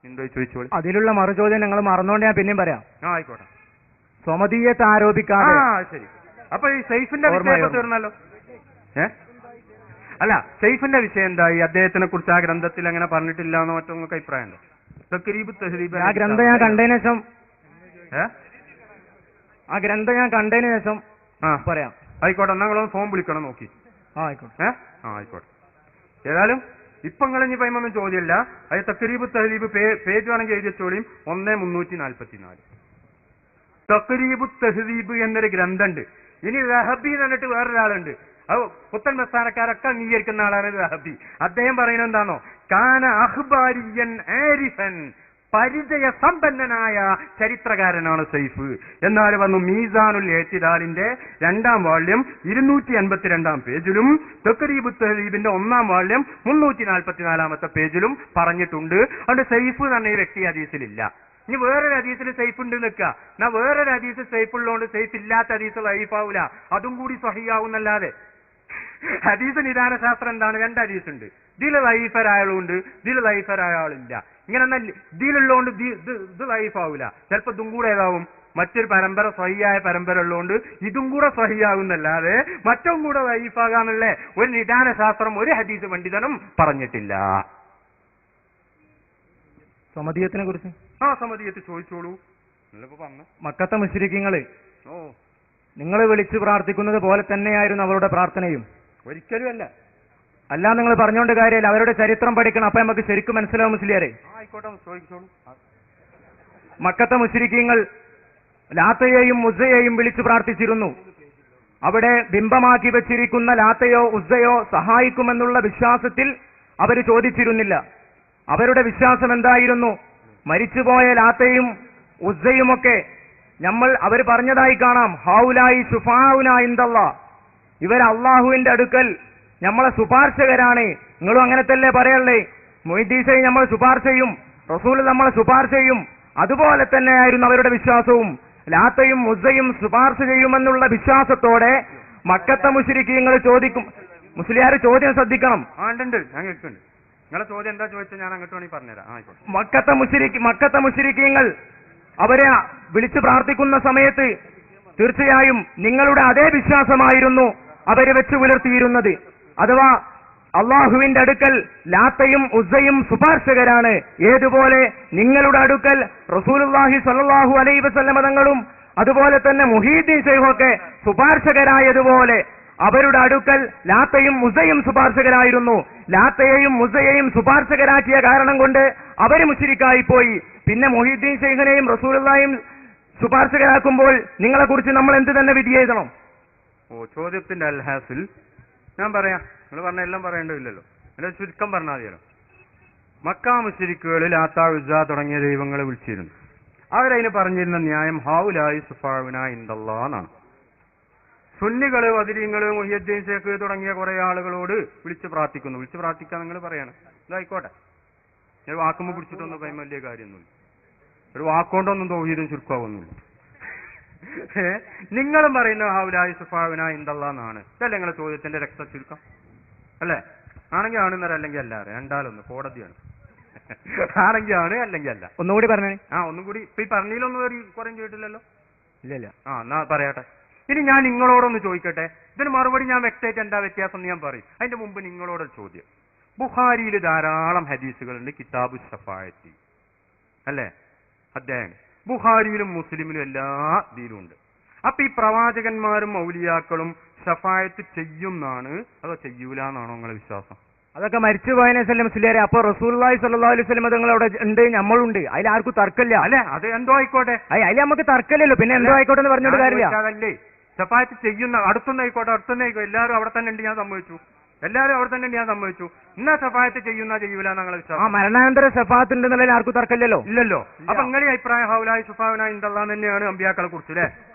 എന്തോ ചോദിച്ചോളൂ. അതിലുള്ള മറുചോദ്യം ഞങ്ങൾ മറന്നോണ്ട് ഞാൻ പിന്നെയും പറയാം. ആയിക്കോട്ടെ. സ്വമതീയത്തെ ആരോപിക്കാതെ. ശരി. അപ്പൊ ഈ സൈഫിന്റെ വിഷയം തീർന്നല്ലോ. അല്ല, സൈഫിന്റെ വിഷയം എന്തായി? അദ്ദേഹത്തിനെ കുറിച്ച് ആ ഗ്രന്ഥത്തിൽ അങ്ങനെ പറഞ്ഞിട്ടില്ല എന്ന് മറ്റൊക്കെ അഭിപ്രായമുണ്ടോ? തഖ്രീബ് തഹ്രീബ് ആ ഗ്രന്ഥം ഞാൻ കണ്ടതിന് ശേഷം പറയാം. ആയിക്കോട്ടെ. നിങ്ങളൊന്ന് ഫോൺ വിളിക്കണം നോക്കി. ആയിക്കോട്ടെ. ആയിക്കോട്ടെ. ഏതായാലും ഇപ്പൊ നിങ്ങൾ ഇനി പറയുമ്പോ ചോദ്യമില്ല. അത് തഖ്രീബ് തഹ്രീബ് പേജ് വേണമെങ്കിൽ എഴുതി വെച്ചോളിയും. 1344 തഖ്രീബ് തഹ്രീബ് എന്നൊരു ഗ്രന്ഥമുണ്ട്. ഇനി റഹബി എന്ന് പറഞ്ഞിട്ട് വേറൊരാളുണ്ട്. അത് പുത്തൻ പ്രസ്ഥാനക്കാരൊക്കെ അംഗീകരിക്കുന്ന ആളാണ് റഹബി. അദ്ദേഹം പറയുന്നത് എന്താണോ? കാന അഖ്ബാരിയൻ ആരിഫൻ, പരിചയ സമ്പന്നനായ ചരിത്രകാരനാണ് സൈഫ്. എന്നാൽ വന്നു മീസാനുൽ എഅ്തിദാലിന്റെ 2ാം വാള്യം 282 പേജിലും തഖ്രീബ് തഹ്രീബിന്റെ 1ാം വാള്യം 344 പേജിലും പറഞ്ഞിട്ടുണ്ട്. അതുകൊണ്ട് സൈഫ് തന്നെ ഈ വ്യക്തി ഹദീസിലില്ല. ഇനി വേറൊരു ഹദീസിൽ സൈഫ് ഉണ്ട് നിൽക്കുക. എന്നാ വേറൊരു ഹദീസ് സൈഫ് ഉള്ളതുകൊണ്ട് സൈഫ് ഇല്ലാത്ത ഹദീസ് ലൈഫാവൂല, അതും കൂടി സ്വഹിയാവുന്നല്ലാതെ. ഹദീസ് നിദാന ശാസ്ത്രം എന്താണ്? 2 ഹദീസ് ഉണ്ട്. ഇതിൽ ലൈഫരായ ആളുണ്ട്, ഇതിൽ ലൈഫരായ ആളില്ല. ഇങ്ങനെ ഇതിലുള്ളതുകൊണ്ട് ഇത് ലൈഫാവൂല. ചിലപ്പോ ഇതും കൂടെ ഏതാവും മറ്റൊരു പരമ്പര, സ്വഹിയായ പരമ്പര ഉള്ളതുകൊണ്ട് ഇതും കൂടെ സ്വഹിയാവുന്നല്ലാതെ മറ്റും കൂടെ ലൈഫാകാന്നുള്ള ഒരു നിദാന ശാസ്ത്രം ഒരു ഹദീസ് പണ്ഡിതനും പറഞ്ഞിട്ടില്ല. സമദിയത്തിനെ കുറിച്ച് സമദിയത്ത് ചോദിച്ചോളൂ. മക്കത്തെ മുശ്രിക്കീങ്ങള് നിങ്ങൾ വിളിച്ചു പ്രാർത്ഥിക്കുന്നത് പോലെ തന്നെയായിരുന്നു അവരുടെ പ്രാർത്ഥനയും. ഒരിക്കലും അല്ല നിങ്ങൾ പറഞ്ഞുകൊണ്ട് കാര്യമില്ല. അവരുടെ ചരിത്രം പഠിക്കണം, അപ്പൊ നമുക്ക് ശരിക്കും മനസ്സിലാവും മുസ്ലിയാരെ. ആയിക്കോട്ടെ, ചോദിച്ചോളൂ. മക്കത്തെ മുശ്രിക്കീങ്ങൾ ലാത്തയെയും ഉസ്സയെയും വിളിച്ചു പ്രാർത്ഥിച്ചിരുന്നു. അവിടെ ബിംബമാക്കി വെച്ചിരിക്കുന്ന ലാത്തയോ ഉസ്സയോ സഹായിക്കുമെന്നുള്ള വിശ്വാസത്തിൽ അവർ ചോദിച്ചിരുന്നില്ല. അവരുടെ വിശ്വാസം എന്തായിരുന്നു? മരിച്ചുപോയ ലാത്തയും ഉസ്സയുമൊക്കെ അവർ പറഞ്ഞതായി കാണാം, ഹൗലായി ശുഫാഉന ഇൻദല്ലാഹ്, ഇവർ അള്ളാഹുവിന്റെ അടുക്കൽ നമ്മളെ ശുപാർശകരാണ്. നിങ്ങളും അങ്ങനെ തന്നെ പറയല്ലേ? മൊയ്തീസയെ നമ്മൾ ശുപാർശ ചെയ്യും, റസൂൽ നമ്മളെ ശുപാർശ ചെയ്യും. അതുപോലെ തന്നെയായിരുന്നു അവരുടെ വിശ്വാസവും. ലാത്തയും ഉസ്സയും ശുപാർശ ചെയ്യുമെന്നുള്ള വിശ്വാസത്തോടെ മക്കത്തെ മുശ്രിക്കീങ്ങൾ ചോദിക്കും. മുസ്ലിയാർ ചോദ്യം ശ്രദ്ധിക്കണം. നിങ്ങളെ ചോദ്യം എന്താ ചോദിച്ചാൽ ഞാൻ അങ്ങോട്ട് വേണമെങ്കിൽ പറഞ്ഞുതരാം. മക്കത്തെ മുശ്രിക്കീങ്ങൾ അവരെ വിളിച്ചു പ്രാർത്ഥിക്കുന്ന സമയത്ത് തീർച്ചയായും നിങ്ങളുടെ അതേ വിശ്വാസമായിരുന്നു അവരെ വെച്ച് പുലർത്തിയിരുന്നത്. അഥവാ അള്ളാഹുവിന്റെ അടുക്കൽ ലാത്തയും ഉസ്സയും ശുപാർശകരാണ്. ഏതുപോലെ നിങ്ങളുടെ അടുക്കൽ റസൂലുള്ളാഹി സ്വല്ലല്ലാഹു അലൈഹി വസല്ലമ തങ്ങളും അതുപോലെ തന്നെ മുഹീദ്ദീൻ ശൈഖൊക്കെ ശുപാർശകരായതുപോലെ അവരുടെ അടുക്കൽ ലാത്തയും ഉസ്സയും ശുപാർശകരായിരുന്നു. ലാത്തയെയും ഉസ്സയെയും ശുപാർശകരാക്കിയ കാരണം കൊണ്ട് അവര് മുശ്രിക്കായി പോയി. പിന്നെ മുഹീദ്ദീൻ ശൈഖിനെയും റസൂലുള്ളാഹിയും ശുപാർശകരാക്കുമ്പോൾ നിങ്ങളെ കുറിച്ച് നമ്മൾ എന്ത് തന്നെ വിധി എഴുതണം? ചോദ്യത്തിന്റെ അൽഹാസിൽ ഞാൻ പറയാം. നിങ്ങൾ പറഞ്ഞ എല്ലാം പറയേണ്ടതില്ലല്ലോ, എന്റെ ചുരുക്കം പറഞ്ഞാൽ മതിയല്ലോ. മക്കാ മുശ്രിക്കുകൾ ലാത്ത ഉസ്സ തുടങ്ങിയ ദൈവങ്ങളെ വിളിച്ചിരുന്നു. അവരതിന് പറഞ്ഞിരുന്ന ന്യായം ഹൗലായി സുഫാഉന ഇൻദല്ലാഹ് എന്നാണ്. സുന്നികള് വദിരീങ്ങള് മുഹിയുദ്ദീൻ ശൈഖ് തുടങ്ങിയ കുറെ ആളുകളോട് വിളിച്ച് പ്രാർത്ഥിക്കുന്നു. വിളിച്ച് പ്രാർത്ഥിക്കാൻ നിങ്ങൾ പറയണം. ഇതായിക്കോട്ടെ, ഞാൻ വാക്കുമ്പോൾ പിടിച്ചിട്ടൊന്നും കൈ വലിയ കാര്യമൊന്നുമില്ല. ഒരു വാക്കുകൊണ്ടൊന്നും തൗഹീദും ചുരുക്കാവുന്നില്ല. നിങ്ങളും പറയുന്ന ഹൗലായി സുഫാഉന ഇൻദല്ലാഹ് എന്നാണ്. ഇതല്ലേ നിങ്ങളുടെ ചോദ്യത്തിന്റെ രക്ത ചുരുക്കം അല്ലേ? ആണെങ്കിൽ ആണെന്നര, അല്ലെങ്കിൽ അല്ല. രണ്ടാലൊന്ന് കോടതിയാണ്. ആണെങ്കിൽ ആണ്, അല്ലെങ്കിൽ അല്ല. ഒന്നുകൂടി പറഞ്ഞേ. ഒന്നും കൂടി. ഇപ്പൊ ഈ പറഞ്ഞതിലൊന്നും ഒരു കുറയും ചെയ്തിട്ടില്ലല്ലോ. ഇല്ല. എന്നാ പറയട്ടെ. ഇനി ഞാൻ നിങ്ങളോടൊന്ന് ചോദിക്കട്ടെ. ഇതിന് മറുപടി ഞാൻ വ്യക്തമായിട്ട് എന്താ വ്യത്യാസം എന്ന് ഞാൻ പറയും. അതിന്റെ മുമ്പ് നിങ്ങളോട് ചോദ്യം. ബുഖാരിയിൽ ധാരാളം ഹദീസുകളുണ്ട് കിതാബു ശഫാഅത്തി അല്ലേ? അധ്യായം ബുഖാരിയിലും മുസ്ലിമിലും എല്ലാ ഇതിലും ഉണ്ട്. അപ്പൊ ഈ പ്രവാചകന്മാരും ഔലിയാക്കളും ശഫാഅത്ത് ചെയ്യുന്നാണ് അതോ ചെയ്യൂല എന്നാണോ നിങ്ങളെ വിശ്വാസം? അതൊക്കെ മരിച്ചുപോയതിനെ മുസ്ലിയാരെ. അപ്പൊ റസൂലുള്ളാഹി സ്വല്ലല്ലാഹു അലൈഹി വസല്ലം തങ്ങൾ അവിടെ ഉണ്ട്, നമ്മളുണ്ട്. അതിൽ ആർക്കും തർക്കമില്ല അല്ലെ? അത് എന്തോ ആയിക്കോട്ടെ, അതിൽ നമുക്ക് തർക്കമില്ലല്ലോ. പിന്നെ എന്തോ ആയിക്കോട്ടെ എന്ന് പറഞ്ഞോട്ട് കാര്യമില്ല. ശഫാഅത്ത് ചെയ്യുന്ന അടുത്തുനിന്ന് ആയിക്കോട്ടെ, അടുത്തുനിന്ന് ആയിക്കോട്ടെ, എല്ലാവരും അവിടെ തന്നെ ഉണ്ട്, ഞാൻ സമ്മതിച്ചു. എല്ലാവരും അവിടെ തന്നെ ഉണ്ട്, ഞാൻ സമ്മതിച്ചു. എന്നാ ശഫാഅത്ത് ചെയ്യുന്ന ചെയ്യൂല ഞങ്ങളെ വിശ്വാസം. മരണാനന്തര ശഫാഅത്ത് ഉണ്ടെന്നുള്ളതിൽ ആർക്കും തർക്കമില്ലല്ലോ. ഇല്ലല്ലോ. അപ്പൊ നിങ്ങളുടെ അഭിപ്രായം ഹൗലായി സുഫാഉന ഇൻദല്ലാഹ് തന്നെയാണ് അമ്പിയാക്കളെ കുറിച്ച് അല്ലേ?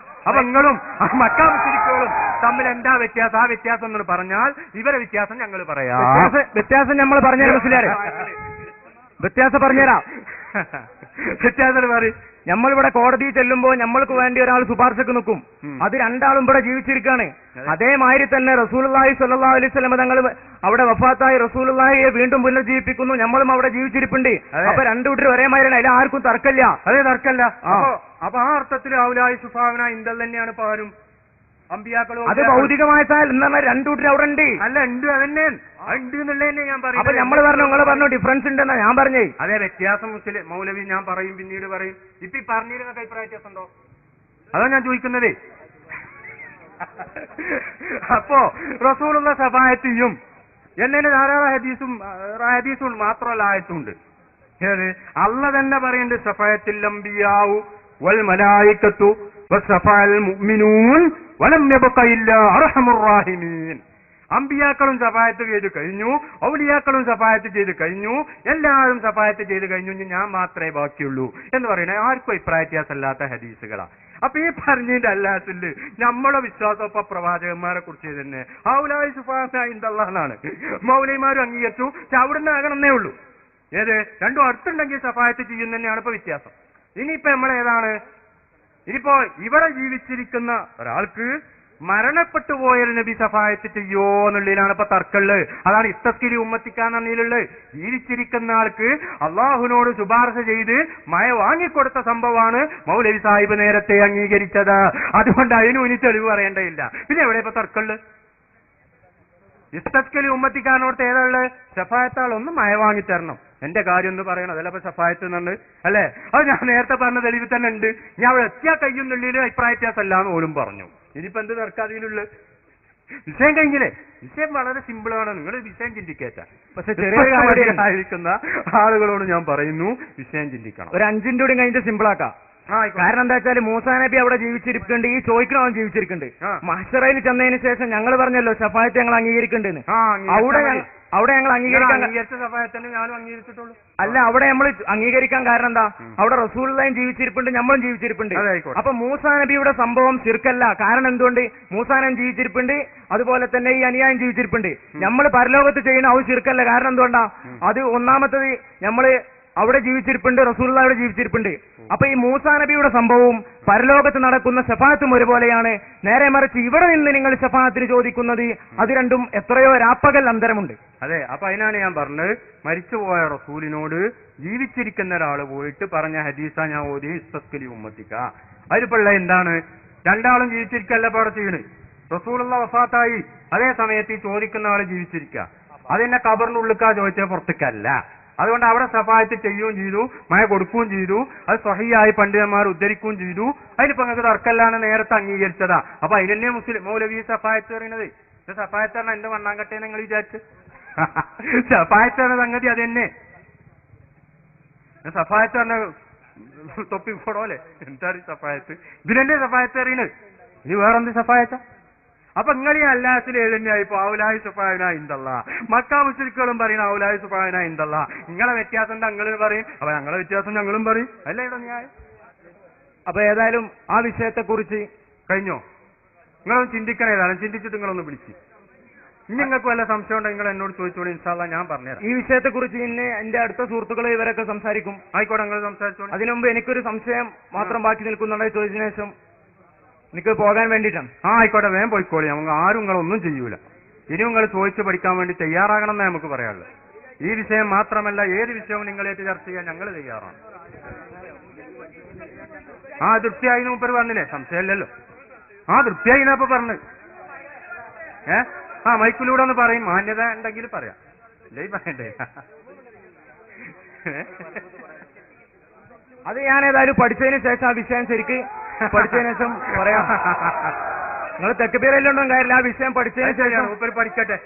അപ്പൊ നിങ്ങളും മക്കാ മുശ്രിക്കുകളും തമ്മിൽ എന്താ വ്യത്യാസം? ആ വ്യത്യാസം എന്ന് പറഞ്ഞാൽ ഇവരെ വ്യത്യാസം ഞങ്ങൾ പറയാം. വ്യത്യാസം നമ്മൾ പറഞ്ഞുതരാം മുസ്ലിയാരെ. വ്യത്യാസം പറഞ്ഞുതരാം. വ്യത്യാസം പറയും. നമ്മളിവിടെ കോടതി ചെല്ലുമ്പോൾ നമ്മൾക്ക് വേണ്ടി ഒരാൾ ശുപാർശക്ക് നിൽക്കും. അത് രണ്ടാളും ഇവിടെ ജീവിച്ചിരിക്കാണ്. അതേമാതിരി തന്നെ റസൂലുള്ളാഹി സ്വല്ലല്ലാഹു അലൈഹി വസല്ലം തങ്ങൾ അവിടെ വഫാത്തായി റസൂലുള്ളാഹിയെ വീണ്ടും പുനർജീവിപ്പിക്കുന്നു. നമ്മളും അവിടെ ജീവിച്ചിരിപ്പുണ്ട്. അപ്പൊ രണ്ടു കൂട്ടർ ഒരേമാതിരി അതിൽ ആർക്കും തർക്കമില്ല. അതേ തർക്കമില്ല. അപ്പൊ ആ അർത്ഥത്തിൽ ഔലായി സുഫാവന ഇന്ദൽ തന്നെയാണ് പാരും അമ്പിയാക്കളും. അത് ഭൗതികമായിട്ടാൽ എന്താണ് രണ്ടു കൂട്ടർ അവിടെ ഉണ്ട്. അല്ല ഉണ്ട്, അതന്നെ ഉണ്ട് എന്നുള്ളതന്നെ ഞാൻ പറയും. അപ്പൊ നമ്മൾ പറഞ്ഞു നിങ്ങൾ പറഞ്ഞു ഡിഫറൻസ് ഉണ്ടെന്നാ ഞാൻ പറഞ്ഞേ. അതെ, വ്യത്യാസം മൗലവി ഞാൻ പറയും, പിന്നീട് പറയും. ഇപ്പൊ ഈ പറഞ്ഞിരുന്ന അഭിപ്രായ വ്യത്യാസം ഉണ്ടോ? അതാ ഞാൻ ചോദിക്കുന്നതേ. അപ്പോ റസൂലുള്ള സഫായത്തിയും എന്നതിന് ധാരാളം ഹദീസും മാത്രമല്ല ആയത്തുണ്ട്. ഏത് അള്ള തന്നെ പറയുന്നുണ്ട്, സഫായത്തിൽ അംബിയാഉ വൽ മലായികത്തു വസഫാൽ മുഅ്മിനൂൻ വലം യബ്ഖ ഇല്ലാ അർഹമുർ റഹീമീൻ. അമ്പിയാക്കളും സഫായത്ത് ചെയ്ത് കഴിഞ്ഞു, ഔലിയാക്കളും സഫായത്ത് ചെയ്ത് കഴിഞ്ഞു, എല്ലാവരും സഫായത്ത് ചെയ്ത് കഴിഞ്ഞു, ഞാൻ മാത്രമേ ബാക്കിയുള്ളൂ എന്ന് പറയണേ ആർക്കും അഭിപ്രായ വ്യത്യാസമല്ലാത്ത ഹദീസുകളാ. അപ്പൊ ഈ പറഞ്ഞതിന്റെ അല്ലാത്തില് നമ്മളെ വിശ്വാസം ഇപ്പൊ പ്രവാചകന്മാരെ കുറിച്ച് തന്നെ ഔലായി സുഫാനാണ് മൗലൈമാരും അംഗീകരിച്ചു. അവിടുന്ന് ആകണമെന്നേ ഉള്ളൂ. ഏത് രണ്ടും അടുത്തുണ്ടെങ്കിൽ സഫായത്ത് ചെയ്യുന്ന തന്നെയാണ് ഇപ്പൊ വ്യത്യാസം. ഇനിയിപ്പോ നമ്മളേതാണ്, ഇനിയിപ്പോ ഇവിടെ ജീവിച്ചിരിക്കുന്ന ഒരാൾക്ക് മരണപ്പെട്ടു പോയൊരു നബി സഫായത്ത് ചെയ്യോ എന്നുള്ളതിലാണ് ഇപ്പൊ തർക്കമുള്ളത്. അതാണ് ഇസ്തസ്കിരി ഉമ്മത്തിക്കാന്നുള്ളത്. ജീവിച്ചിരിക്കുന്ന ആൾക്ക് അള്ളാഹുവിനോട് ശുപാർശ ചെയ്ത് മഴ വാങ്ങിക്കൊടുത്ത സംഭവമാണ് മൗലവി സാഹിബ് നേരത്തെ അംഗീകരിച്ചത്. അതുകൊണ്ട് അതിനും ഇനി തെളിവ് പറയേണ്ടതില്ല. പിന്നെ എവിടെ ഇപ്പൊ തർക്കമുള്ളത്? ഇസ്തസ്കലി ഉമ്മത്തിക്കാരനോടത്ത് ഏതാള് സഫായത്താൾ ഒന്ന് മഴ വാങ്ങിത്തരണം, എന്റെ കാര്യം ഒന്ന് പറയണം. അതല്ല ഇപ്പൊ സഫായത്ത് എന്നുണ്ട് അല്ലേ? അത് ഞാൻ നേരത്തെ പറഞ്ഞ തെളിവ് തന്നെ ഉണ്ട്. ഞാൻ അവിടെ എത്തിയാ കഴിയുന്നുള്ളിൽ അഭിപ്രായ വ്യത്യാസമല്ലാന്ന് പോലും പറഞ്ഞു. ഇനിയിപ്പോ എന്ത് തർക്കാതിലുള്ള വിഷയം കഴിഞ്ഞില്ലേ? വിഷയം വളരെ സിമ്പിളാണ്. നിങ്ങൾ വിഷയം ചിന്തിക്കേറ്റ. പക്ഷെ ചെറിയ കാര്യമായിരിക്കുന്ന ആളുകളോട് ഞാൻ പറയുന്നു, വിഷയം ചിന്തിക്കണം. ഒരു 5 മിനിറ്റ് കൂടി കഴിഞ്ഞിട്ട് സിമ്പിളാക്കാം. കാരണം എന്താ വെച്ചാൽ മൂസാ നബി അവിടെ ജീവിച്ചിരിക്കുന്നുണ്ട്, ഈ ചോദിക്കണവൻ ജീവിച്ചിരിക്കുന്നുണ്ട്. മഹ്ശറയിൽ ചെന്നതിന് ശേഷം ഞങ്ങൾ പറഞ്ഞല്ലോ സഫായത്ത് ഞങ്ങൾ അംഗീകരിക്കുന്നുണ്ടെന്ന്. അവിടെ ഞങ്ങൾ അംഗീകരിക്കാൻ അല്ല, അവിടെ നമ്മൾ അംഗീകരിക്കാൻ കാരണം എന്താ? അവിടെ റസൂലുള്ളാഹിയും ജീവിച്ചിരിപ്പുണ്ട്, നമ്മളും ജീവിച്ചിരിപ്പുണ്ട്. അപ്പൊ മൂസാ നബിയുടെ സംഭവം ശിർക്കല്ല. കാരണം എന്തുകൊണ്ട്? മൂസാ നബി ജീവിച്ചിരിപ്പുണ്ട്, അതുപോലെ തന്നെ ഈ അനുയായും ജീവിച്ചിരിപ്പുണ്ട്. നമ്മൾ പരലോകത്ത് ചെയ്യുന്ന അത് ശിർക്കല്ല. കാരണം എന്തുകൊണ്ടാ? അത് ഒന്നാമത്തത് നമ്മള് അവിടെ ജീവിച്ചിരിപ്പുണ്ട്, റസൂലുള്ളാഹി അവിടെ ജീവിച്ചിരിപ്പുണ്ട്. അപ്പൊ ഈ മൂസാ നബിയുടെ സംഭവവും പരലോകത്ത് നടക്കുന്ന ശഫാഅത്തും ഒരുപോലെയാണ്. നേരെ മറിച്ച് ഇവിടെ നിന്ന് നിങ്ങൾ ശഫാഅത്തിന് ചോദിക്കുന്നത് അത് രണ്ടും എത്രയോ രാപ്പകൽ അന്തരമുണ്ട്. അതെ, അപ്പൊ അതിനാണ് ഞാൻ പറഞ്ഞത്, മരിച്ചുപോയ റസൂലിനോട് ജീവിച്ചിരിക്കുന്ന ഒരാൾ പോയിട്ട് പറഞ്ഞ ഹദീസ ഞാൻ ഓതി ഇസ്തസ്കലി ഉമ്മത്തിക്ക. അതിലിപ്പുള്ള എന്താണ്? രണ്ടാളും ജീവിച്ചിരിക്കല്ല ഇപ്പൊ അവിടെ ചെയ്യണ്. റസൂലുള്ള വഫാത്തായി, അതേ സമയത്ത് ഈ ചോദിക്കുന്ന ആള് ജീവിച്ചിരിക്കുക. അതെന്നെ കബറിനുള്ളിക്കാ ചോദിച്ചാൽ പുറത്തേക്കല്ല. അതുകൊണ്ട് അവിടെ സഫായത്ത് ചെയ്യുകയും ചെയ്തു, മഴ കൊടുക്കുകയും ചെയ്തു. അത് സ്വഹിയായി പണ്ഡിതന്മാർ ഉദ്ധരിക്കുകയും ചെയ്തു. അതിലിപ്പോ നിങ്ങൾക്ക് തർക്കല്ലാണ് നേരത്തെ അംഗീകരിച്ചതാ. അപ്പൊ അതിനെന്നെ മുസ്ലിം മൗലവി സഫായത്ത് പറയുന്നത്. സഫായത്ത് പറഞ്ഞാൽ എന്റെ മണ്ണാങ്കട്ടെ നിങ്ങൾ വിചാരിച്ച് സഫായത്ത് പറഞ്ഞ സംഗതി അതെന്നെ. സഫായത്ത് പറഞ്ഞ തൊപ്പിക്കോടോ അല്ലേ? എന്താണ് സഫായത്ത്? ഇതിനെന്നെ സഫായത്ത് അറിയണത്. ഇത് വേറെന്ത് സഫായത്ത? അപ്പൊ നിങ്ങൾ ഈ അല്ലാസിൽ ഏതന്നെയായി ഇപ്പൊ ഔലായി സുഫായന ഇന്ദല്ല. മക്കാ മുശ്രിക്കുകളും പറയുന്ന ഔലായി സുഫായന ഇന്ദല്ല. നിങ്ങളെ വ്യത്യാസം ഞങ്ങൾ പറയും, അപ്പൊ ഞങ്ങളെ വ്യത്യാസം ഞങ്ങളും പറയും. അല്ല ഇവിടെ ന്യായം. അപ്പൊ ഏതായാലും ആ വിഷയത്തെ കുറിച്ച് കഴിഞ്ഞോ? നിങ്ങളൊന്ന് ചിന്തിക്കണേ. ഏതായാലും ചിന്തിച്ചിട്ട് നിങ്ങളൊന്ന് വിളിച്ച്. ഇനി നിങ്ങൾക്ക് വല്ല സംശയം ഉണ്ടെങ്കിൽ നിങ്ങൾ എന്നോട് ചോദിച്ചോളൂ. ഇൻഷാല്ലാ ഞാൻ പറഞ്ഞുതരാം. ഈ വിഷയത്തെ കുറിച്ച് ഇന്ന് എന്റെ അടുത്ത സുഹൃത്തുക്കൾ ഇവരൊക്കെ സംസാരിക്കും. ആയിക്കോട്ടെ, നിങ്ങൾ സംസാരിച്ചോളൂ. അതിനു മുമ്പ് എനിക്കൊരു സംശയം മാത്രം ബാക്കി നിൽക്കുന്നുണ്ട്. ചോദിച്ചതിനു ശേഷം എനിക്ക് പോകാൻ വേണ്ടിയിട്ടാണ്. ആയിക്കോട്ടെ, വേഗം പോയിക്കോളി. നമുക്ക് ആരും നിങ്ങളൊന്നും ചെയ്യൂല. ഇനി നിങ്ങൾ ചോദിച്ച് പഠിക്കാൻ വേണ്ടി തയ്യാറാകണം എന്നേ നമുക്ക് പറയാനുള്ളൂ. ഈ വിഷയം മാത്രമല്ല, ഏത് വിഷയവും നിങ്ങളായിട്ട് ചർച്ച ചെയ്യാൻ ഞങ്ങൾ തയ്യാറാണ്. തൃപ്തിയായി മുമ്പ് പറഞ്ഞില്ലേ? സംശയമില്ലല്ലോ. തൃപ്തിയായി ഇപ്പൊ പറഞ്ഞു. മൈക്കിലൂടെ ഒന്ന് പറയും. മാന്യത ഉണ്ടെങ്കിൽ പറയാം, ഇല്ലേ പറയണ്ടേ? അത് ഞാൻ ഏതായാലും പഠിച്ചതിന് ശേഷം ആ വിഷയം ശരിക്ക് പഠിച്ചതിന് ശേഷം പറയാം. നിങ്ങൾ തെക്കുപേരല്ലോണ്ടും കാര്യമില്ല. ആ വിഷയം പഠിച്ചതിന് ശേഷം ഇപ്പൊ പഠിക്കട്ടെ.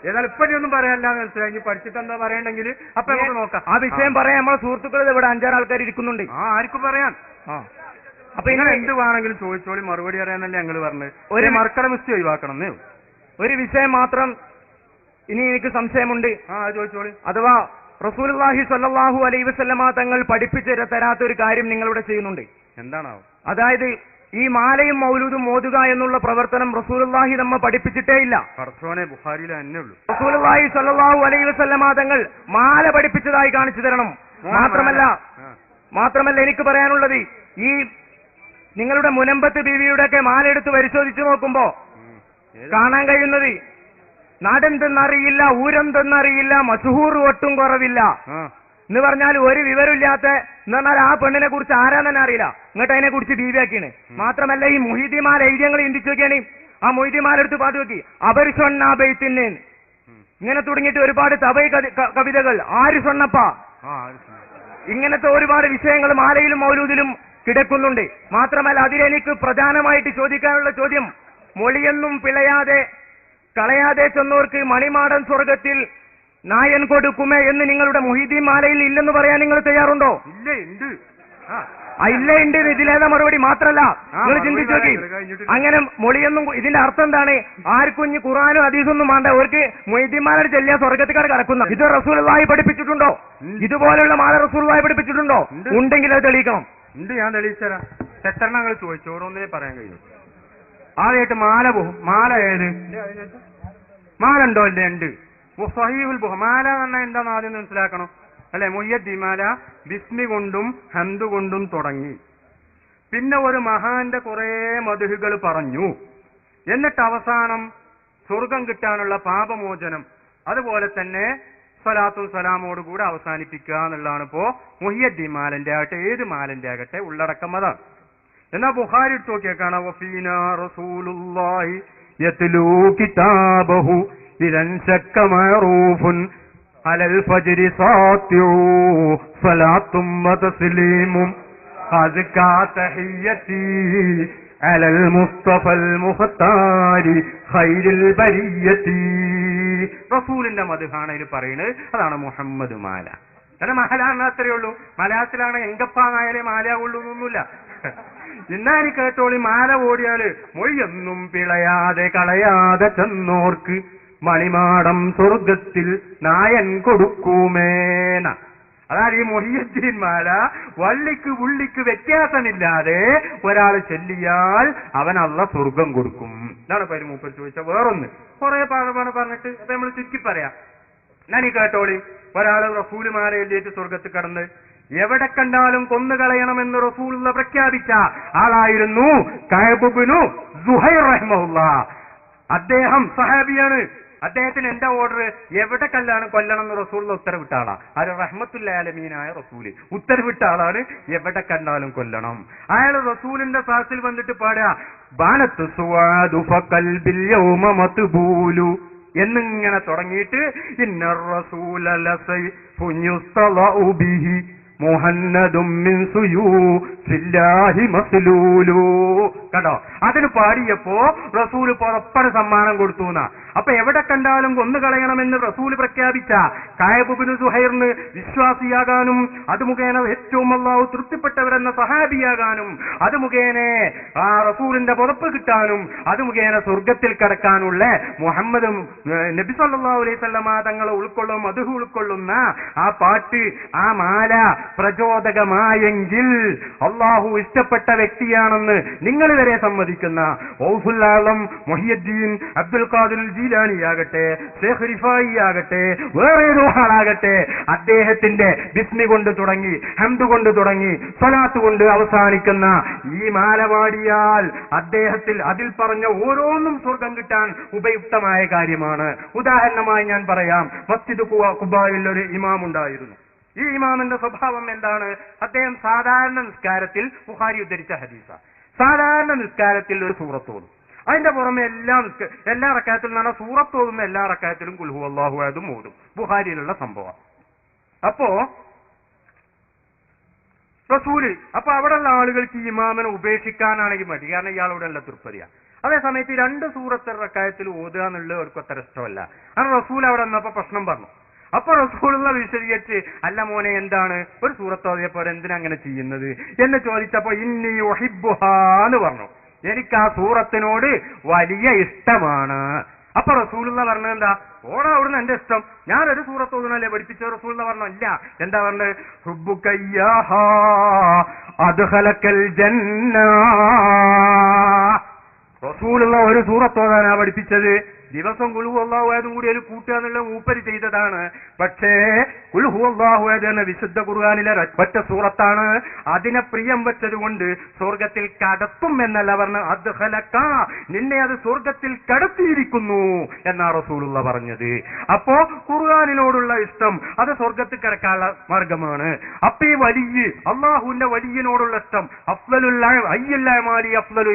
ഏതായാലും ഇപ്പഴൊന്നും പറയാനില്ല മനസ്സിലായി. ഇനി പഠിച്ചിട്ട് എന്താ പറയണ്ടെങ്കിൽ അപ്പൊ നമുക്ക് നോക്കാം. ആ വിഷയം പറയാൻ നമ്മളെ സുഹൃത്തുക്കൾ ഇവിടെ 5-6 ആൾക്കാർ ഇരിക്കുന്നുണ്ട്. ആർക്കും പറയാൻ. അപ്പൊ നിങ്ങൾ എന്ത് വേണമെങ്കിലും ചോദിച്ചോളി, മറുപടി അറിയാന്നല്ലേ ഞങ്ങൾ പറഞ്ഞത്. ഒരു മർക്കട മിസ്റ്റേക്ക് ഒഴിവാക്കണം എന്നേ. ഒരു വിഷയം മാത്രം ഇനി എനിക്ക് സംശയമുണ്ട്. ചോദിച്ചോളി. അഥവാ റസൂലുള്ളാഹി സ്വല്ലല്ലാഹു അലൈഹി വസല്ലമ തങ്ങൾ പഠിപ്പിച്ചു തരാത്ത ഒരു കാര്യം നിങ്ങളിവിടെ ചെയ്യുന്നുണ്ട്. എന്താണാവോ? അതായത് ഈ മാലയും മൗലൂദും ഓതുക എന്നുള്ള പ്രവർത്തനം റസൂലുള്ളാഹി നമ്മെ പഠിപ്പിച്ചിട്ടേ ഇല്ല. ബുഖാരിയിലെ തന്നെ ഉള്ളൂ. റസൂലുള്ളാഹി സ്വല്ലല്ലാഹു അലൈഹി വസല്ലമ തങ്ങൾ മാല പഠിപ്പിച്ചതായി കാണിച്ചു തരണം. മാത്രമല്ല മാത്രമല്ല എനിക്ക് പറയാനുള്ളത്, ഈ നിങ്ങളുടെ മുനമ്പത്ത് ബീവിയുടെ ഒക്കെ മാല എടുത്ത് പരിശോധിച്ചു നോക്കുമ്പോ കാണാൻ കഴിയുന്നത് നാടെന്തെന്നറിയില്ല, ഊരെന്തെന്നറിയില്ല, മഷഹൂർ ഒട്ടും കുറവില്ല എന്ന് പറഞ്ഞാൽ ഒരു വിവരമില്ലാത്ത എന്ന് പറഞ്ഞാൽ ആ പെണ്ണിനെ കുറിച്ച് ആരാന്ന് അറിയില്ല, ഇങ്ങോട്ട് അതിനെ കുറിച്ച് ബീവിയാക്കിയാണ്. മാത്രമല്ല ഈ മുഹിദിമാല ഐതിഹ്യങ്ങൾ ചിന്തിച്ചു നോക്കിയാണ്, ആ മൊയ്തിമാല എടുത്ത് പാട്ട് നോക്കി, അവർ സ്വണ്ണാബൈത്തിന് ഇങ്ങനെ തുടങ്ങിയിട്ട് ഒരുപാട് തബൈ കവിതകൾ, ആര് സ്വണ്ണപ്പ, ഇങ്ങനത്തെ ഒരുപാട് വിഷയങ്ങൾ മാലയിലും മൗലൂദിലും കിടക്കുന്നുണ്ട്. മാത്രമല്ല അതിലെനിക്ക് പ്രധാനമായിട്ട് ചോദിക്കാനുള്ള ചോദ്യം, മൊഴിയൊന്നും പിളയാതെ കളയാതെ ചെന്നോർക്ക് മണിമാടൻ സ്വർഗത്തിൽ നായൻ കൊടുക്കുമേ എന്ന് നിങ്ങളുടെ മുഹീദ്ദീൻ മാലയിൽ ഇല്ലെന്ന് പറയാൻ നിങ്ങൾ തയ്യാറുണ്ടോ? ഇല്ല ഉണ്ട്. ഇതിലേതാ മറുപടി? മാത്രല്ല നിങ്ങൾ ചിന്തിച്ചു നോക്കി, അങ്ങനെ മൊഴിയൊന്നും ഇതിന്റെ അർത്ഥം എന്താണ്? ആർക്കും ഇനി ഖുർആനും ഹദീസൊന്നും വേണ്ട, അവർക്ക് മൊയ്തീന്മാരെ ചെല്ലിയ സ്വർഗത്തിക്കാർ കടക്കുന്ന ഇത് റസൂലുള്ളാഹി പഠിപ്പിച്ചിട്ടുണ്ടോ? ഇതുപോലുള്ള മാല റസൂലുള്ളാഹി പഠിപ്പിച്ചിട്ടുണ്ടോ? ഉണ്ടെങ്കിൽ അത് തെളിയിക്കണം. ഉണ്ട്, ഞാൻ തെളിയിച്ചരാം. എത്രണ്ണങ്ങൾ ചോദിച്ചു, ഓരോന്നിനെ പറയാൻ കഴിയും. ആദ്യമായിട്ട് മാല പോകും. മാല ഏത് മാല ഉണ്ടോ? ഇല്ലേ, ഉണ്ട്. സഹീഹുൽ ബുഖാരി മാല പറഞ്ഞാൽ എന്താണെന്ന് ആദ്യം മനസ്സിലാക്കണം അല്ലെ? മുഹ്യിദ്ദീൻ മാല ബിസ്മി കൊണ്ടും ഹംദ് കൊണ്ടും തുടങ്ങി. പിന്നെ ഒരു മഹാന്റെ കുറെ മദ്ഹുകൾ പറഞ്ഞു. എന്നിട്ട് അവസാനം സ്വർഗം കിട്ടാനുള്ള പാപമോചനം, അതുപോലെ തന്നെ സ്വലാത്തും സലാമോട് കൂടെ അവസാനിപ്പിക്കുക എന്നുള്ളതാണ് ഇപ്പോ മുഹ്യിദ്ദീൻ മാലന്റെ ആകട്ടെ ഏത് മാലന്റെ ആകട്ടെ ഉള്ളടക്കം അതാണ്. എന്നാ ബുഖാരി എടുത്ത് നോക്കിയാൽ കാണാം, വഫീനാ റസൂലുള്ളാഹി യത്ലൂ കിതാബഹു ഇദൻ ശക്ക മഅറൂഫുൻ അലൽ ഫജ്രി സാത്തിഉ സ്വലാത്തും വതസ്ലീമും അസ്കാ തഹിയ്യതി അലൽ മുസ്തഫൽ മുഖ്താരി ഖൈറുൽ ബരിയതി. റസൂലിന്റെ മദ്ഹാണ് ഇതിൽ പറയുന്നത്. അതാണ് മുഹമ്മദ് മാല. അല്ല മഹലാണ് അത്രയേ ഉള്ളൂ. മലയാളത്തിലാണ് എങ്കപ്പാങ്ങായാലേ മാലയാവുള്ളൂ എന്നൊന്നുമില്ല. എന്നാ എനിക്ക് കേട്ടോളി, മാല ഓടിയാല് മൊഴിയൊന്നും പിളയാതെ കളയാതെ ചെന്നോർക്ക് മണിമാടം സ്വർഗത്തിൽ നായൻ കൊടുക്കൂമേന. അതായത് ഈ മുഹ്യിദ്ദീൻ മാല വള്ളിക്ക് ഉള്ളിക്ക് വ്യത്യാസമില്ലാതെ ഒരാൾ ചെല്ലിയാൽ അവൻ അള്ളാഹ് സ്വർഗം കൊടുക്കും. ഇതാണ് പേര് മൂപ്പർ ചോദിച്ച. വേറൊന്ന് കുറെ പാഠമാണ് പറഞ്ഞിട്ട് അപ്പൊ നമ്മൾ ചുരുക്കി പറയാം. ഞാൻ ഈ കേട്ടോളി, ഒരാള് റസൂല് മാല എല്ലിയിട്ട് സ്വർഗത്തിൽ കടന്ന് എവിടെ കണ്ടാലും കൊന്നുകളയണമെന്ന് റസൂലുള്ള പ്രഖ്യാപിച്ച ആളായിരുന്നു കഅബ് ഇബ്നു സുഹൈർ റഹിമഹുല്ലാഹ്. അദ്ദേഹം സഹാബിയാണ്. അദ്ദേഹത്തിന് എന്താ ഓർഡർ? എവിടെ കല്ലാണ് കൊല്ലണം എന്ന് റസൂലുള്ള ഉത്തരവിട്ട ആളാ. അത് റഹ്മത്തുൽ ആലമീനായ റസൂല് ഉത്തരവിട്ട ആളാണ്. എവിടെ കണ്ടാലും കൊല്ലണം. അയാൾ റസൂലിന്റെ സാസിൽ വന്നിട്ട് പാടുക, ബാനത്ത് സുവാദു ഫഖൽബിൽ യൗമ മത്ബൂലു എന്നിങ്ങനെ തുടങ്ങിയിട്ട് ഇന്നർ റസൂല ലസൈഫുൻ യുസ്തളഉ ബിഹി മുഹന്നദും മിൻ സുയൂഫില്ലാഹി മസ്ലൂലു. കണ്ടോ, അതിന് പാടിയപ്പോ റസൂല് പുറപ്പര സമ്മാനം കൊടുത്തു എന്നാ. അപ്പൊ എവിടെ കണ്ടാലും കൊന്നുകളയണമെന്ന് റസൂല് പ്രഖ്യാപിച്ച കഅബ് ഇബ്നു സുഹൈറിന് വിശ്വാസിയാകാനും അത് മുഖേന ഏറ്റവും അല്ലാഹു തൃപ്തിപ്പെട്ടവരെന്ന സഹാബിയാകാനും അത് മുഖേന ആ റസൂലിന്റെ പുറപ്പ് കിട്ടാനും അത് മുഖേന സ്വർഗത്തിൽ കടക്കാനുള്ള മുഹമ്മദ് നബി സല്ലല്ലാഹു അലൈഹി വസല്ലമ തങ്ങളെ ഉൾക്കൊള്ളും മദ്ഹ് ഉൾക്കൊള്ളുന്ന ആ പാട്ട്, ആ മാല പ്രചോദകമായെങ്കിൽ അള്ളാഹു ഇഷ്ടപ്പെട്ട വ്യക്തിയാണെന്ന് നിങ്ങൾ വരെ സമ്മതിക്കുന്ന ഗൗസുൽ ആലം മുഹ്യിദ്ദീൻ അബ്ദുൽ ഖാദിർ ജീലാനിയാകട്ടെ, ശൈഖ് റിഫായി ആകട്ടെ, വേറെ ഏതോ ആളാകട്ടെ, അദ്ദേഹത്തിന്റെ ബിസ്മി കൊണ്ട് തുടങ്ങി ഹംദ് കൊണ്ട് തുടങ്ങി സ്വലാത്ത് കൊണ്ട് അവസാനിക്കുന്ന ഈ മാല പാടിയാൽ അതിൽ പറഞ്ഞ ഓരോന്നും സ്വർഗം കിട്ടാൻ ഉപയുക്തമായ കാര്യമാണ്. ഉദാഹരണമായി ഞാൻ പറയാം, മസ്ജിദ് ഖുബായിൽ ഒരു ഇമാം ഉണ്ടായിരുന്നു. ഈ ഇമാമിന്റെ സ്വഭാവം എന്താണ്? അദ്ദേഹം സാധാരണ നിസ്കാരത്തിൽ, ബുഖാരി ഉദ്ധരിച്ച ഹദീസ, സാധാരണ നിസ്കാരത്തിൽ ഒരു സൂറത്തോടും അതിന്റെ പുറമെ എല്ലാ റക്അത്തിലും എന്ന് പറഞ്ഞാൽ സൂറത്തോടുന്ന എല്ലാ റക്അത്തിലും ഖുൽ ഹുവല്ലാഹു അഹദും ഓടും. ബുഖാരിയിലുള്ള സംഭവം. അപ്പോ റസൂല് അവിടെയുള്ള ആളുകൾക്ക് ഈ ഇമാമിനെ ഉപേക്ഷിക്കാനാണെങ്കിൽ മതി, കാരണം ഇയാളോട് നല്ല തൃപ്തിയാണ്. അതേ സമയത്ത് 2 സൂറത്ത് റക്അത്തിൽ ഓതുക എന്നുള്ളത് അവർക്ക് അത്ര ഇഷ്ടമല്ല. അങ്ങനെ റസൂൽ അവിടെ വന്നപ്പോ പ്രശ്നം പറഞ്ഞു. അപ്പൊ റസൂലുള്ള വിശദീകരിച്ച്, അല്ല മോനെ എന്താണ് ഒരു സൂറത്ത് ഓതിയപ്പോൾ എന്തിനാ അങ്ങനെ ചെയ്യുന്നത് എന്ന് ചോദിച്ചപ്പോ ഇന്നി ഉഹിബ്ബുഹാ എന്ന് പറഞ്ഞു. എനിക്ക് ആ സൂറത്തിനോട് വലിയ ഇഷ്ടമാണ്. അപ്പൊ റസൂലുള്ള പറഞ്ഞത് എന്താ? ഓടാ അവിടുന്ന് എന്റെ ഇഷ്ടം, ഞാനൊരു സൂറത്ത് ഓതുന്നല്ലേ പഠിപ്പിച്ച. റസൂലുള്ള പറഞ്ഞു, അല്ല, എന്താ പറഞ്ഞത്? ഹുബ്ബുകയ്യാഹാ അദ്ഖലക്കൽ ജന്ന. റസൂലുള്ള ഒരു സൂറത്ത് ഓതാനാ പഠിപ്പിച്ചത്. ദിവസം കുൽഹു അല്ലാഹു അഹദും കൂടി ഒരു കൂട്ടുക എന്നുള്ള മൂപ്പര് ചെയ്തതാണ്. പക്ഷേ കുൽഹു അല്ലാഹു അഹദ് എന്ന വിശുദ്ധ ഖുർആനിലെ ഒറ്റ സൂറത്താണ്. അതിനെ പ്രിയം വെച്ചതുകൊണ്ട് സ്വർഗത്തിൽ കടത്തും എന്നല്ല പറഞ്ഞ് അദ്ഖലക, നിന്നെ അത് സ്വർഗത്തിൽ കടത്തിയിരിക്കുന്നു എന്നാ റസൂലുള്ള പറഞ്ഞത്. അപ്പോ ഖുർആനിനോടുള്ള ഇഷ്ടം അത് സ്വർഗത്തിൽ കിടക്കാനുള്ള മാർഗമാണ്. അപ്പൊ ഈ വലിയ അള്ളാഹുവിന്റെ വലിയനോടുള്ള ഇഷ്ടം അഫ്ളലു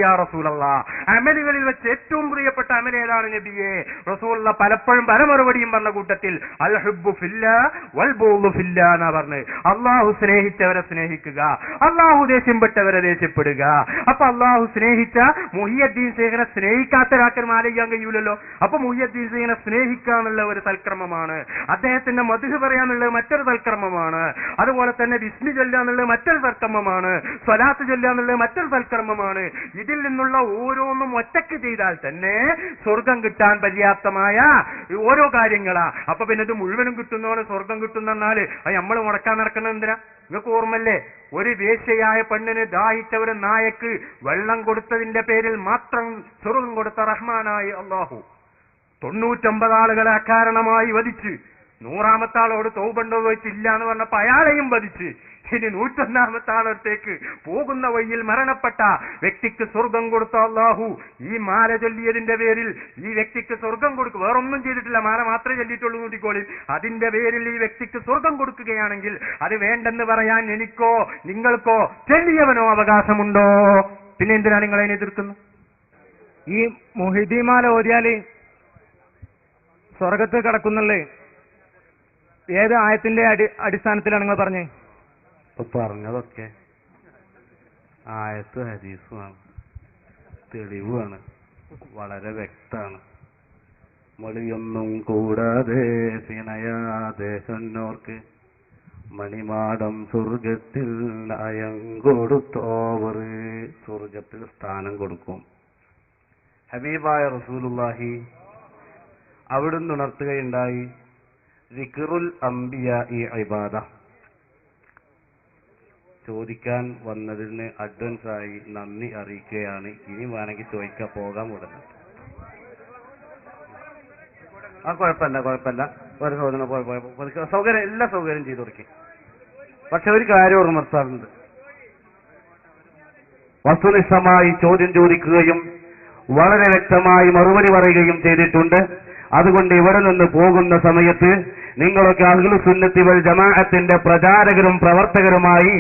യാ റസൂലല്ലാഹ്, അമലുകളിൽ വെച്ച് ഏറ്റവും പ്രിയപ്പെട്ട അമൽ ഏതാണ് നബിയെ? റസൂലുള്ള പലപ്പോഴും പല മറുപടിയും പറഞ്ഞ കൂട്ടത്തിൽ അൽ ഹുബ്ബു ഫില്ലാ വൽ ബുഗ്ളു ഫില്ലാ എന്നാ പറഞ്ഞ്. അള്ളാഹു സ്നേഹിച്ചവരെ സ്നേഹിക്കുക, അള്ളാഹു ദേഷ്യപ്പെട്ടവരെ ദേഷ്യപ്പെടുക. അപ്പൊ അള്ളാഹു സ്നേഹിച്ച മുഹിയുദ്ദീൻ ശൈഖിനെ സ്നേഹിക്കാത്ത ഒരാൾക്ക് മാലയ്യാൻ കഴിയൂലല്ലോ. അപ്പൊ മുഹിയുദ്ദീൻ ശൈഖിനെ സ്നേഹിക്കുക എന്നുള്ള ഒരു സൽക്രമമാണ്. അദ്ദേഹത്തിന്റെ മദ്ഹ് പറയാന്നുള്ളത് മറ്റൊരു സൽക്കർമ്മമാണ്. അതുപോലെ തന്നെ ബിസ്മി ചൊല്ലുക എന്നുള്ളത് മറ്റൊരു സൽക്കർമ്മമാണ്. സ്വലാത്ത് ചൊല്ലുക എന്നുള്ളത് മറ്റൊരു സൽക്കർമ്മമാണ്. ഇതിൽ നിന്നുള്ള ഓരോന്നും ഒറ്റക്ക് ചെയ്താൽ തന്നെ സ്വർഗം കിട്ടാൻ പര്യാപ്തമായ ഓരോ കാര്യങ്ങളാ. അപ്പൊ പിന്നെ ഇത് മുഴുവനും കിട്ടുന്നവരെ സ്വർഗം കിട്ടുന്നെന്നാല് അത് നമ്മൾ മുടക്കാൻ നടക്കുന്നത് എന്തിനാ? നിങ്ങൾക്ക് ഓർമ്മല്ലേ, ഒരു വേശ്യയായ പെണ്ണിന് ദാഹിച്ചവര് നായക്ക് വെള്ളം കൊടുത്തതിന്റെ പേരിൽ മാത്രം സ്വർഗം കൊടുത്ത റഹ്മാനായ അല്ലാഹു 99 ആളുകളെ അകാരണമായി വധിച്ച് 100ാമത്തെ ആളോട് തൗബണ്ടോ ചോദിച്ചില്ല എന്ന് പറഞ്ഞപ്പോ അയാളെയും വധിച്ച് ഇനി 101ാമത്തെ ആളത്തേക്ക് പോകുന്ന വഴിയിൽ മരണപ്പെട്ട വ്യക്തിക്ക് സ്വർഗം കൊടുത്ത അല്ലാഹു ഈ മാല ചൊല്ലിയതിന്റെ പേരിൽ ഈ വ്യക്തിക്ക് സ്വർഗം കൊടുക്കും. വേറൊന്നും ചെയ്തിട്ടില്ല, മാല മാത്രമേ ചൊല്ലിയിട്ടുള്ളൂ കൂട്ടിക്കോളി. അതിന്റെ പേരിൽ ഈ വ്യക്തിക്ക് സ്വർഗം കൊടുക്കുകയാണെങ്കിൽ അത് വേണ്ടെന്ന് പറയാൻ എനിക്കോ നിങ്ങൾക്കോ ചൊല്ലിയവനോ അവകാശമുണ്ടോ? പിന്നെ എന്തിനാണ് നിങ്ങൾ അതിനെ എതിർക്കുന്നത്? ഈ മുഹിദ്ദീമാല ഓതിയാല് സ്വർഗത്ത് കടക്കുന്നല്ലേ? ഏത് ആയത്തിന്റെ അടിസ്ഥാനത്തിലാണ് നിങ്ങൾ പറഞ്ഞത്? പറഞ്ഞതൊക്കെ ആയത്ത് ഹദീസുമാണ്, തെളിവാണ്, വളരെ വ്യക്തമാണ്. മൊഴിയൊന്നും കൂടാതെ സിനയാതെ എന്നോർക്ക് മണിമാടം സ്വർഗത്തിൽ നയം കൊടുത്തോവർ, സ്വർഗത്തിൽ സ്ഥാനം കൊടുക്കും. ഹബീബായ റസൂലുള്ളാഹി അവിടുന്ന് ഉണർത്തുകയുണ്ടായി, ദിക്റുൽ അംബിയാഇ ഇബാദ. ചോദിക്കാൻ വന്നതിന് അഡ്വാൻസായി നന്ദി അറിയിക്കുകയാണ്. ഇനി വേണമെങ്കിൽ ചോദിക്കാൻ പോകാൻ ഉടനെ. കുഴപ്പമില്ല, ഒരു സൗകര്യം, എല്ലാ സൗകര്യം ചെയ്തു കൊടുക്കി. പക്ഷെ ഒരു കാര്യം ഓർമ്മർത്താറുണ്ട്, വസ്തുനിഷ്ഠമായി ചോദ്യം ചോദിക്കുകയും വളരെ വ്യക്തമായി മറുപടി പറയുകയും ചെയ്തിട്ടുണ്ട്. അതുകൊണ്ട് ഇവിടെ നിന്ന് പോകുന്ന സമയത്ത് നിങ്ങളൊക്കെ അഹ്ലുസുന്നത്തി വൽ ജമാഅത്തിന്റെ പ്രചാരകരും പ്രവർത്തകരുമായി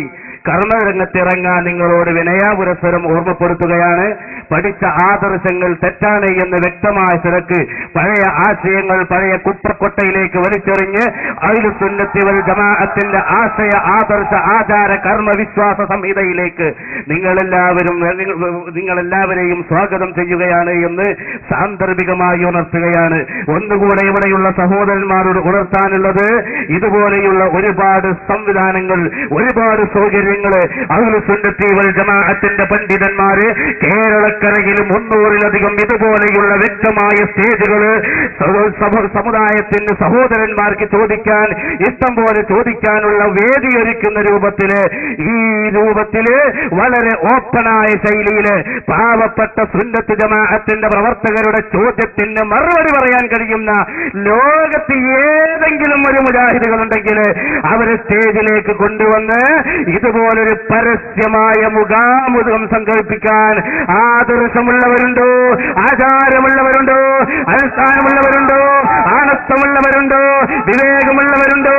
കർമ്മരംഗത്തിറങ്ങാൻ നിങ്ങളോട് വിനയാപുരസ്സരം ഓർമ്മപ്പെടുത്തുകയാണ്. പഠിച്ച ആദർശങ്ങൾ തെറ്റാണ് എന്ന് വ്യക്തമായ നിലക്ക് പഴയ ആശയങ്ങൾ പഴയ കുപ്പക്കൊട്ടയിലേക്ക് വലിച്ചെറിഞ്ഞ് അഹ്ലുസുന്നത്തി വൽ ജമാഅത്തിന്റെ ആശയ ആദർശ ആചാര കർമ്മ വിശ്വാസ സംഹിതയിലേക്ക് നിങ്ങളെല്ലാവരെയും സ്വാഗതം ചെയ്യുകയാണ് എന്ന് സാന്ദർഭികമായി ഉണർത്തുകയാണ്. ഒന്നുകൂടെ ഇവിടെയുള്ള സഹോദരന്മാരോട് ഉണർത്താനുള്ളത്, ഇതുപോലെയുള്ള ഒരുപാട് സംവിധാനങ്ങൾ, ഒരുപാട് സൗകര്യങ്ങൾ അഹ്ലുസുന്നത്തി വൽ ജമാഅത്തിന്റെ പണ്ഡിതന്മാര് കേരളക്കരയിലും 300-ലധികം ഇതുപോലെയുള്ള വ്യക്തമായ സ്റ്റേജുകൾ സമുദായത്തിന് സഹോദരന്മാർക്ക് ചോദിക്കാൻ ഇഷ്ടം പോലെ ചോദിക്കാനുള്ള വേദി ഒരുക്കുന്ന രൂപത്തില്, ഈ രൂപത്തില് വളരെ ഓപ്പണായ ശൈലിയില് പാവപ്പെട്ട സുന്നത്ത് ജമാഅത്തിന്റെ പ്രവർത്തകരുടെ ചോദ്യത്തിന് മറുപടി പറയാൻ കഴിയുന്ന ലോകത്ത് ഏതെങ്കിലും ഒരു മുജാഹിദുകളുണ്ടെങ്കിൽ അവരെ സ്റ്റേജിലേക്ക് കൊണ്ടുവന്ന് ഇതുപോലൊരു പരസ്യമായ മുഖാമുഖം സംഘടിപ്പിക്കാൻ ആദർശമുള്ളവരുണ്ടോ, ആചാരമുള്ളവരുണ്ടോ, അനുഷ്ഠാനമുള്ളവരുണ്ടോ, ആണത്വമുള്ളവരുണ്ടോ, വിവേകമുള്ളവരുണ്ടോ,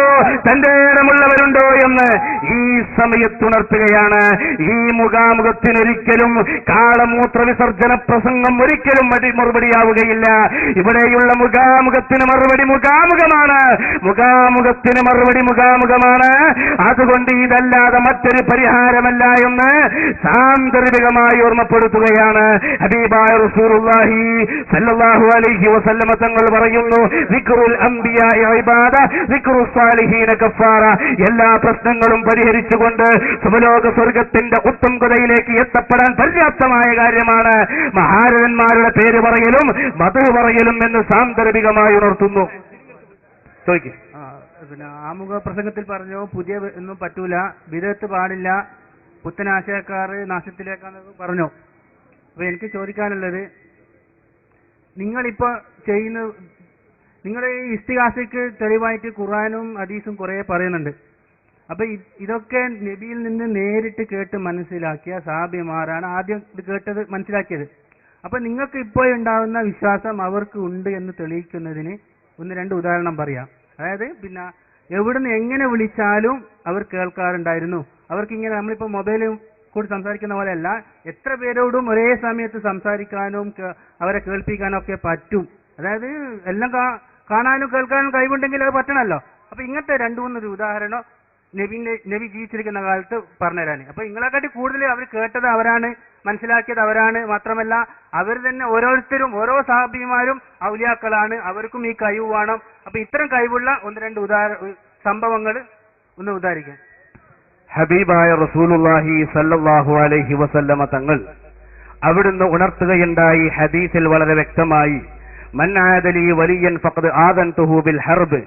തന്റെ ഇടമുള്ളവരുണ്ടോ എന്ന് ഈ സമയത്തുണർത്തുകയാണ്. ഈ മുഖാമുഖത്തിനൊരിക്കലും കാളമൂത്ര വിസർജന പ്രസംഗം ഒരിക്കലും മറുപടിയാവുകയില്ല. ഇവിടെയുള്ള മുഖാമുഖത്തിന് മറുപടി മുഖാമുഖമാണ്, മുഖാമുഖത്തിന് മറുപടി മുഖാമുഖമാണ്. അതുകൊണ്ട് ഇതല്ലാതെ മറ്റൊരു പരിഹാരമല്ല എന്ന് സാന്ദർഭികമായി ഓർമ്മപ്പെടുത്തുകയാണ്. ഹബീബായ റസൂലുള്ളാഹി സ്വല്ലല്ലാഹു അലൈഹി വസല്ലമ തങ്ങൾ പറയുന്നു, ദിക്റുൽ അംബിയാഇ ഇബാദ ദിക്റുസ് സാലിഹീന കഫാറ. എല്ലാ പ്രശ്നങ്ങളും പരിഹരിച്ചുകൊണ്ട് സുബലോക സ്വർഗത്തിന്റെ ഉത്തംകതയിലേക്ക് എത്തപ്പെടാൻ പര്യാപ്തമായ കാര്യമാണ് മഹാരഥന്മാരുടെ പേര് പറയലും മദ്ഹ് പറയലും എന്ന് സാന്ദർഭികമായി ഉണർത്തുന്നു. ചോദിക്കും. പിന്നെ ആമുഖ പ്രസംഗത്തിൽ പറഞ്ഞു പുതിയ ഒന്നും പറ്റൂല, വിദഗ്ധ പാടില്ല, പുത്തനാശയക്കാർ നാശത്തിലേക്കാണെന്ന് പറഞ്ഞു. അപ്പൊ എനിക്ക് ചോദിക്കാനുള്ളത്, നിങ്ങളിപ്പോ ചെയ്യുന്ന നിങ്ങൾ ഈ ഇസ്തിഹാസയ്ക്ക് തെളിവായിട്ട് ഖുർആനും ഹദീസും കുറെ പറയുന്നുണ്ട്. അപ്പൊ ഇതൊക്കെ നബിയിൽ നിന്ന് നേരിട്ട് കേട്ട് മനസ്സിലാക്കിയ സഹാബിമാരാണ് ആദ്യം ഇത് കേട്ടത് മനസ്സിലാക്കിയത്. അപ്പൊ നിങ്ങൾക്ക് ഇപ്പോൾ ഉണ്ടാകുന്ന വിശ്വാസം അവർക്ക് ഉണ്ട് എന്ന് തെളിയിക്കുന്നതിന് ഒന്ന് രണ്ട് ഉദാഹരണം പറയാം. അതായത് പിന്നെ എവിടുന്ന് എങ്ങനെ വിളിച്ചാലും അവർ കേൾക്കാറുണ്ടായിരുന്നു. അവർക്കിങ്ങനെ നമ്മളിപ്പോ മൊബൈലും കൂടി സംസാരിക്കുന്ന പോലെയല്ല, എത്ര പേരോടും ഒരേ സമയത്ത് സംസാരിക്കാനും അവരെ കേൾപ്പിക്കാനും ഒക്കെ പറ്റും. അതായത് എല്ലാം കാണാനും കേൾക്കാനും കഴിവുണ്ടെങ്കിൽ അത് പറ്റണമല്ലോ. അപ്പൊ ഇങ്ങനത്തെ രണ്ടു മൂന്നൊരു ഉദാഹരണം നബി ജീവിച്ചിരിക്കുന്ന കാലത്ത് പറഞ്ഞുതരാൻ. അപ്പൊ നിങ്ങളെക്കാട്ടി കൂടുതൽ അവർ കേട്ടത് അവരാണ്, മനസ്സിലാക്കിയത് അവരാണ്. മാത്രമല്ല അവർ തന്നെ ഓരോരുത്തരും ഓരോ സഹാബിമാരും ഔലിയാക്കളാണ്, അവർക്കും ഈ കഴിവ് വേണം. അപ്പൊ ഇത്തരം കഴിവുള്ള ഒന്ന് രണ്ട് സംഭവങ്ങൾ ഒന്ന് ഉദാഹരിക്കാം. ഹബീബായ റസൂലുള്ളാഹി സല്ലല്ലാഹു അലൈഹി വസല്ലമ തങ്ങൾ അവിടുന്ന് ഉണർത്തുകയുണ്ടായി ഹദീസിൽ വളരെ വ്യക്തമായി, മൻ ആദലി വലിയൻ ഫഖദ് ആദൻതുഹു ബിൽ ഹർബ്.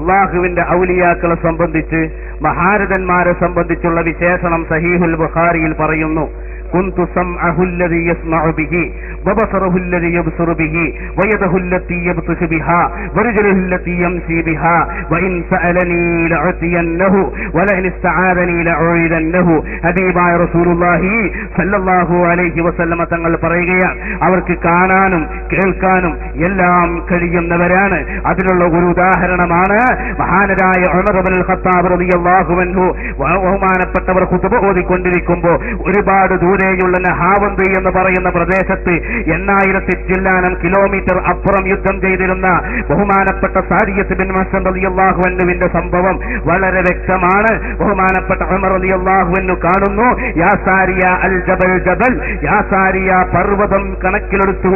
അള്ളാഹുവിന്റെ ഔലിയാക്കളെ സംബന്ധിച്ച് മഹാരഥന്മാരെ സംബന്ധിച്ചുള്ള വിശേഷണം സഹീഹുൽ ബുഖാരിയിൽ പറയുന്നു. കുന്തു സംഅഹു അല്ലദീ യസ്മഉ ബിഹി വബസറുഹു അല്ലദീ യബ്സുറു ബിഹി വയദഹു അല്ലതീ യബ്തുശു ബിഹാ വറജലുഹു അല്ലതീ യംശി ബിഹാ വഇൻ സഅലനീ ലഅതിയന്നഹു വലഇൻ ഇസ്തആദനീ ലഉഇദന്നഹു. ഹബീബായ റസൂലുള്ളാഹി സല്ലല്ലാഹു അലൈഹി വസല്ലമ തങ്ങൾ പറയുകയാണ്, അവർക്ക് കാണാനും കേൾക്കാനും എല്ലാം കഴിയുന്നവരാണ്. അതിനുള്ള ഒരു ഉദാഹരണമാണ് മഹാനരായ ഉമർ ഇബ്നുൽ ഖത്താബ് റളിയല്ലാഹു അൻഹു. ബഹുമാനപ്പെട്ടവർ ഖുതുബ ഓതിക്കൊണ്ടിരിക്കുമ്പോൾ ഒരുപാട് ദൂരെയുള്ള നഹാവന്ത് എന്ന് പറയുന്ന പ്രദേശത്ത് 8000 ചില്ലാനം കിലോമീറ്റർ അപ്പുറം യുദ്ധം ചെയ്തിരുന്ന ബഹുമാനപ്പെട്ട സാരിയത്ത് ബിൻ മഅ്സം റളിയല്ലാഹു അൻഹുവിന്റെ സംഭവം വളരെ വ്യക്തമാണ്. ബഹുമാനപ്പെട്ട ഉമർ റളിയല്ലാഹു അൻഹു കാണുന്നു, യാ സാരിയ അൽ ജബൽ ജബൽ, യാ സാരിയ പർവ്വതം കണക്കിലെടുത്ത്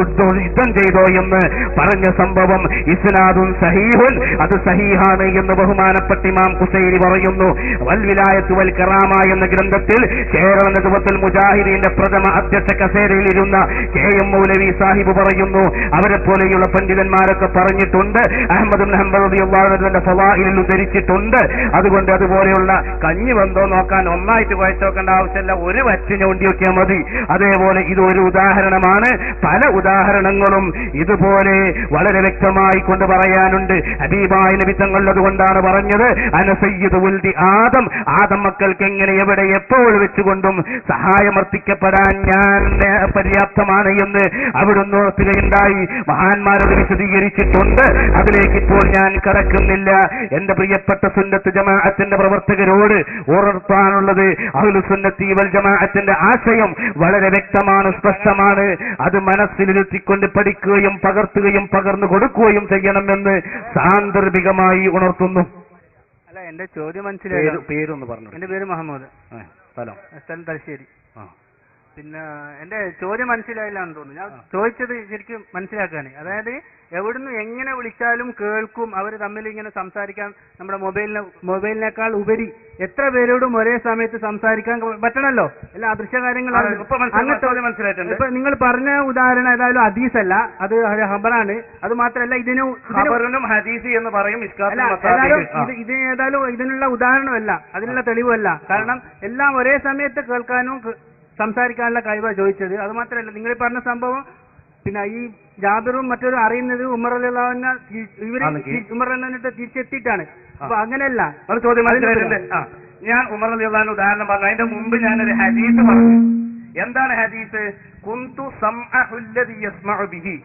യുദ്ധം ചെയ്തോ എന്ന് പറഞ്ഞ സംഭവം ഇസ്നാദുൻ സഹീഹുൻ, അത് സഹീഹാണ് എന്ന് ബഹുമാനപ്പെട്ട ഇമാം ഖുസൈരി പറയുന്നു. വൽ വിലായത്ത് വൽ കറാമ എന്ന ഗ്രന്ഥത്തിൽ കേരള നേതൃത്വത്തിൽ മുജാഹിദീന്റെ പ്രഥമ അധ്യക്ഷ കസേരയിലിരുന്ന KM മൗലവി സാഹിബ് പറയുന്നു, അവരെ പോലെയുള്ള പണ്ഡിതന്മാരൊക്കെ പറഞ്ഞിട്ടുണ്ട്, അഹ്മദ് ഇബ്നു ഹംബൽ റളിയല്ലാഹു അൻഹുവിന്റെ ഫളായിലിൽ ഉദ്ധരിച്ചിട്ടുണ്ട്. അതുകൊണ്ട് അതുപോലെയുള്ള കഞ്ഞി വന്നോ നോക്കാൻ ഒന്നായിട്ട് കുഴച്ച് നോക്കേണ്ട ആവശ്യമില്ല, ഒരു വറ്റിന് ഉണ്ടി നോക്കിയാൽ മതി. അതേപോലെ ഇത് ഒരു ഉദാഹരണമാണ്. പല ഉദാഹരണങ്ങളും ഇതുപോലെ വളരെ വ്യക്തമായി കൊണ്ട് പറയാനുണ്ട്. ഹബീബായ നബി തങ്ങൾ അതുകൊണ്ടാണ് പറഞ്ഞത്, അന സയ്യിദു വൽദി ആദം, ആദം മക്കൾക്ക് എങ്ങനെ എവിടെ എപ്പോൾ വെച്ചുകൊണ്ടും സഹായമർപ്പിക്കപ്പെടാൻ ഞാൻ പര്യാപ്തമാണ് എന്ന് അവിടുന്ന് ഓർത്തുകയുണ്ടായി. മഹാന്മാരോട് വിശദീകരിച്ചിട്ടുണ്ട്, അതിലേക്ക് ഇപ്പോൾ ഞാൻ കടക്കുന്നില്ല. എന്റെ പ്രിയപ്പെട്ട സുന്നത്ത് ജമാഅത്തിന്റെ പ്രവർത്തകരോട് ഉണർത്താനുള്ളത്, അഹ്ലു സുന്നത്തി വൽ ജമാഅത്തിന്റെ ആശയം വളരെ വ്യക്തമാണ്, സ്പഷ്ടമാണ്. അത് മനസ്സിലിരുത്തിക്കൊണ്ട് പഠിക്കുകയും പകർത്തുകയും പകർന്നു കൊടുക്കുകയും ചെയ്യണമെന്ന് സാന്ദർഭികമായി ഉണർത്തുന്നു. അല്ല, എന്റെ ചോദ്യം മനസ്സിലായി. പേരൊന്ന് പറഞ്ഞു. എന്റെ പേര് മുഹമ്മദ്, സ്ഥലം തലശ്ശേരി. പിന്നെ എന്റെ ചോദ്യം മനസ്സിലായില്ല എന്ന് തോന്നുന്നു. ഞാൻ ചോദിച്ചത് ശരിക്കും മനസ്സിലാക്കാണ്. അതായത് എവിടുന്ന് എങ്ങനെ വിളിച്ചാലും കേൾക്കും, അവർ തമ്മിൽ ഇങ്ങനെ സംസാരിക്കാൻ നമ്മുടെ മൊബൈലിനേക്കാൾ ഉപരി എത്ര പേരോടും ഒരേ സമയത്ത് സംസാരിക്കാൻ പറ്റണല്ലോ. എല്ലാ ദൃശ്യകാര്യങ്ങളാണ്. ഇപ്പൊ നിങ്ങൾ പറഞ്ഞ ഉദാഹരണം ഏതായാലും ഹദീസല്ല, അത് ഹബറാണ്. അത് മാത്രമല്ല ഇതിനും ഹദീസ് എന്ന് പറയും. ഇത് ഏതായാലും ഇതിനുള്ള ഉദാഹരണമല്ല, അതിനുള്ള തെളിവല്ല. കാരണം എല്ലാം ഒരേ സമയത്ത് കേൾക്കാനും സംസാരിക്കാനുള്ള കഴിവാണ് ചോദിച്ചത്. അത് മാത്രമല്ല നിങ്ങൾ പറഞ്ഞ സംഭവം, പിന്നെ ഈ ജാബിറും മറ്റൊരു അറിയുന്നത് ഉമർ റളിയല്ലാഹു അൻഹു ഉമർ എന്നിട്ട് തിരിച്ചെത്തിയിട്ടാണ്. അപ്പൊ അങ്ങനെയല്ല. ഞാൻ ഉമർ റളിയല്ലാഹു അൻഹു ഉദാഹരണം പറഞ്ഞു. അതിന്റെ മുമ്പ് ഞാനൊരു ഹദീസ് പറഞ്ഞു. എന്താണ് ഹദീസ്? കുന്തു സംഅഹു അല്ലദീ യസ്മഉ ബിഹി,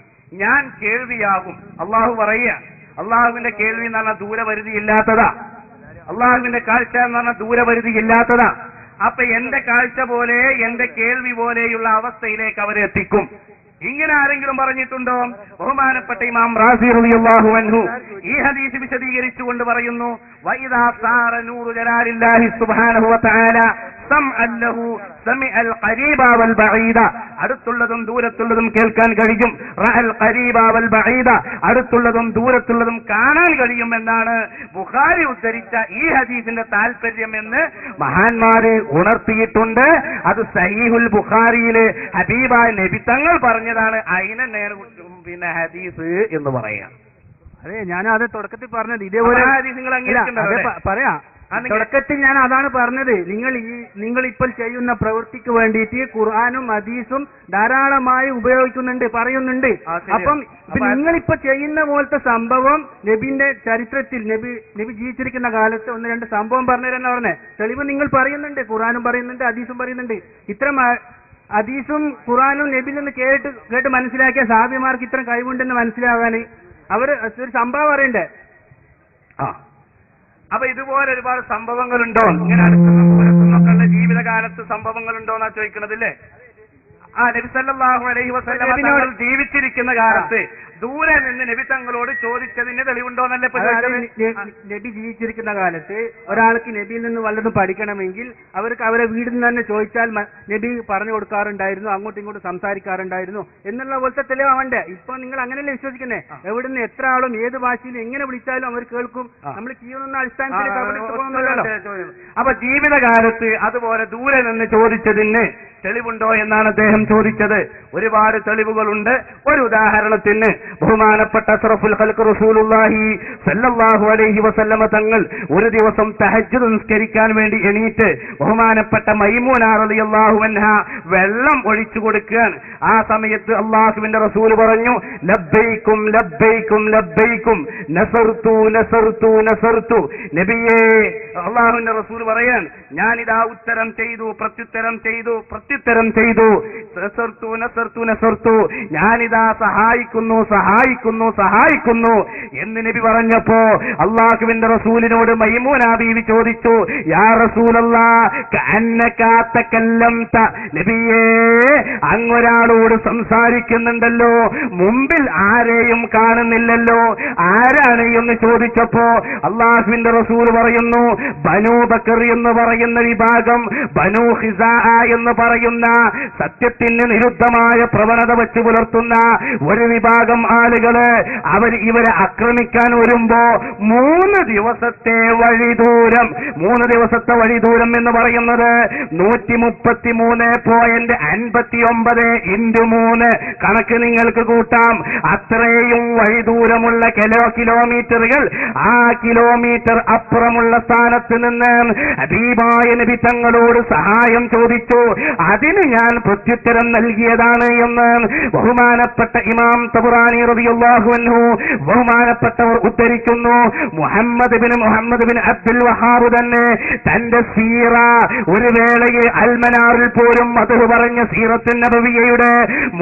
ഞാൻ കേൾവിയാകും. അള്ളാഹു പറയുക, അള്ളാഹുവിന്റെ കേൾവി എന്ന് പറഞ്ഞാൽ ദൂരപരിധി ഇല്ലാത്തതാ. അള്ളാഹുവിന്റെ കാഴ്ച എന്ന് പറഞ്ഞാൽ ദൂരപരിധി ഇല്ലാത്തതാ. അപ്പൊ എന്റെ കാഴ്ച പോലെ എന്റെ കേൾവി പോലെയുള്ള അവസ്ഥയിലേക്ക് അവരെ എത്തിക്കും. ഇങ്ങനെ ആരെങ്കിലും പറഞ്ഞിട്ടുണ്ടോ? ബഹുമാനപ്പെട്ട ഇമാം റാസി റളിയല്ലാഹു അൻഹു ഈ ഹദീസ് വിശദീകരിച്ചുകൊണ്ട് പറയുന്നു, വഇദാ സാറ നൂറു ജലാലില്ലാഹി സുബ്ഹാനഹു വതആല സമഅൻ ലഹു സമിഅൽ ഖരീബ വൽ ബഈദ, അടുത്തുള്ളതും ദൂരത്തുള്ളതും കേൾക്കാൻ കഴിയും. റഅൽ ഖരീബ വൽ ബഈദ, അടുത്തുള്ളതും ദൂരത്തുള്ളതും കാണാൻ കഴിയും എന്നാണ് ബുഖാരി ഉദ്ധരിച്ച ഈ ഹദീസിന്റെ താല്പര്യം എന്ന് മഹാന്മാര് ഉണർത്തിയിട്ടുണ്ട്. അത് സഹീഹുൽ ബുഖാരിയിലെ ഹബീബായ നബി തങ്ങൾ പറഞ്ഞതാണ്. അതിനെ പിന്നെ ഹദീസ് എന്ന് പറയാം. അതെ, ഞാൻ അത് തുടക്കത്തിൽ പറഞ്ഞത് ഇതേപോലെ നിങ്ങൾ പറയാ. തുടക്കത്തിൽ ഞാൻ അതാണ് പറഞ്ഞത്. നിങ്ങൾ ഇപ്പോൾ ചെയ്യുന്ന പ്രവൃത്തിക്ക് വേണ്ടിയിട്ട് ഖുർആനും ഹദീസും ധാരാളമായി ഉപയോഗിക്കുന്നുണ്ട്, പറയുന്നുണ്ട്. അപ്പം നിങ്ങളിപ്പോ ചെയ്യുന്ന പോലത്തെ സംഭവം നബിന്റെ ചരിത്രത്തിൽ നബി ജീവിച്ചിരിക്കുന്ന കാലത്ത് 1-2 സംഭവം പറഞ്ഞുതരാൻ പറഞ്ഞേ. തെളിവ് നിങ്ങൾ പറയുന്നുണ്ട്, ഖുർആനും പറയുന്നുണ്ട്, ഹദീസും പറയുന്നുണ്ട്. ഇത്തരം ഹദീസും ഖുർആനും നബിയിൽ നിന്ന് കേട്ട് മനസ്സിലാക്കിയ സാബിമാർക്ക് ഇത്ര കഴിവുണ്ടെന്ന് മനസ്സിലാകാൻ അവർ ഒരു സംഭവം പറയണ്ടേ. അപ്പൊ ഇതുപോലെ ഒരുപാട് സംഭവങ്ങളുണ്ടോ, ഇങ്ങനെ അടുത്ത ജീവിതകാലത്ത് സംഭവങ്ങളുണ്ടോ എന്നാ ചോദിക്കണതില്ലേ? നബി സല്ലല്ലാഹു അലൈഹി വസല്ലം തങ്ങൾ ജീവിച്ചിരിക്കുന്ന കാലത്ത് ദൂരെ നിന്ന് നബി തങ്ങളോട് ചോദിച്ചതിന് തെളിവുണ്ടോന്നല്ലേ? നബി ജീവിച്ചിരിക്കുന്ന കാലത്ത് ഒരാൾക്ക് നബിയിൽ നിന്ന് വല്ലതും പഠിക്കണമെങ്കിൽ അവർക്ക് അവരെ വീട്ടിൽ നിന്ന് തന്നെ ചോദിച്ചാൽ നബി പറഞ്ഞു കൊടുക്കാറുണ്ടായിരുന്നു, അങ്ങോട്ടും ഇങ്ങോട്ടും സംസാരിക്കാറുണ്ടായിരുന്നു എന്നുള്ള പോലത്തെ തെളിവാവണ്ടേ? ഇപ്പൊ നിങ്ങൾ അങ്ങനെയല്ലേ വിശ്വസിക്കുന്നേ? എവിടുന്ന് എത്ര ആളും ഏത് ഭാഷയിലും എങ്ങനെ വിളിച്ചാലും അവർ കേൾക്കും. നമ്മൾ കീഴുന്ന അടിസ്ഥാനത്തിൽ അപ്പൊ ജീവിതകാലത്ത് അതുപോലെ ദൂരെ നിന്ന് ചോദിച്ചതിന് തെളിവുണ്ടോ എന്നാണ് അദ്ദേഹം ചോദിച്ചത്. ഒരുപാട് തെളിവുകളുണ്ട്. ഒരു ഉദാഹരണത്തിന് ബഹുമാനപ്പെട്ട അഷ്റഫുൽ ഖൽഖ് റസൂലുള്ളാഹി സല്ലല്ലാഹു അലൈഹി വസല്ലമ തങ്ങൾ ഒരു ദിവസം തഹജ്ജുദ് നിസ്കരിക്കാൻ വേണ്ടി എണീറ്റ് ബഹുമാനപ്പെട്ട മൈമൂന റളിയല്ലാഹു അൻഹ വെള്ളം ഒഴിച്ചു കൊടുക്കുകയാണ്. ആ സമയത്ത് അല്ലാഹുവിന്റെ റസൂൽ പറഞ്ഞു, ലബ്ബൈക്കും ലബ്ബൈക്കും ലബ്ബൈക്കും നസർതു നസർതു നസർതു. നബിയേ, അല്ലാഹുവിന്റെ റസൂൽ പറയാൻ, ഞാനിതാ ഉത്തരം ചെയ്തു, പ്രത്യുത്തരം ചെയ്തു, പ്രത്യുത്തരം ചെയ്തു. നസർതു നസർതു നസർതു, ഞാനിതാ സഹായിക്കുന്നു സഹായിക്കുന്നു സഹായിക്കുന്നു എന്ന് നബി പറഞ്ഞപ്പോ അല്ലാഹുവിന്റെ റസൂലിനോട് മൈമൂന ബീവി ചോദിച്ചു, യാ റസൂലല്ലാഹ് കഅന്നക തകല്ലംത. നബിയേ, അങ്ങൊരാളോട് സംസാരിക്കുന്നുണ്ടല്ലോ, മുമ്പിൽ ആരെയും കാണുന്നില്ലല്ലോ, ആരാണ് എന്ന് ചോദിച്ചപ്പോ അല്ലാഹുവിന്റെ റസൂൽ പറയുന്നു, ബനൂ ബക്കർ എന്ന് പറയുന്ന വിഭാഗം, ബനൂ ഖിസാ എന്ന് പറയുന്ന സത്യത്തിന് വിരുദ്ധമായ പ്രവണത വെച്ച് പുലർത്തുന്ന ഒരു വിഭാഗം ആളുകള് ഇവരെ ആക്രമിക്കാൻ വരുമ്പോ 3 ദിവസത്തെ വഴിദൂരം, 3 ദിവസത്തെ വഴിദൂരം എന്ന് പറയുന്നത് 133.59 × 3 കണക്ക് നിങ്ങൾക്ക് കൂട്ടാം. അത്രയും വഴിദൂരമുള്ള കിലോമീറ്ററുകൾ, ആ കിലോമീറ്റർ അപ്പുറമുള്ള സ്ഥാനത്ത് നിന്ന് ഹബീബായ നബി തങ്ങളോട് സഹായം ചോദിച്ചു. അതിന് ഞാൻ പ്രത്യുത്തരം നൽകിയതാണ് എന്ന് ബഹുമാനപ്പെട്ട ഇമാം തബറാനി റളിയല്ലാഹു അൻഹു ബഹുമാനപ്പെട്ടവർ ഉദ്ധരിക്കുന്നു. മുഹമ്മദ് ബിൻ അബ്ദുൽ വഹാബ് തന്നെ തന്റെ സീറ ഒരു വേളയിൽ അൽമനാറിൽ പോലും അത് പറഞ്ഞ സീറത്തുൻ നബവിയ്യയുടെ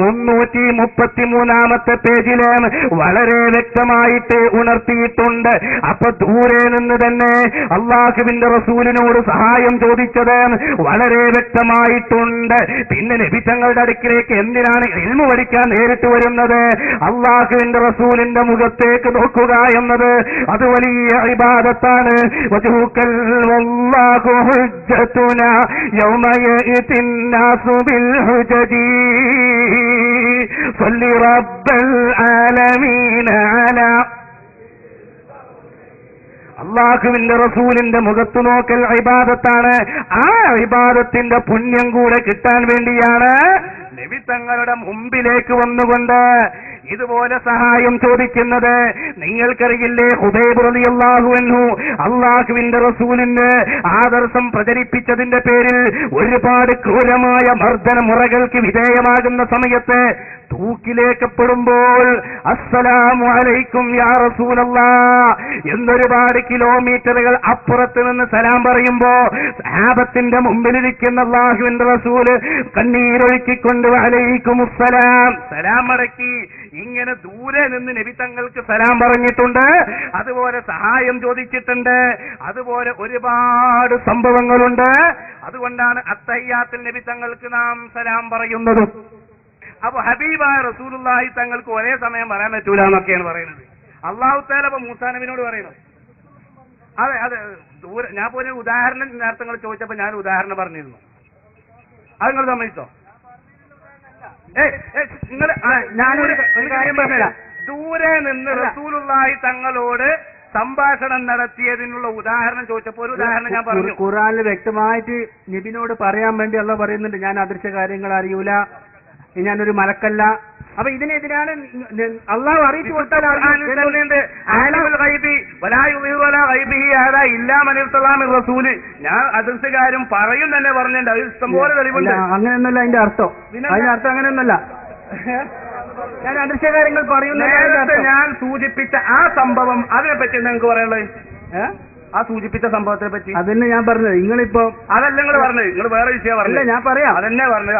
333-ാമത്തെ പേജില് വളരെ വ്യക്തമായിട്ട് ഉണർത്തിയിട്ടുണ്ട്. അപ്പൊ ദൂരെ നിന്ന് തന്നെ അല്ലാഹുവിന്റെ റസൂലിനോട് സഹായം ചോദിച്ചത് വളരെ വ്യക്തമായിട്ടുണ്ട്. പിന്നെ നബി തങ്ങളുടെ അടുക്കിലേക്ക് എന്തിനാണ് ഇൽമു പഠിക്കാൻ നേരിട്ട് വരുന്നത്? അല്ലാഹുവിന്റെ റസൂലിന്റെ മുഖത്തേക്ക് നോക്കുക എന്നത് അത് വലിയ ഇബാദത്താണ്. വജൂകൽ വല്ലാഹു ഹുജ്ജതുനാ യൗമ യഅതിൻ നാസു ബിൽ ഹുജജി സല്ലി റബ്ബൽ ആലമീന അലാ. അല്ലാഹുവിന്റെ റസൂലിന്റെ മുഖത്തു നോക്കൽ ഇബാദത്താണ്. ആ ഇബാദത്തിന്റെ പുണ്യം കൂടെ കിട്ടാൻ വേണ്ടിയാണ് നബി തങ്ങളുടെ മുമ്പിലേക്ക് വന്നുകൊണ്ട് ഇതുപോലെ സഹായം ചോദിക്കുന്നത്. നിങ്ങൾക്കറിയില്ലേ, ഹുബൈബ് റളിയല്ലാഹു അൻഹു അല്ലാഹുവിന്റെ റസൂലിന് ആദർശം പ്രചരിപ്പിച്ചതിന്റെ പേരിൽ ഒരുപാട് ക്രൂരമായ മർദ്ദന മുറകൾക്ക് വിധേയമാകുന്ന സമയത്ത് തൂക്കിലേക്കപ്പെടുമ്പോൾ അസ്സലാമു അലൈക്കും യാ റസൂലല്ലാഹ് എന്നൊരുപാട് കിലോമീറ്ററുകൾ അപ്പുറത്ത് നിന്ന് സലാം പറയുമ്പോ സഹാബത്തിന്റെ മുമ്പിലിരിക്കുന്ന അല്ലാഹുവിന്റെ റസൂല് കണ്ണീരൊഴുക്കിക്കൊണ്ട് അലൈക്കുമുസ്സലാം സലാം മടക്കി. ഇങ്ങനെ ദൂരെ നിന്ന് നബി തങ്ങൾക്ക് സലാം പറഞ്ഞിട്ടുണ്ട്, അതുപോലെ സഹായം ചോദിച്ചിട്ടുണ്ട്, അതുപോലെ ഒരുപാട് സംഭവങ്ങളുണ്ട്. അതുകൊണ്ടാണ് അത്തഹിയ്യാത്തിൽ നബി തങ്ങൾക്ക് നാം സലാം പറയുന്നതും. അപ്പൊ ഹബീബായ റസൂലുള്ളാഹി തങ്ങൾക്ക് ഒരേ സമയം പറയാൻ പറ്റൂല എന്നൊക്കെയാണ് പറയുന്നത്. അല്ലാഹു തആല അപ്പൊ മൂസാ നബിയോട് പറയുന്നു. അതെ ഞാൻ പോലെ ഉദാഹരണം നേരത്തെ നിങ്ങൾ ചോദിച്ചപ്പോ ഞാൻ ഉദാഹരണം പറഞ്ഞിരുന്നു. അത് നിങ്ങൾ സമ്മതിച്ചോ? ഞാനൊരു കാര്യം പറഞ്ഞുതരാം. ദൂരെ നിന്ന് റസൂലുള്ളാഹി തങ്ങളോട് സംഭാഷണം നടത്തിയതിനുള്ള ഉദാഹരണം ചോദിച്ചപ്പോൾ ഒരു ഉദാഹരണം ഞാൻ പറഞ്ഞു. ഖുർആനിൽ വ്യക്തമായിട്ട് നബിനോട് പറയാൻ വേണ്ടി അല്ലാഹു പറയുന്നുണ്ട്, ഞാൻ അദൃശ്യ കാര്യങ്ങൾ അറിയൂല, ഞാനൊരു മലക്കല്ല. അപ്പൊ ഇതിനെതിരാണ് അള്ളാഹു അറിയിച്ചു കൊടുത്താൽ ഞാൻ അതിർത്തുകാരും പറയും തന്നെ പറഞ്ഞിട്ടുണ്ട്. അത് ഇഷ്ടംപോലെ തെളിവുണ്ട്. അങ്ങനെയൊന്നുമല്ല അതിന്റെ അർത്ഥം. അതിന്റെ അർത്ഥം അങ്ങനെയൊന്നുമല്ല. ഞാൻ അദൃശ്യകാര്യങ്ങൾ പറയുന്ന ഞാൻ സൂചിപ്പിച്ച ആ സംഭവം അതിനെപ്പറ്റി നിങ്ങൾക്ക് പറയാനുള്ളത്? ആ സൂചിപ്പിച്ച സംഭവത്തെ പറ്റി അതന്നെ ഞാൻ പറഞ്ഞത്. നിങ്ങളിപ്പോ അതല്ല നിങ്ങൾ പറഞ്ഞത്, നിങ്ങൾ വേറെ വിഷയം പറഞ്ഞില്ല. ഞാൻ പറയാം അതന്നെ പറഞ്ഞത്.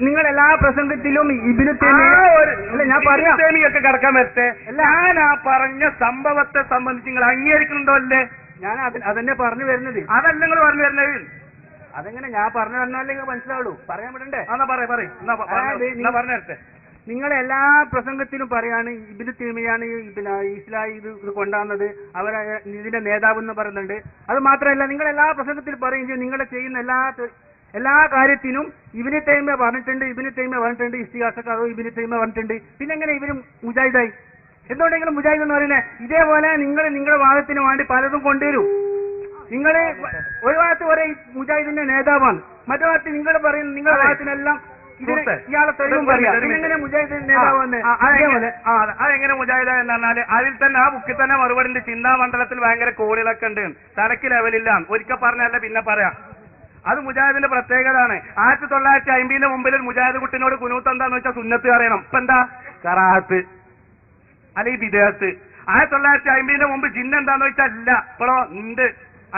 നിങ്ങൾ എല്ലാ പ്രസംഗത്തിലും ഇബ്നു ഞാൻ പറയാം ഒക്കെ കടക്കാൻ പറ്റേ. ഞാൻ ആ പറഞ്ഞ സംഭവത്തെ സംബന്ധിച്ച് നിങ്ങൾ അംഗീകരിക്കുന്നുണ്ടോ അല്ലേ? ഞാൻ അതന്നെ പറഞ്ഞു വരുന്നത്. അതല്ല നിങ്ങൾ പറഞ്ഞു വരുന്നത്. അതെങ്ങനെ ഞാൻ പറഞ്ഞു തന്നാലേ നിങ്ങൾ മനസ്സിലാവുള്ളൂ. പറയാൻ വിടണ്ടേ? എന്നാ പറഞ്ഞു തരട്ടെ. നിങ്ങൾ എല്ലാ പ്രസംഗത്തിലും പറയാണ് ഇബ്നു തൈമിയാണ് പിന്നെ ഇസ്ലാം ഇത് കൊണ്ടുവന്നത്, അവരെ ഇതിന്റെ നേതാവ് എന്ന് പറയുന്നുണ്ട്. അത് മാത്രമല്ല, നിങ്ങൾ എല്ലാ പ്രസംഗത്തിലും പറയും ചെയ്യും നിങ്ങൾ ചെയ്യുന്ന എല്ലാ കാര്യത്തിനും ഇബ്നു തൈമിയ പറഞ്ഞിട്ടുണ്ട്, ഇസ്തിഹാസക്ക് അതോ ഇബ്നു തൈമിയ പറഞ്ഞിട്ടുണ്ട്. പിന്നെ എങ്ങനെ ഇവരും മുജാഹിദായി? എന്തുകൊണ്ടെങ്കിലും മുജാഹിദ് എന്ന് പറയുന്നത് ഇതേപോലെ നിങ്ങൾ നിങ്ങളുടെ വാദത്തിന് വേണ്ടി പലതും കൊണ്ടുവരും. നിങ്ങൾ ഒരു ഭാഗത്ത് പറയും മുജാഹിദിന്റെ നേതാവാണ്, മറ്റു ഭാഗത്ത് നിങ്ങൾ പറയും നിങ്ങളുടെ ഭാഗത്തിനെല്ലാം ഇയാളെ തെളിവും പറയാം. എങ്ങനെ മുജാഹിദിന്റെ നേതാവെന്ന്? അതെങ്ങനെ മുജാഹിദ എന്ന് പറഞ്ഞാല് അതിൽ തന്നെ ആ ബുക്കിൽ തന്നെ മറുപടി ചിന്താമണ്ഡലത്തിൽ ഭയങ്കര കോടികളൊക്കെ ഉണ്ട്, തലക്ക് ലെവലില്ല. ഒരിക്കൽ പറഞ്ഞല്ല പിന്നെ പറയാം. അത് മുജാഹിദിന്റെ പ്രത്യേകതയാണ്. 1950 മുമ്പിൽ മുജാഹിദ് കുട്ടിനോട് കുനൂത്ത് എന്താന്ന് വെച്ചാൽ സുന്നത്ത് അറിയണം. ഇപ്പൊ എന്താ കറാഹത്ത് അല്ലെങ്കിൽ വിദേഹത്ത്. 1950 മുമ്പ് ജിന്ന് എന്താന്ന് വെച്ചാൽ ഇല്ല, ഇപ്പോഴോ ഉണ്ട്.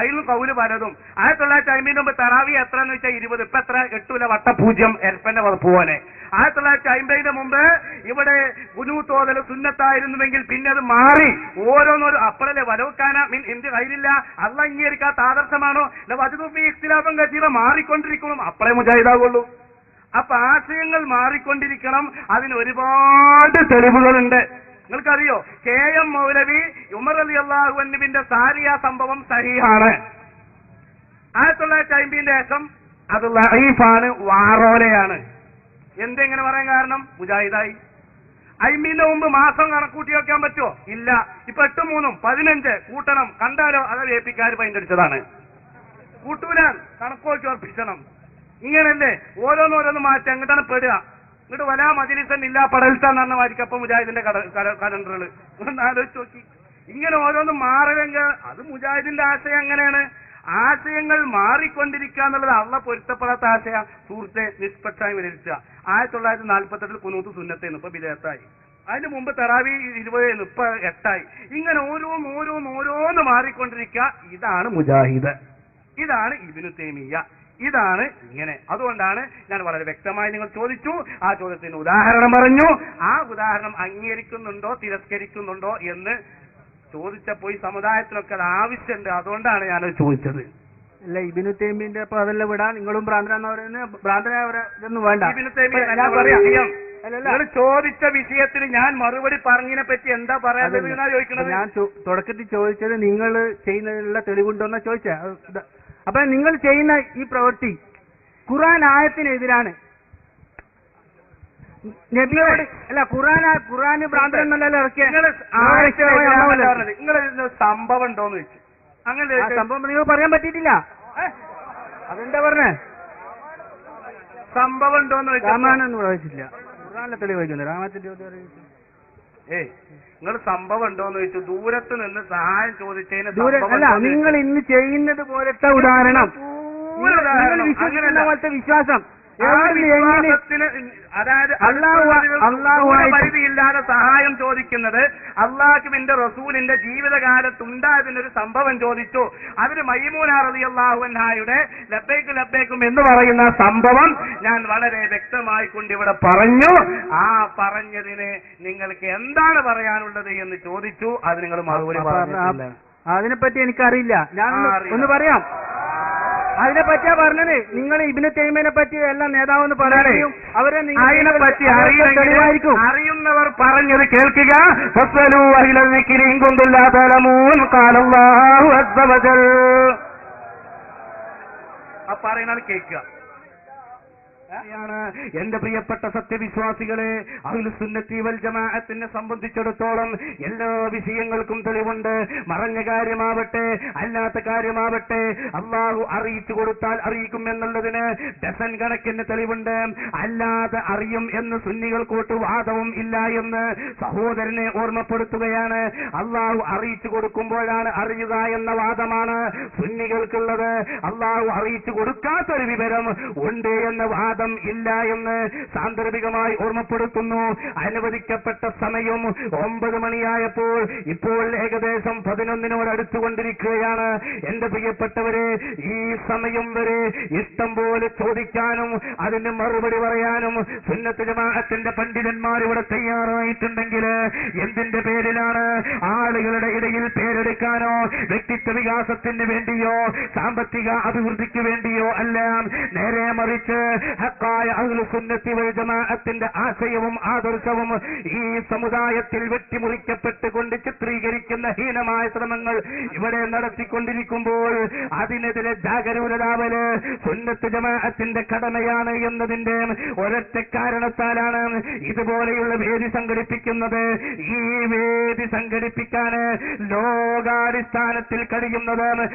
അതിലും കൗല് പലതും. 1950 മുമ്പ് തറാവി എത്ര എന്ന് വെച്ചാൽ 20. ഇപ്പൊ എത്ര? 8 വട്ടപൂജ്യം എരപ്പന്റെ പോവാനെ. 1950 മുമ്പ് ഇവിടെ കുനൂത്തോതൽ സുന്നത്തായിരുന്നുവെങ്കിൽ പിന്നെ അത് മാറി ഓരോന്നോരോ അപ്പളല്ലേ വലവക്കാന മീൻ എന്ത് കയ്യിലില്ല. അള്ള അംഗീകരിക്കാത്ത ആദർശമാണോ? വധുബി ഇഖ്തിലാഫും കഥീറ മാറിക്കൊണ്ടിരിക്കണം, അപ്പളേ മുജാഹിദാകുള്ളൂ. അപ്പൊ ആശയങ്ങൾ മാറിക്കൊണ്ടിരിക്കണം. അതിന് ഒരുപാട് തെളിവുകളുണ്ട്. നിങ്ങൾക്കറിയോ, KM മൗലവി ഉമർ റളിയല്ലാഹു അൻഹുവിന്റെ സാരിയ സംഭവം സഹീഹാണ്. 1950 ശേഷം അത് ലഈഫാണ്, വാറോലയാണ്. എന്തെങ്ങനെ പറയാൻ കാരണം? മുജാഹിദായി. 50 മുമ്പ് മാസം കണക്കൂട്ടി വെക്കാൻ പറ്റുമോ? ഇല്ല. ഇപ്പൊ 8 3 15 കൂട്ടണം. കണ്ടാലോ അത് വേപ്പിക്കാർ പൈൻ്റടിച്ചതാണ്. കൂട്ടൂലാൻ കണക്കോക്കി ഉറപ്പിക്കണം. ഇങ്ങനല്ലേ ഓരോന്നോരോന്ന് മാറ്റം. എങ്ങോട്ടാണ് പെടുക? ഇങ്ങോട്ട് വലാ മജ്ലിസൻ ഇല്ലാ പടൽത്താന്ന് പറഞ്ഞ മാതിരിക്കപ്പം മുജാഹിദിന്റെ കലണ്ടറുകൾ ഒന്ന് ആലോചിച്ച് നോക്കി. ഇങ്ങനെ ഓരോന്നും മാറുമെങ്കിൽ അത് മുജാഹിദിന്റെ ആശയം അങ്ങനെയാണ്. ആശയങ്ങൾ മാറിക്കൊണ്ടിരിക്കുക എന്നുള്ളത് അള്ള പൊരുത്തപ്പെടാത്ത ആശയ. സുഹൃത്തെ, നിഷ്പക്ഷമായി വിലയിരുത്തുക. 1948 കുനൂത്ത് സുന്നത്തേന്ന്, ഇപ്പൊ ബിദഅത്തായി. അതിന് മുമ്പ് തറാവി 20 ഇപ്പൊ 8ആയി. ഇങ്ങനെ ഓരോന്ന് മാറിക്കൊണ്ടിരിക്കുക. ഇതാണ് മുജാഹിദ്, ഇതാണ് ഇബ്നു തൈമിയ്യ, ഇതാണ് ഇങ്ങനെ. അതുകൊണ്ടാണ് ഞാൻ വളരെ വ്യക്തമായി നിങ്ങൾ ചോദിച്ചു, ആ ചോദ്യത്തിന് ഉദാഹരണം പറഞ്ഞു. ആ ഉദാഹരണം അംഗീകരിക്കുന്നുണ്ടോ തിരസ്കരിക്കുന്നുണ്ടോ എന്ന് ചോദിച്ചപ്പോൾ ഈ സമുദായത്തിനൊക്കെ അത് ആവശ്യമുണ്ട്. അതുകൊണ്ടാണ് ഞാനത് ചോദിച്ചത്. അല്ല, ഇബ്നു തൈമിന്റെ അപ്പൊ അതെല്ലാം വിടാ. നിങ്ങളും ഭ്രാന്തരാന്നവരൊന്നും വേണ്ട. ഇബ്നു തൈമിയ ഞാൻ പറയാം. നിങ്ങൾ ചോദിച്ച വിഷയത്തിൽ ഞാൻ മറുപടി പറഞ്ഞതിനെ പറ്റി എന്താ പറയാൻ ചോദിക്കുന്നത്? ഞാൻ തുടക്കത്തിൽ ചോദിച്ചത് നിങ്ങൾ ചെയ്യുന്നതിനുള്ള തെളിവുണ്ടോന്നാ ചോദിച്ചത്. അപ്പൊ നിങ്ങൾ ചെയ്യുന്ന ഈ പ്രവൃത്തി ഖുർആൻ ആയത്തിനെതിരാണ്. നബിയോട് അല്ല, ഖുർആന് ഭ്രാന്തരെന്നല്ലോ ഇറക്കിയ നിങ്ങൾ സംഭവം ഉണ്ടോന്ന് ചോദിച്ചു. അങ്ങനെ സംഭവം നിങ്ങൾ പറയാൻ പറ്റിയിട്ടില്ല. അതെന്താ പറഞ്ഞേ? സംഭവം ഉണ്ടോന്ന് രാമായണം വായിച്ചില്ല, ഖുർആനിലെ തെളിവ് വായിക്കുന്നു. രാമായണത്തിന്റെ നിങ്ങൾ സംഭവം ഉണ്ടോന്ന് ചോദിച്ചു. ദൂരത്ത് നിന്ന് സഹായം ചോദിച്ചതിന് അല്ല, നിങ്ങൾ ഇന്ന് ചെയ്യുന്നത് പോലത്തെ ഉദാഹരണം, വിശ്വസിക്കുന്ന പോലത്തെ വിശ്വാസം, അതായത് പരിധിയില്ലാതെ സഹായം ചോദിക്കുന്നത് അള്ളാഹുവിന്റെ റസൂലിന്റെ ജീവിതകാലത്തുണ്ടായതിനൊരു സംഭവം ചോദിച്ചു. അതിന് മൈമൂന റളിയല്ലാഹു അൻഹായുടെ ലബ്ബൈക്ക് ലബ്ബൈക്കും എന്ന് പറയുന്ന സംഭവം ഞാൻ വളരെ വ്യക്തമായി കൊണ്ട് ഇവിടെ പറഞ്ഞു. ആ പറഞ്ഞതിന് നിങ്ങൾക്ക് എന്താണ് പറയാനുള്ളത് എന്ന് ചോദിച്ചു. അത് നിങ്ങൾ മറുപടി പറഞ്ഞില്ല. അതിനെപ്പറ്റി എനിക്കറിയില്ല. ഞാൻ ഒന്ന് പറയാം. അതിനെ പറ്റിയാ പറഞ്ഞത്. നിങ്ങൾ ഇബ്നു തൈമിയെ പറ്റി എല്ലാം നേതാവെന്ന് പറയുകയും അവരെ അതിനെ പറ്റി അറിയുന്നവർ പറഞ്ഞത് കേൾക്കുക. പറയുന്നത് കേൾക്കുക. എന്റെ പ്രിയപ്പെട്ട സത്യവിശ്വാസികളെ, അഹ്ലുസുന്നത്തി വൽ ജമാഅത്തിനെ സംബന്ധിച്ചിടത്തോളം എല്ലാ വിഷയങ്ങൾക്കും തെളിവുണ്ട്. മറഞ്ഞ കാര്യമാവട്ടെ അല്ലാത്ത കാര്യമാവട്ടെ അള്ളാഹു അറിയിച്ചു കൊടുത്താൽ അറിയിക്കും എന്നുള്ളതിന് ഡസൻ കണക്കിന് തെളിവുണ്ട്. അല്ലാതെ അറിയും എന്ന് സുന്നികൾക്കോട്ട് വാദവും ഇല്ല എന്ന് സഹോദരനെ ഓർമ്മപ്പെടുത്തുകയാണ്. അള്ളാഹു അറിയിച്ചു കൊടുക്കുമ്പോഴാണ് അറിയുക എന്ന വാദമാണ് സുന്നികൾക്കുള്ളത്. അള്ളാഹു അറിയിച്ചു കൊടുക്കാത്തൊരു വിവരം ഉണ്ട് എന്ന വാദം ഇല്ല എന്ന് സാന്ദർഭികമായി ഓർമ്മപ്പെടുത്തുന്നു. അനുവദിക്കപ്പെട്ട സമയം 9 മണിയായപ്പോൾ ഇപ്പോൾ ഏകദേശം 11 അടുത്തുകൊണ്ടിരിക്കുകയാണ്. എന്റെ പ്രിയപ്പെട്ടവരെ, ഈ സമയം വരെ ഇഷ്ടം പോലെ ചോദിക്കാനും അതിന് മറുപടി പറയാനും സുന്നത്ത് ജമാഅത്തിന്റെ പണ്ഡിതന്മാർ ഇവിടെ തയ്യാറായിട്ടുണ്ടെങ്കിൽ എന്തിന്റെ പേരിലാണ്? ആളുകളുടെ ഇടയിൽ പേരെടുക്കാനോ വ്യക്തിത്വ വികാസത്തിന് വേണ്ടിയോ സാമ്പത്തിക അഭിവൃദ്ധിക്ക് വേണ്ടിയോ അല്ല. നേരെ മറിച്ച് ഹഖായ അഹ്ലുസുന്നത്തി വൽ ജമാഅത്തിന്റെ ആശയവും ആദർശവും ഈ സമുദായത്തിൽ വെട്ടിമുറിക്കപ്പെട്ടുകൊണ്ട് ചിത്രീകരിക്കുന്ന ഹീനമായ ശ്രമങ്ങൾ ഇവിടെ നടത്തിക്കൊണ്ടിരിക്കുമ്പോൾ അതിനെതിരെ ജാഗരൂകരാവല് സുന്നത്ത് ജമാഅത്തിന്റെ കടമയാണ് എന്നതിന്റെ ഒരൊറ്റ കാരണത്താലാണ് ഇതുപോലെയുള്ള വേദി സംഘടിപ്പിക്കുന്നത്. ഈ വേദി സംഘടിപ്പിക്കാൻ ലോകാടിസ്ഥാനത്തിൽ കഴിയുന്നത്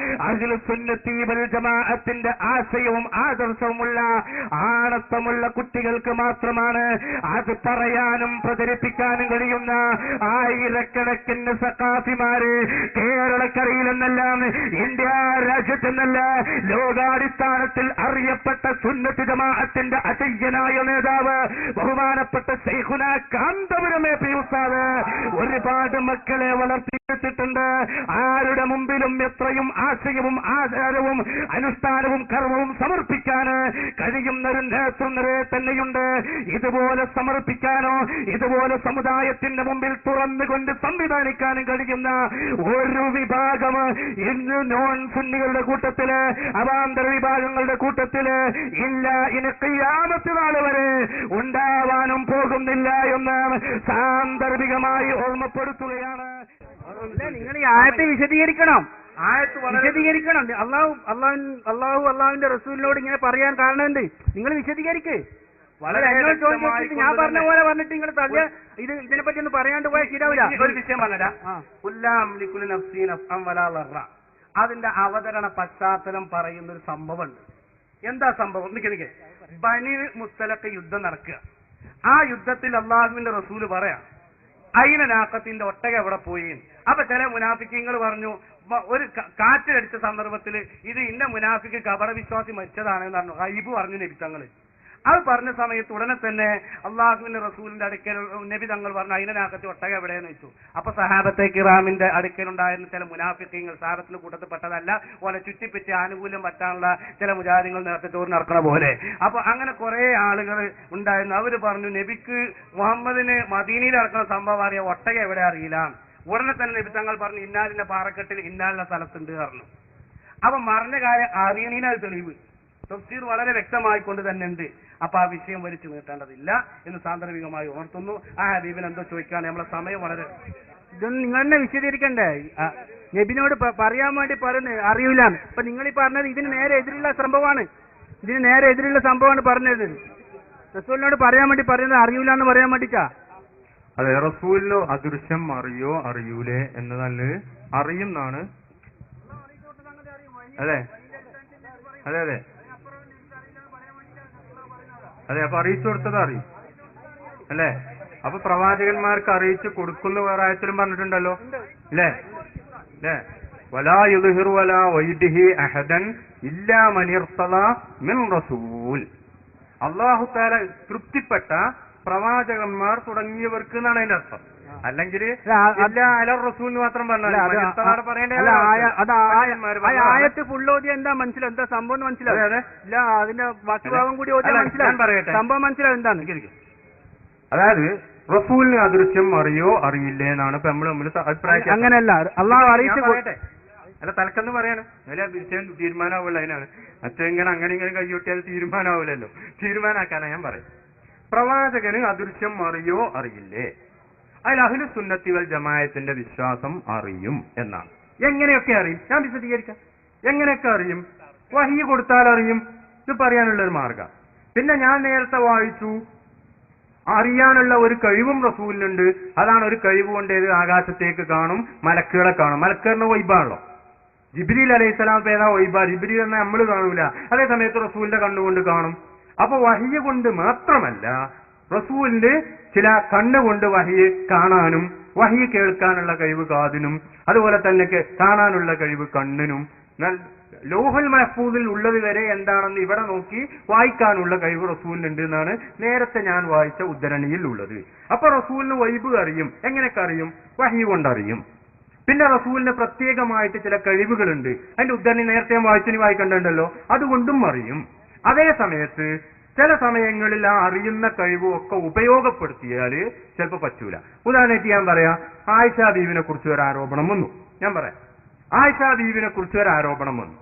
അഹ്ലുസുന്നത്തി വൽ ജമാഅത്തിന്റെ ആശയവും ആദർശവുമുള്ള ആണത്വമുള്ള കുട്ടികൾക്ക് മാത്രമാണ്. അത് പറയാനും പ്രചരിപ്പിക്കാനും കഴിയുന്ന ആയിരക്കണക്കിന് സഖാഫിമാര് കേരളക്കരയിലെന്നല്ല ഇന്ത്യ രാജ്യത്തെന്നല്ല ലോകാടിസ്ഥാനത്തിൽ അറിയപ്പെട്ട സുന്നത്ത് ജമാഅത്തിന്റെ അജയ്യനായ നേതാവ് ബഹുമാനപ്പെട്ട ശൈഖുന കാന്തപുരമേ ഉസ്താദ് ഒരുപാട് മക്കളെ വളർത്തിയെടുത്തിട്ടുണ്ട്. ആരുടെ മുമ്പിലും എത്രയും ആശയവും ആചാരവും അനുഷ്ഠാനവും കർമ്മവും സമർപ്പിക്കാൻ കഴിയുന്നൊരു നേതൃനിര തന്നെയുണ്ട്. ഇതുപോലെ സമർപ്പിക്കാനോ ഇതുപോലെ സമുദായത്തിന്റെ മുമ്പിൽ തുറന്നുകൊണ്ട് സംവിധാനിക്കാനും കഴിയുന്ന ഒരു വിഭാഗം ഇന്ന് നോൺ സുന്നികളുടെ കൂട്ടത്തില് അവാന്തര വിഭാഗങ്ങളുടെ കൂട്ടത്തില് ഇല്ല. ഇനി ഖിയാമത്ത് നാൾ വരെ ഉണ്ടാവാനും പോകുന്നില്ല എന്ന് സാന്ദർഭികമായി ഓർമ്മപ്പെടുത്തുകയാണ്. നിങ്ങൾ ഈ ആയത്തെ വിശദീകരിക്കണം. വിശദീകരിക്കണം. അള്ളാഹുവിന്റെ റസൂലിനോട് ഇങ്ങനെ പറയാൻ കാരണമുണ്ട്. നിങ്ങൾ വിശദീകരിക്ക്. എന്നോട് ചോദിച്ചിട്ട് ഞാൻ പറഞ്ഞ പോലെ പറഞ്ഞിട്ട് നിങ്ങൾ തള്ളിയ ഇതിനെപ്പറ്റി ഒന്ന് പറയാണ്ട് പോയാൽ ശരിയാവില്ല. ഒരു വിഷയം പറഞ്ഞാ അതിന്റെ അവതരണ പശ്ചാത്തലം പറയുന്ന ഒരു സംഭവമുണ്ട്. എന്താ സംഭവം? നിക്ക് ബനി മുസ്തലഖ് യുദ്ധം നടക്കുക. ആ യുദ്ധത്തിൽ അള്ളാഹുവിന്റെ റസൂല് പറയാം അയിനാക്കത്തിന്റെ ഒട്ടക എവിടെ പോയി. അപ്പൊ ചില മുനാഫിക്കങ്ങൾ പറഞ്ഞു, ഒരു കാറ്റിലടിച്ച സന്ദർഭത്തിൽ ഇത് ഇന്ന മുനാഫിക്ക് കപട വിശ്വാസി മരിച്ചതാണെന്ന് പറഞ്ഞു. ഗൈബ് പറഞ്ഞു നബി തങ്ങൾ. അത് പറഞ്ഞ സമയത്ത് ഉടനെ തന്നെ അള്ളാഹുവിന്റെ റസൂലിന്റെ അടുക്കൽ നബി തങ്ങൾ പറഞ്ഞു അയിനാക്കത്തി ഒട്ടക എവിടെയെന്ന് വെച്ചു. അപ്പൊ സഹാബത്തെ കിറാമിന്റെ അടുക്കലുണ്ടായിരുന്ന ചില മുനാഫിക്കങ്ങൾ സഹാബത്തിന്റെ കൂട്ടത്തിൽ പെട്ടതല്ല, ഓലെ ചുറ്റിപ്പറ്റി ആനുകൂല്യം പറ്റാനുള്ള ചില മുജാഹിദീങ്ങൾ നേരത്തെ ചോറ് നടക്കണ പോലെ. അപ്പൊ അങ്ങനെ കുറെ ആളുകൾ ഉണ്ടായിരുന്നു. അവര് പറഞ്ഞു നബിക്ക് മുഹമ്മദിന് മദീനയിൽ നടക്കുന്ന സംഭവം അറിയാം, ഒട്ടക എവിടെ അറിയില്ല. ഉടനെ തന്നെ നബി തങ്ങൾ പറഞ്ഞു ഇന്നാലിന്റെ പാറക്കെട്ടിൽ ഇന്നാലിന്റെ സ്ഥലത്തുണ്ട് പറഞ്ഞു. അപ്പൊ മറിഞ്ഞ കാര്യം അറിയണീനത് തെളിവ് തഫ്സീർ വളരെ വ്യക്തമായിക്കൊണ്ട് തന്നെ ഉണ്ട്. അപ്പൊ ആ വിഷയം വലിച്ചു നീട്ടേണ്ടതില്ല എന്ന് സാന്ദർഭികമായി ഉണർത്തുന്നു. ആ ഹബീബിന് എന്തോ ചോദിക്കാണ്, നമ്മളെ സമയം വളരെ ഇതൊന്നും നിങ്ങൾ തന്നെ വിശദീകരിക്കണ്ടേ? നബിനോട് പറയാൻ വേണ്ടി പറയുന്നത് അറിയില്ല. അപ്പൊ നിങ്ങൾ ഈ പറഞ്ഞത് ഇതിന് നേരെ എതിരുള്ള സംഭവമാണ്. ഇതിന് നേരെ എതിരുള്ള സംഭവമാണ് പറഞ്ഞത്. റസൂലിനോട് പറയാൻ വേണ്ടി പറയുന്നത് അറിയില്ല എന്ന് പറയാൻ വേണ്ടിട്ടാ. അതെ, റസൂലിനോ അദൃശ്യം അറിയോ അറിയൂലേ എന്നതല്ല, അറിയുന്നാണ്. അതെ അതെ അതെ അതെ അപ്പൊ അറിയിച്ചു കൊടുത്തത് അറിയും അല്ലേ? അപ്പൊ പ്രവാചകന്മാർക്ക് അറിയിച്ചു കൊടുക്കുന്ന വേറെ ആയത്തിലും പറഞ്ഞിട്ടുണ്ടല്ലോ അല്ലേ? അല്ലേ? വലാ യുദ്ഹിറു വലാ വൈദിഹി അഹദൻ ഇല്ലാ മൻ ഇർതദാ മിൻ റസൂൽ. അല്ലാഹു തആല തൃപ്തിപ്പെട്ട പ്രവാചകന്മാർ തുടങ്ങിയവർക്ക് എന്നാണ് അതിന്റെ അർത്ഥം. അല്ലെങ്കിൽ റസൂൽ മാത്രം ആയത്ത് ഫുള്ളോതി എന്താ മനസ്സിലാവും? എന്താ സംഭവം മനസ്സിലാവും? ഇല്ല അതിന്റെ ബാക്കി ഭാഗം കൂടി പറയട്ടെ, സംഭവം മനസ്സിലാവും എന്താണ്. അതായത് റസൂലിന് അദൃശ്യം അറിയോ അറിയില്ലേ എന്നാണ് ഇപ്പൊ നമ്മൾ അഭിപ്രായം. അങ്ങനെയല്ല, അള്ളാഹു അറിയിച്ചു അല്ല തലക്കെന്ന് പറയാണ് അതിലെ വിഷയം തീരുമാനമാവില്ല. അതിനാണ് മറ്റെങ്ങനെ അങ്ങനെ ഇങ്ങനെ കൈയൊട്ടിയാൽ തീരുമാനമാവില്ലല്ലോ. തീരുമാനാക്കാനാ ഞാൻ പറയും. പ്രവാചകന് അദൃശ്യം അറിയോ അറിയില്ലേ? അതിൽ അഹ്ലു സുന്നത്തി വൽ ജമാഅത്തിന്റെ വിശ്വാസം അറിയും എന്നാണ്. എങ്ങനെയൊക്കെ അറിയും? ഞാൻ വിശദീകരിക്കാം. എങ്ങനെയൊക്കെ അറിയും? വഹി കൊടുത്താൽ അറിയും. ഇത് പറയാനുള്ളൊരു മാർഗം. പിന്നെ ഞാൻ നേരത്തെ വായിച്ചു അറിയാനുള്ള ഒരു കഴിവും റസൂലിനുണ്ട്. അതാണ് ഒരു കഴിവ് കൊണ്ട് ഏത് ആകാശത്തേക്ക് കാണും, മലക്കുകളെ കാണും. മലക്കുകളുടെ വൈബാണല്ലോ. ജിബ്രീൽ അലൈഹിസ്സലാം പേരാ വൈബ. ജിബ്രീൽ എന്ന നമ്മൾ കാണൂല, അതേ സമയത്ത് റസൂലിന്റെ കണ്ണുകൊണ്ട് കാണും. അപ്പൊ വഹിയ കൊണ്ട് മാത്രമല്ല റസൂലിന്റെ ചില കണ്ണുകൊണ്ട് വഹിയെ കാണാനും വഹിയ കേൾക്കാനുള്ള കഴിവ് കാതിനും അതുപോലെ തന്നെ കാണാനുള്ള കഴിവ് കണ്ണിനും ലോഹൽ മഹ്ഫൂദിൽ ഉള്ളത് വരെ എന്താണെന്ന് ഇവിടെ നോക്കി വായിക്കാനുള്ള കഴിവ് റസൂലിനുണ്ട് എന്നാണ് നേരത്തെ ഞാൻ വായിച്ച ഉദ്ധരണിയിൽ ഉള്ളത്. അപ്പൊ റസൂലിന് വൈബ് അറിയും. എങ്ങനെയൊക്കെ അറിയും? വഹി കൊണ്ടറിയും. പിന്നെ റസൂലിന് പ്രത്യേകമായിട്ട് ചില കഴിവുകളുണ്ട്. അതിന്റെ ഉദ്ധരണി നേരത്തെ ഞാൻ വായിച്ചിനി വായിക്കണ്ടല്ലോ, അതുകൊണ്ടും അറിയും. അതേ സമയത്ത് ചില സമയങ്ങളിൽ ആ അറിയുന്ന കഴിവും ഒക്കെ ഉപയോഗപ്പെടുത്തിയാല് ചിലപ്പോൾ പറ്റൂല. ഉദാഹരണമായിട്ട് ഞാൻ പറയാം, ആയിഷ ബീവിനെ കുറിച്ച് ഒരു ആരോപണം വന്നു. ഞാൻ പറയാം, ആയിഷ ബീവിനെ കുറിച്ച് ഒരു ആരോപണം വന്നു.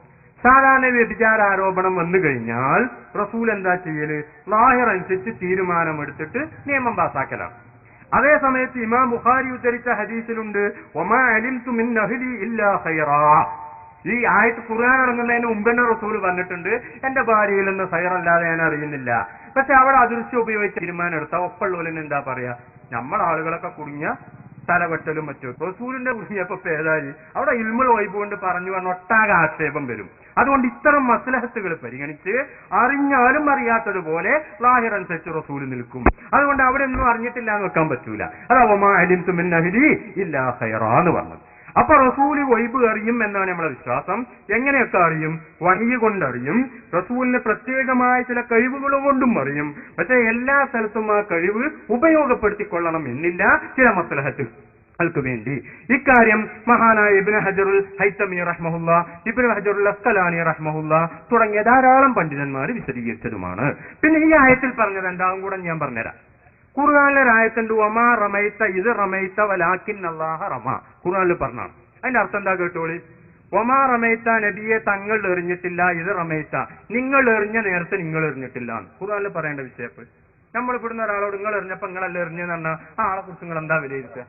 സാധാരണ വ്യഭിചാര ആരോപണം വന്നു കഴിഞ്ഞാൽ റസൂൽ എന്താ ചെയ്യല്? ലാഹിർ അനുസരിച്ച് തീരുമാനമെടുത്തിട്ട് നിയമം പാസാക്കലാണ്. അതേ സമയത്ത് ഇമാം ബുഖാരി ഉദ്ധരിച്ച ഹദീസിലുണ്ട്, വമാ അലിംതു മിൻ അഹ്ലി ഇല്ലാ ഖൈറാ. ഈ ആയത്ത് ഖുർആൻ ഇറങ്ങുന്നതിന് മുമ്പ് തന്നെ റസൂൽ പറഞ്ഞിട്ടുണ്ട്, എന്റെ ഭാര്യയിൽ നിന്ന് ഖൈറല്ലാതെ ഞാൻ അറിയുന്നില്ല. പക്ഷെ അവിടെ അദൃശ്യം ഉപയോഗിച്ച് തീരുമാനം എടുത്താൽ ഒപ്പുള്ളവരിന് എന്താ പറയാ? നമ്മൾ ആളുകളൊക്കെ കുടുങ്ങിയ തലവെട്ടലും മറ്റും. റസൂലിന്റെ കുടുങ്ങിയപ്പോ പേതാരി അവിടെ ഇൽമുൽ വൈബ് കൊണ്ട് പറഞ്ഞു പറഞ്ഞ ഒട്ടാകെ ആക്ഷേപം വരും. അതുകൊണ്ട് ഇത്തരം മസ്ലഹത്തുകൾ പരിഗണിച്ച് അറിഞ്ഞാലും അറിയാത്തതുപോലെ ലാഹിർ അനുസരിച്ച് റസൂൽ നിൽക്കും. അതുകൊണ്ട് അവിടെ ഒന്നും അറിഞ്ഞിട്ടില്ല എന്ന് വെക്കാൻ പറ്റൂല. അതാ വമാ അലിംതു മിൻ അഹ്ലി ഇല്ലാ ഖൈറാ എന്ന് പറഞ്ഞത്. അപ്പൊ റസൂല് വൈബ് അറിയും എന്നാണ് നമ്മളെ വിശ്വാസം. എങ്ങനെയൊക്കെ അറിയും? വഹി കൊണ്ടറിയും. റസൂലിന് പ്രത്യേകമായ ചില കഴിവുകൾ കൊണ്ടും അറിയും. പക്ഷെ എല്ലാ സ്ഥലത്തും ആ കഴിവ് ഉപയോഗപ്പെടുത്തിക്കൊള്ളണം എന്നില്ല. ചില മസ്ലഹത്തുകൾക്ക് വേണ്ടി ഇക്കാര്യം മഹാനായ ഇബ്നു ഹജറുൽ ഹൈതമി റഹ്മഹുല്ല, ഇബ്നു ഹജറുൽ അസ്ഖലാനി റഹ്മഹുല്ല തുടങ്ങിയ ധാരാളം പണ്ഡിതന്മാർ വിശദീകരിച്ചതുമാണ്. പിന്നെ ഈ ആയത്തിൽ പറഞ്ഞത് എന്താകും കൂടെ ഞാൻ പറഞ്ഞുതരാം. ഖുർആനിലെ ആയത്തുണ്ട്, വമാ റമൈത ഇദ് റമൈത വലാകിൻ അല്ലാഹ റമ. ഖുർആനിൽ പറഞ്ഞാണ്. അതിന്റെ അർത്ഥം എന്താ കേട്ടോളി. വമാ റമൈത, നബിയെ തങ്ങൾ എറിഞ്ഞിട്ടില്ല, ഇത് റമൈത നിങ്ങൾ എറിഞ്ഞ നേരത്തെ നിങ്ങൾ എറിഞ്ഞിട്ടില്ല. ഖുർആനിൽ പറയേണ്ട വിഷയപ്പ് നമ്മൾ ഇവിടുന്ന് ഒരാളോട് നിങ്ങൾ എറിഞ്ഞപ്പോ നിങ്ങളല്ല എറിഞ്ഞെന്ന് പറഞ്ഞാൽ ആ ആളെ കുറിച്ച് നിങ്ങൾ എന്താ വിലയിരുത്തുക?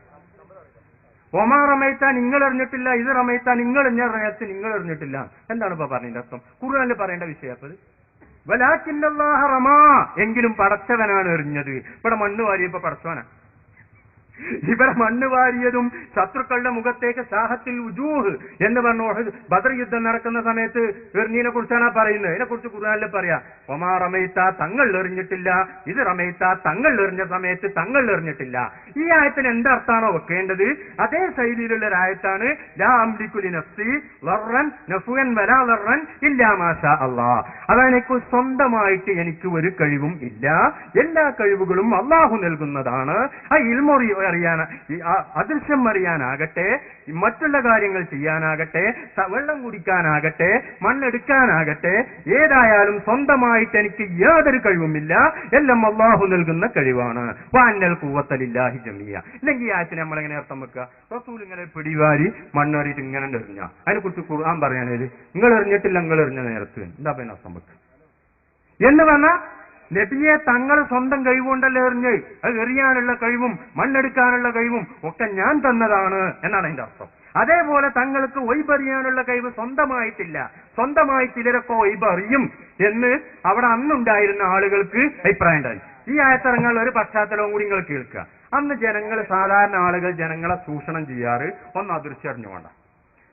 ഒമാ റമൈത്ത നിങ്ങൾ എറിഞ്ഞിട്ടില്ല, ഇത് റമൈത്ത നിങ്ങൾ എറിഞ്ഞ നേരത്തെ നിങ്ങൾ എറിഞ്ഞിട്ടില്ല. എന്താണ് ഇപ്പൊ പറഞ്ഞതിന്റെ അർത്ഥം? ഖുർആനിൽ പറയേണ്ട വിഷയപ്പത് വലാകിന്നല്ലാഹ റമാ, എങ്കിലും പടച്ചവനാണ് എറിഞ്ഞത്. ഇവിടെ മണ്ണ് വാരിയപ്പോ പടച്ചവനാ. ഇവിടെ മണ്ണ് വാരിയതും ശത്രുക്കളുടെ മുഖത്തേക്ക് സാഹത്തിൽ ഉജൂഹ് എന്ന് പറഞ്ഞു ബദർ യുദ്ധം നടക്കുന്ന സമയത്ത് എറിഞ്ഞതിനെ കുറിച്ചാണ് പറയുന്നത്. ഇതിനെ കുറിച്ച് ഖുർആനിൽ പറയാ, ഒമാ റമൈത്ത തങ്ങൾ എറിഞ്ഞിട്ടില്ല, ഇത് റമൈത്ത തങ്ങൾ എറിഞ്ഞ സമയത്ത് തങ്ങൾ എറിഞ്ഞിട്ടില്ല. ഈ ആയത്തിന് എന്തർത്ഥാണോ വെക്കേണ്ടത് അതേ ശൈലിയിലുള്ള ഒരു ആയത്താണ് ലാ അംലികു ലിനഫ്സി ലർറൻ നഫുൻ വലാ ലർറൻ ഇല്ലാ മാ ഷാ അല്ലാഹ്. അതെനിക്ക് സ്വന്തമായിട്ട് എനിക്ക് ഒരു കഴിവും ഇല്ല, എല്ലാ കഴിവുകളും അള്ളാഹു നൽകുന്നതാണ്. ആ ഇൽമൊറി അറിയാൻ, അദൃശ്യം അറിയാനാകട്ടെ, മറ്റുള്ള കാര്യങ്ങൾ ചെയ്യാനാകട്ടെ, വെള്ളം കുടിക്കാനാകട്ടെ, മണ്ണെടുക്കാനാകട്ടെ, ഏതായാലും സ്വന്തമായിട്ട് എനിക്ക് യാതൊരു കഴിവുമില്ല, എല്ലാം അള്ളാഹു നൽകുന്ന കഴിവാണ്. വാന്നൽ ഖുവ്വത്തലില്ലാഹി ജമിയ. ഇല്ലെങ്കിൽ ആയത്തിന് നമ്മളെങ്ങനെ അർത്ഥം വെക്കുക? റസൂൽ ഇങ്ങനെ പിടിവാരി മണ്ണെറിയിട്ട് ഇങ്ങനെ എറിഞ്ഞ അതിനെ കുറിച്ച് ഖുർആൻ പറയാനേത് നിങ്ങൾ എറിഞ്ഞിട്ടില്ല, നിങ്ങൾ എറിഞ്ഞ നേരത്ത് എന്താ പിന്നെ അർത്ഥം വെക്കുക എന്ന് പറഞ്ഞാൽ നബിയെ തങ്ങൾ സ്വന്തം കഴിവുകൊണ്ടല്ലേ എറിഞ്ഞ്, അത് എറിയാനുള്ള കഴിവും മണ്ണെടുക്കാനുള്ള കഴിവും ഒക്കെ ഞാൻ തന്നതാണ് എന്നാണ് അതിന്റെ അർത്ഥം. അതേപോലെ തങ്ങൾക്ക് ഒയ്ബറിയാനുള്ള കഴിവ് സ്വന്തമായിട്ടില്ല, സ്വന്തമായി ചിലരൊക്കെ ഒയ്ബറിയും എന്ന് അവിടെ അന്നുണ്ടായിരുന്ന ആളുകൾക്ക് അഭിപ്രായം ഉണ്ടായി. ഈ ആയത്തിറങ്ങാനുള്ള ഒരു പശ്ചാത്തലവും കൂടി നിങ്ങൾ കേൾക്കുക. അന്ന് ജനങ്ങൾ, സാധാരണ ആളുകൾ ജനങ്ങളെ ചൂഷണം ചെയ്യാറ് ഒന്ന് അദൃശ്യറിഞ്ഞുകൊണ്ട.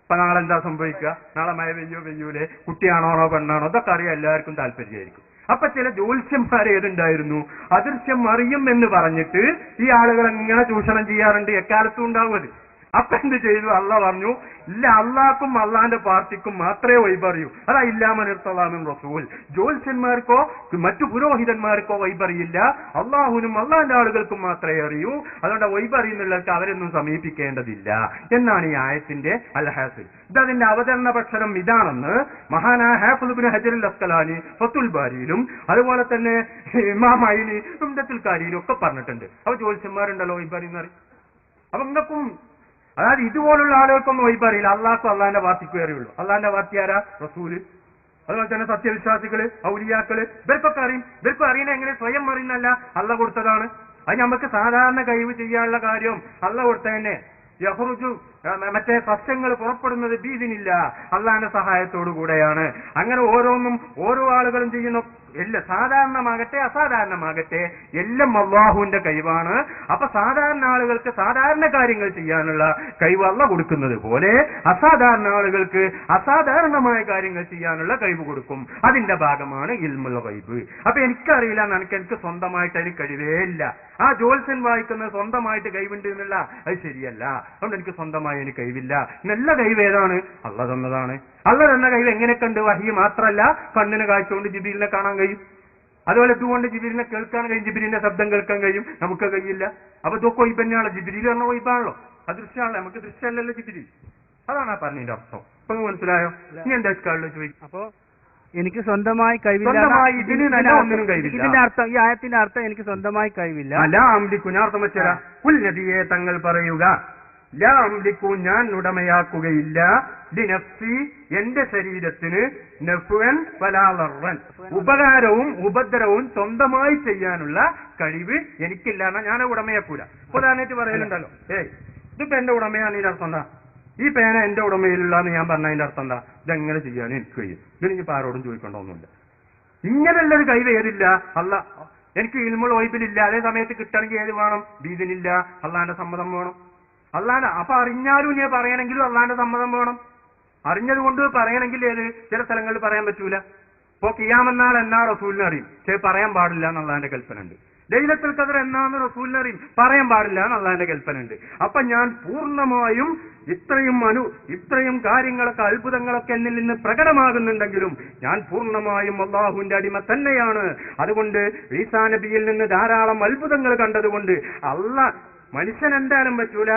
ഇപ്പൊ നാളെ എന്താ സംഭവിക്കുക? നാളെ മഴ പെയ്യൂലേ, കുട്ടിയാണോണോ പെണ്ണാണോ ഇതൊക്കെ അറിയാൻ എല്ലാവർക്കും താല്പര്യമായിരിക്കും. അപ്പൊ ചില ജ്യോത്സ്യന്മാർ ഏതുണ്ടായിരുന്നു, അദൃശ്യം അറിയും എന്ന് പറഞ്ഞിട്ട് ഈ ആളുകൾ എങ്ങനെ ചൂഷണം ചെയ്യാറുണ്ട്, എക്കാലത്തും ഉണ്ടാവും അത്. അപ്പൊ എന്ത് ചെയ്തു? അള്ളാഹ് പറഞ്ഞു, ഇല്ല, അള്ളാഹ്ക്കും അള്ളാന്റെ പാർട്ടിക്കും മാത്രമേ വൈബറിയൂ. അതാ ഇല്ലാമനിർത്തലാമിൻ റസൂൽ. ജ്യോത്സ്യന്മാർക്കോ മറ്റു പുരോഹിതന്മാർക്കോ വൈബറിയില്ല, അള്ളാഹുവിനും അള്ളാന്റെ ആളുകൾക്കും മാത്രമേ അറിയൂ. അതുകൊണ്ട് വൈബറിയുന്നുള്ളവർക്ക് അവരൊന്നും സമീപിക്കേണ്ടതില്ല എന്നാണ് ഈ ആയത്തിന്റെ അൽഹാസിൽ. ഇതതിന്റെ അവതരണ പക്ഷരം ഇതാണെന്ന് മഹാനായ ഹാഫിദ് ഇബ്നു ഹജറുൽ അസ്ഖലാനി ഫത്തുൽ ബാരിയിലും അതുപോലെ തന്നെ ഇമാം ഐനി ഉംദത്തുൽ ഖാരിയിലും ഒക്കെ പറഞ്ഞിട്ടുണ്ട്. അപ്പൊ ജ്യോത്സ്യന്മാരുണ്ടല്ലോ വൈബറിയെന്ന് പറയും. അപ്പൊ നിങ്ങൾക്കും, അതായത് ഇതുപോലുള്ള ആളുകൾക്കൊന്നും വൈബറിയില്ല, അള്ളാഹ്ക്കും അള്ളാന്റെ പാർട്ടിക്കും അറിയുള്ളൂ. അള്ളാന്റെ പാർട്ടി ആരാ? റസൂല്. അതുപോലെ തന്നെ സത്യവിശ്വാസികള്, ഔലിയാക്കള്, ഇവർക്കൊക്കെ അറിയും. ഇവർക്കും അറിയണ എങ്ങനെ? സ്വയം അറിയുന്നല്ല, അള്ളാഹ് കൊടുത്തതാണ്. അത് നമുക്ക് സാധാരണ കഴിവ് ചെയ്യാനുള്ള കാര്യം അള്ളാഹ് കൊടുത്ത തന്നെ. യഹ്റുജു മറ്റേ സസ്യങ്ങൾ പുറപ്പെടുന്നത് ബീദിനില്ല, അള്ളാന്റെ സഹായത്തോടു കൂടെയാണ്. അങ്ങനെ ഓരോന്നും ഓരോ ആളുകളും ചെയ്യുന്ന സാധാരണമാകട്ടെ അസാധാരണമാകട്ടെ എല്ലാം അള്ളാഹുവിന്റെ കഴിവാണ്. അപ്പൊ സാധാരണ ആളുകൾക്ക് സാധാരണ കാര്യങ്ങൾ ചെയ്യാനുള്ള കഴിവ് അള്ളാഹ് കൊടുക്കുന്നത് പോലെ അസാധാരണ ആളുകൾക്ക് അസാധാരണമായ കാര്യങ്ങൾ ചെയ്യാനുള്ള കഴിവ് കൊടുക്കും. അതിന്റെ ഭാഗമാണ് ഇൽമുൽ ഗൈബ്. അപ്പൊ എനിക്കറിയില്ല, എനിക്ക് സ്വന്തമായിട്ട് അതിന് കഴിവേ ഇല്ല. ആ ജോത്സ്യൻ വായിക്കുന്നത് സ്വന്തമായിട്ട് കഴിവുണ്ട് എന്നുള്ള അത് ശരിയല്ല. അതുകൊണ്ട് എനിക്ക് സ്വന്തമായി എനിക്ക് കഴിവില്ല. നല്ല കഴിവ് ഏതാണ്? അള്ളാഹ് തന്നതാണ്. അള്ളാഹ് തന്ന കഴിവ് എങ്ങനെയൊക്കെ ഉണ്ട്? വഹി മാത്രമല്ല, കണ്ണിന് കാഴ്ചകൊണ്ട് ജിബീലിനെ കാണാൻ കഴിയും. അതുപോലെ ഇതുകൊണ്ട് ജിബിരിനെ കേൾക്കാൻ കഴിയും, ജിബിരിന്റെ ശബ്ദം കേൾക്കാൻ കഴിയും. നമുക്ക് കഴിയില്ല. അപ്പൊ ഇതൊക്കെ ഒയ്ബ് തന്നെയാണല്ലോ. ജിബിരിൽ പറഞ്ഞ ഒയ്ബാണല്ലോ, അദൃശ്യമാണല്ലോ. നമുക്ക് ദൃശ്യമല്ലല്ലോ ജിബിരി. അതാണ് ആ പറഞ്ഞതിന്റെ അർത്ഥം. ഇപ്പൊ മനസ്സിലായോ? ഇനി എന്താ ചോദിക്കും? അപ്പൊ എനിക്ക് സ്വന്തമായി കഴിവില്ല. ഇതിന്റെ അർത്ഥം, ഈ ആയത്തിന്റെ അർത്ഥം എനിക്ക് സ്വന്തമായി കഴിവില്ല. അർത്ഥം വെച്ചാ ഉൽനബിയെ തങ്ങൾ പറയുക, ലാ അംലിക്കു ഞാൻ ഉടമയാക്കുകയില്ല, ലിനഫ്സി എന്റെ ശരീരത്തിന്, നഫ്വൻ വലാ ദർറൻ ഉപകാരവും ഉപദ്രവവും സ്വന്തമായി ചെയ്യാനുള്ള കഴിവ് എനിക്കില്ല എന്നാ ഞാൻ ഉടമയാക്കൂല. ഉദാഹരണമായിട്ട് പറയലുണ്ടല്ലോ, ഇതിപ്പോ എന്റെ ഉടമയാണ്. ഇതിന്റെ അർത്ഥം എന്താ? ഈ പേന എന്റെ ഉടമയിലുള്ളതെന്ന് ഞാൻ പറഞ്ഞതിന്റെ അർത്ഥം എന്താ? ഇതെങ്ങനെ ചെയ്യാനും എനിക്ക് കഴിയും. ഇതിനിപ്പോ ആരോടും ചോദിക്കേണ്ടതൊന്നുമില്ല. ഇങ്ങനെയുള്ളൊരു കഴിവ് ഏതില്ല? അല്ല, എനിക്ക് ഇൽമുൽ ഗൈബിലില്ല. അതേ സമയത്ത് കിട്ടണമെങ്കിൽ ഏത് വേണം? ബീദിനില്ല, അള്ളാന്റെ സമ്മതം വേണം. അള്ളാന്റെ അപ്പൊ അറിഞ്ഞാലും ഞാൻ പറയണമെങ്കിലും അള്ളാന്റെ സമ്മതം വേണം. അറിഞ്ഞത് കൊണ്ട് പറയണമെങ്കിൽ ഏത് ചില സ്ഥലങ്ങളിൽ പറയാൻ പറ്റൂല. ഇപ്പൊ ഖിയാമത്ത് എന്നാ റസൂലിനെ അറിയും, പക്ഷേ പറയാൻ പാടില്ല എന്നുള്ളതിന്റെ കൽപ്പന ഉണ്ട്. ലൈലത്തുൽ ഖദ്ർ എന്നാന്ന് റസൂലിനെ അറിയും, പറയാൻ പാടില്ല എന്നുള്ളതിന്റെ കൽപ്പന ഉണ്ട്. അപ്പൊ ഞാൻ പൂർണ്ണമായും ഇത്രയും കാര്യങ്ങളൊക്കെ അത്ഭുതങ്ങളൊക്കെ എന്നിൽ നിന്ന് പ്രകടമാകുന്നുണ്ടെങ്കിലും ഞാൻ പൂർണ്ണമായും അള്ളാഹുവിന്റെ അടിമ തന്നെയാണ്. അതുകൊണ്ട് ഈസാ നബിയിൽ നിന്ന് ധാരാളം അത്ഭുതങ്ങൾ കണ്ടതുകൊണ്ട് മനുഷ്യൻ എന്തായാലും പറ്റൂല,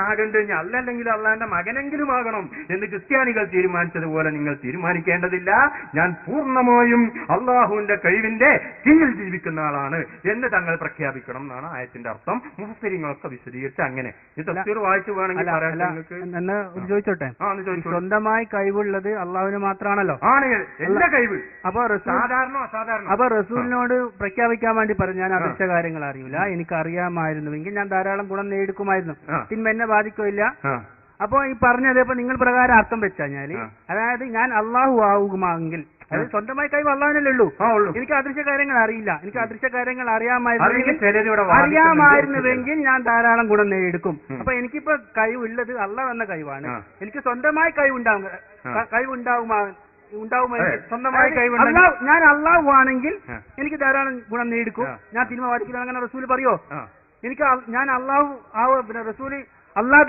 ആകേണ്ട അല്ലെങ്കിൽ അള്ളാന്റെ മകനെങ്കിലും ആകണം എന്ന് ക്രിസ്ത്യാനികൾ തീരുമാനിച്ചതുപോലെ നിങ്ങൾ തീരുമാനിക്കേണ്ടതില്ല. ഞാൻ പൂർണ്ണമായും അള്ളാഹുവിന്റെ കഴിവിന്റെ കീഴിൽ ജീവിക്കുന്ന ആളാണ് എന്ന് തങ്ങൾ പ്രഖ്യാപിക്കണം എന്നാണ് ആയത്തിന്റെ അർത്ഥം. മുഫസ്സിരിങ്ങളൊക്കെ വിശദീകരിച്ച് അങ്ങനെ ഈ തഫ്സീർ വായിച്ചു വേണമെങ്കിൽ ചോദിച്ചോട്ടെ. സ്വന്തമായി കഴിവുള്ളത് അള്ളാഹുവിന് മാത്രമാണല്ലോ. ആണ് എല്ലാ കഴിവ്. അപ്പൊ സാധാരണ അസാധാരണ. അപ്പൊ റസൂലിനോട് പ്രഖ്യാപിക്കാൻ വേണ്ടി പറഞ്ഞു, ഞാൻ അദൃശ്യ കാര്യങ്ങൾ അറിയില്ല, എനിക്ക് അറിയാമായിരുന്നുവെങ്കിൽ ഞാൻ ധാരാളം ഗുണം നേടിക്കുമായിരുന്നു, തിന്മ എന്നെ ബാധിക്കില്ല. അപ്പൊ ഈ പറഞ്ഞത് ഇപ്പൊ നിങ്ങൾ പ്രകാരം അർത്ഥം വെച്ചാല്, അതായത് ഞാൻ അള്ളാഹു ആവുമെങ്കിൽ, അതായത് സ്വന്തമായി കഴിവ് അള്ളാഹിനല്ലേ ഉള്ളൂ. എനിക്ക് അദൃശ്യ കാര്യങ്ങൾ അറിയില്ല, എനിക്ക് അദൃശ്യ കാര്യങ്ങൾ അറിയാമായിരുന്നുവെങ്കിൽ ഞാൻ ധാരാളം ഗുണം നേടിയെടുക്കും. അപ്പൊ എനിക്കിപ്പോ കഴിവുള്ളത് അള്ളാഹ് എന്ന കഴിവാണ്. എനിക്ക് സ്വന്തമായി സ്വന്തമായി ഞാൻ അള്ളാഹു ആണെങ്കിൽ എനിക്ക് ധാരാളം ഗുണം നേടിക്കും, ഞാൻ തിന്മ ബാധിക്കില്ല. അങ്ങനെ റസൂൽ പറയോ? എനിക്ക് ഞാൻ അള്ളാഹ്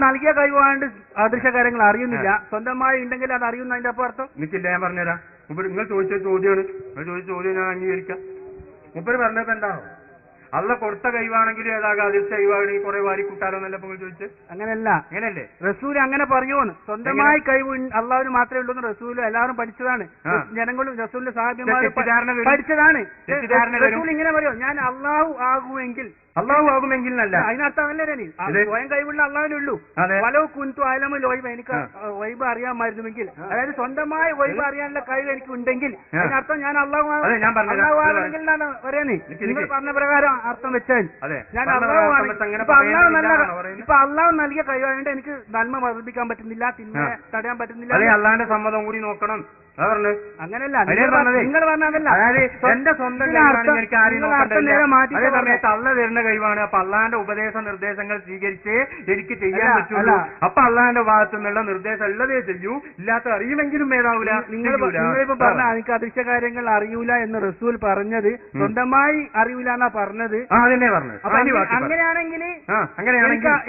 നൽകിയ കഴിവാണ്ട് അദൃശ്യ കാര്യങ്ങൾ അറിയുന്നില്ല, സ്വന്തമായി ഉണ്ടെങ്കിൽ അത് അറിയുന്ന അതിന്റെ അപ്പൊ അർത്ഥം എനിക്കില്ല. ഞാൻ പറഞ്ഞുതരാം. നിങ്ങൾ ചോദിച്ച ചോദ്യമാണ്, ചോദ്യം ഞാൻ അംഗീകരിക്കാം. മുപ്പര് പറഞ്ഞപ്പോ എന്താണോ അള്ള കൊടുത്ത കഴിവാണെങ്കിൽ ഏതാകാം, അദൃശ്യ കഴിവാണെങ്കിൽ കുറെ വാരി കൂട്ടാലോ എന്നല്ല നിങ്ങൾ ചോദിച്ചു. അങ്ങനെയല്ലേ റസൂൽ അങ്ങനെ പറയുമെന്ന്? സ്വന്തമായി കഴിവ് അള്ളാഹുവിന് മാത്രമേ ഉള്ളൂ എന്ന് റസൂൽ എല്ലാവരും പഠിച്ചതാണ്. ജനങ്ങളും റസൂലിന്റെ സാധ്യമാരും പഠിച്ചതാണ്. റസൂൽ ഇങ്ങനെ പറയോ, ഞാൻ അള്ളാഹു ആകുമെങ്കിൽ എന്നല്ല, അതിനർത്ഥം അല്ലേ സ്വയം കഴിവുള്ള അള്ളാഹിനുള്ളൂ. വലവ് കുന്തു അലമുൽ വൈബ്, എനിക്ക് വൈബ് അറിയാമായിരുന്നുവെങ്കിൽ, അതായത് സ്വന്തമായി വൈബ് അറിയാനുള്ള കഴിവ് എനിക്ക് ഉണ്ടെങ്കിൽ അതിനർത്ഥം ഞാൻ അള്ളാഹു ആകുമെങ്കിൽ എന്നാണ് പറയുന്നത്. നിങ്ങൾ പറഞ്ഞ പ്രകാരം അർത്ഥം വെച്ചാൽ ഞാൻ ഇപ്പൊ അള്ളാഹു നൽകിയ കഴിവായതുകൊണ്ട് എനിക്ക് നന്മ വർദ്ധിക്കാൻ പറ്റുന്നില്ല, തിന്മ തടയാൻ പറ്റുന്നില്ല. അള്ളാഹിന്റെ സമ്മതം കൂടി നോക്കണം. അങ്ങനല്ല നിങ്ങൾ പറഞ്ഞതല്ല. എന്റെ സ്വന്തം സമയത്ത് അള്ള തരുന്ന കഴിവാണ്. അപ്പൊ അള്ളാന്റെ ഉപദേശ നിർദ്ദേശങ്ങൾ സ്വീകരിച്ച് എനിക്ക് ചെയ്യാൻ പറ്റുള്ളൂ. അപ്പൊ അള്ളാന്റെ ഭാഗത്തു നിന്നുള്ള നിർദ്ദേശം ഉള്ളതേ ചെയ്യൂ, ഇല്ലാത്ത അറിയുമെങ്കിലും മേധാവൂല. നിങ്ങളിപ്പോ പറഞ്ഞ എനിക്ക് അദൃശ്യ കാര്യങ്ങൾ അറിയൂല എന്ന് റസൂൽ പറഞ്ഞത് സ്വന്തമായി അറിയൂല എന്നാ പറഞ്ഞത്. അതന്നെ പറഞ്ഞത്. അങ്ങനെയാണെങ്കിൽ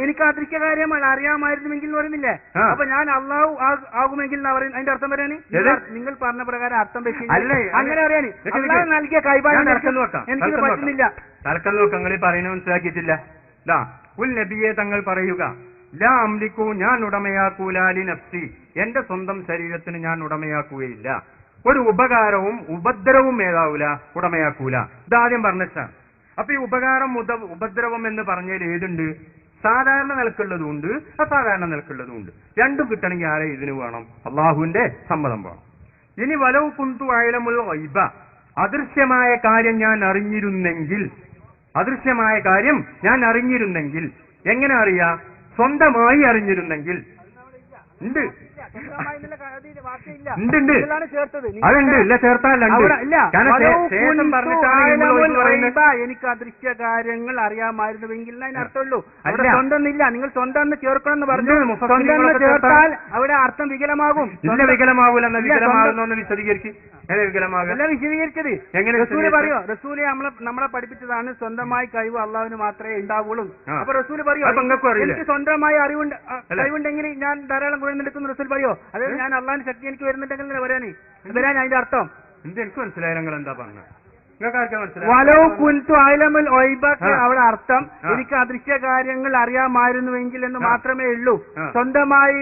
എനിക്ക് അദൃശ്യ കാര്യങ്ങൾ അറിയാമായിരുന്നുവെങ്കിൽ പറയുന്നില്ലേ? അപ്പൊ ഞാൻ അള്ളാഹു ആകുമെങ്കിൽ എന്നാ പറയുന്നത്. അതിന്റെ അർത്ഥം പറയാന് നിങ്ങൾ പറഞ്ഞ പ്രകാരം അർത്ഥം വെച്ച് അങ്ങനെ അറിയാന് അള്ളാഹു നൽകിയ കൈവാണ് എനിക്ക് പറ്റുന്നില്ല. തലക്കൽ നോക്കങ്ങളിൽ പറയുന്ന മനസ്സിലാക്കിയിട്ടില്ല. നബിയെ തങ്ങൾ പറയുക, ലാ അംലിക്കു ഞാൻ ഉടമയാക്കൂല ലി നഫ്സി എന്റെ സ്വന്തം ശരീരത്തിന് ഞാൻ ഉടമയാക്കുകയില്ല, ഒരു ഉപകാരവും ഉപദ്രവവും ഏതാവൂല, ഉടമയാക്കൂല. ഇതാദ്യം പറഞ്ഞാണ്. അപ്പൊ ഈ ഉപകാരം ഉപദ്രവം എന്ന് പറഞ്ഞാൽ ഏതുണ്ട്? സാധാരണ നിലക്കുള്ളതുണ്ട്, അസാധാരണ നിലക്കുള്ളതുണ്ട്. രണ്ടും കിട്ടണമെങ്കിൽ ആരെ ഇതിന് വേണം? അള്ളാഹുവിന്റെ സമ്മതം വേണം. ഇനി വലവ് കുന്തു അയലമുൽ ഗൈബ, അദൃശ്യമായ കാര്യം ഞാൻ അറിഞ്ഞിരുന്നെങ്കിൽ എങ്ങനെ അറിയാ? സ്വന്തമായി അറിഞ്ഞിരുന്നെങ്കിൽ ഉണ്ട് ഉണ്ട് അതുണ്ട് ഇല്ല ചേർത്താല്ല എനിക്ക് അദൃശ്യ കാര്യങ്ങൾ അറിയാമായിരുന്നുവെങ്കിൽ അതിനർത്ഥമുള്ളൂ. അവിടെ സ്വന്തം ഇല്ല, നിങ്ങൾ സ്വന്തം ചേർക്കണം എന്ന് പറഞ്ഞു. സ്വന്തം ചേർത്താൽ അവിടെ അർത്ഥം വികലമാകും. ഇല്ല വികലമാകൂല. വികലമാകുന്ന വിശദീകരിക്കും. എല്ലാം വിശദീകരിച്ചത് എങ്ങനെ റസൂല് പറയോ? റസൂല് നമ്മളെ പഠിപ്പിച്ചതാണ് സ്വന്തമായി കഴിവ് അള്ളാഹുവിന് മാത്രമേ ഉണ്ടാവുള്ളൂ. അപ്പൊ റസൂല് പറയോ എനിക്ക് സ്വന്തമായി അറിവുണ്ട് കഴിവുണ്ടെങ്കിൽ ഞാൻ ധാരാളം ഗുണമെടുക്കുന്ന റസൂൽ പറയോ? അതായത് ഞാൻ അള്ളാഹിന്റെ ശക്തി എനിക്ക് വരുന്നുണ്ടെങ്കിൽ വരാൻ അതിന്റെ അർത്ഥം എനിക്ക് മനസ്സിലായി. നിങ്ങൾ എന്താ പറഞ്ഞത്? വലോ കുൻതു അലമുൽ ഒയ്ബക്ക് അവിടെ അർത്ഥം എനിക്ക് അദൃശ്യ കാര്യങ്ങൾ അറിയാമായിരുന്നുവെങ്കിൽ എന്ന് മാത്രമേ ഉള്ളൂ. സ്വന്തമായി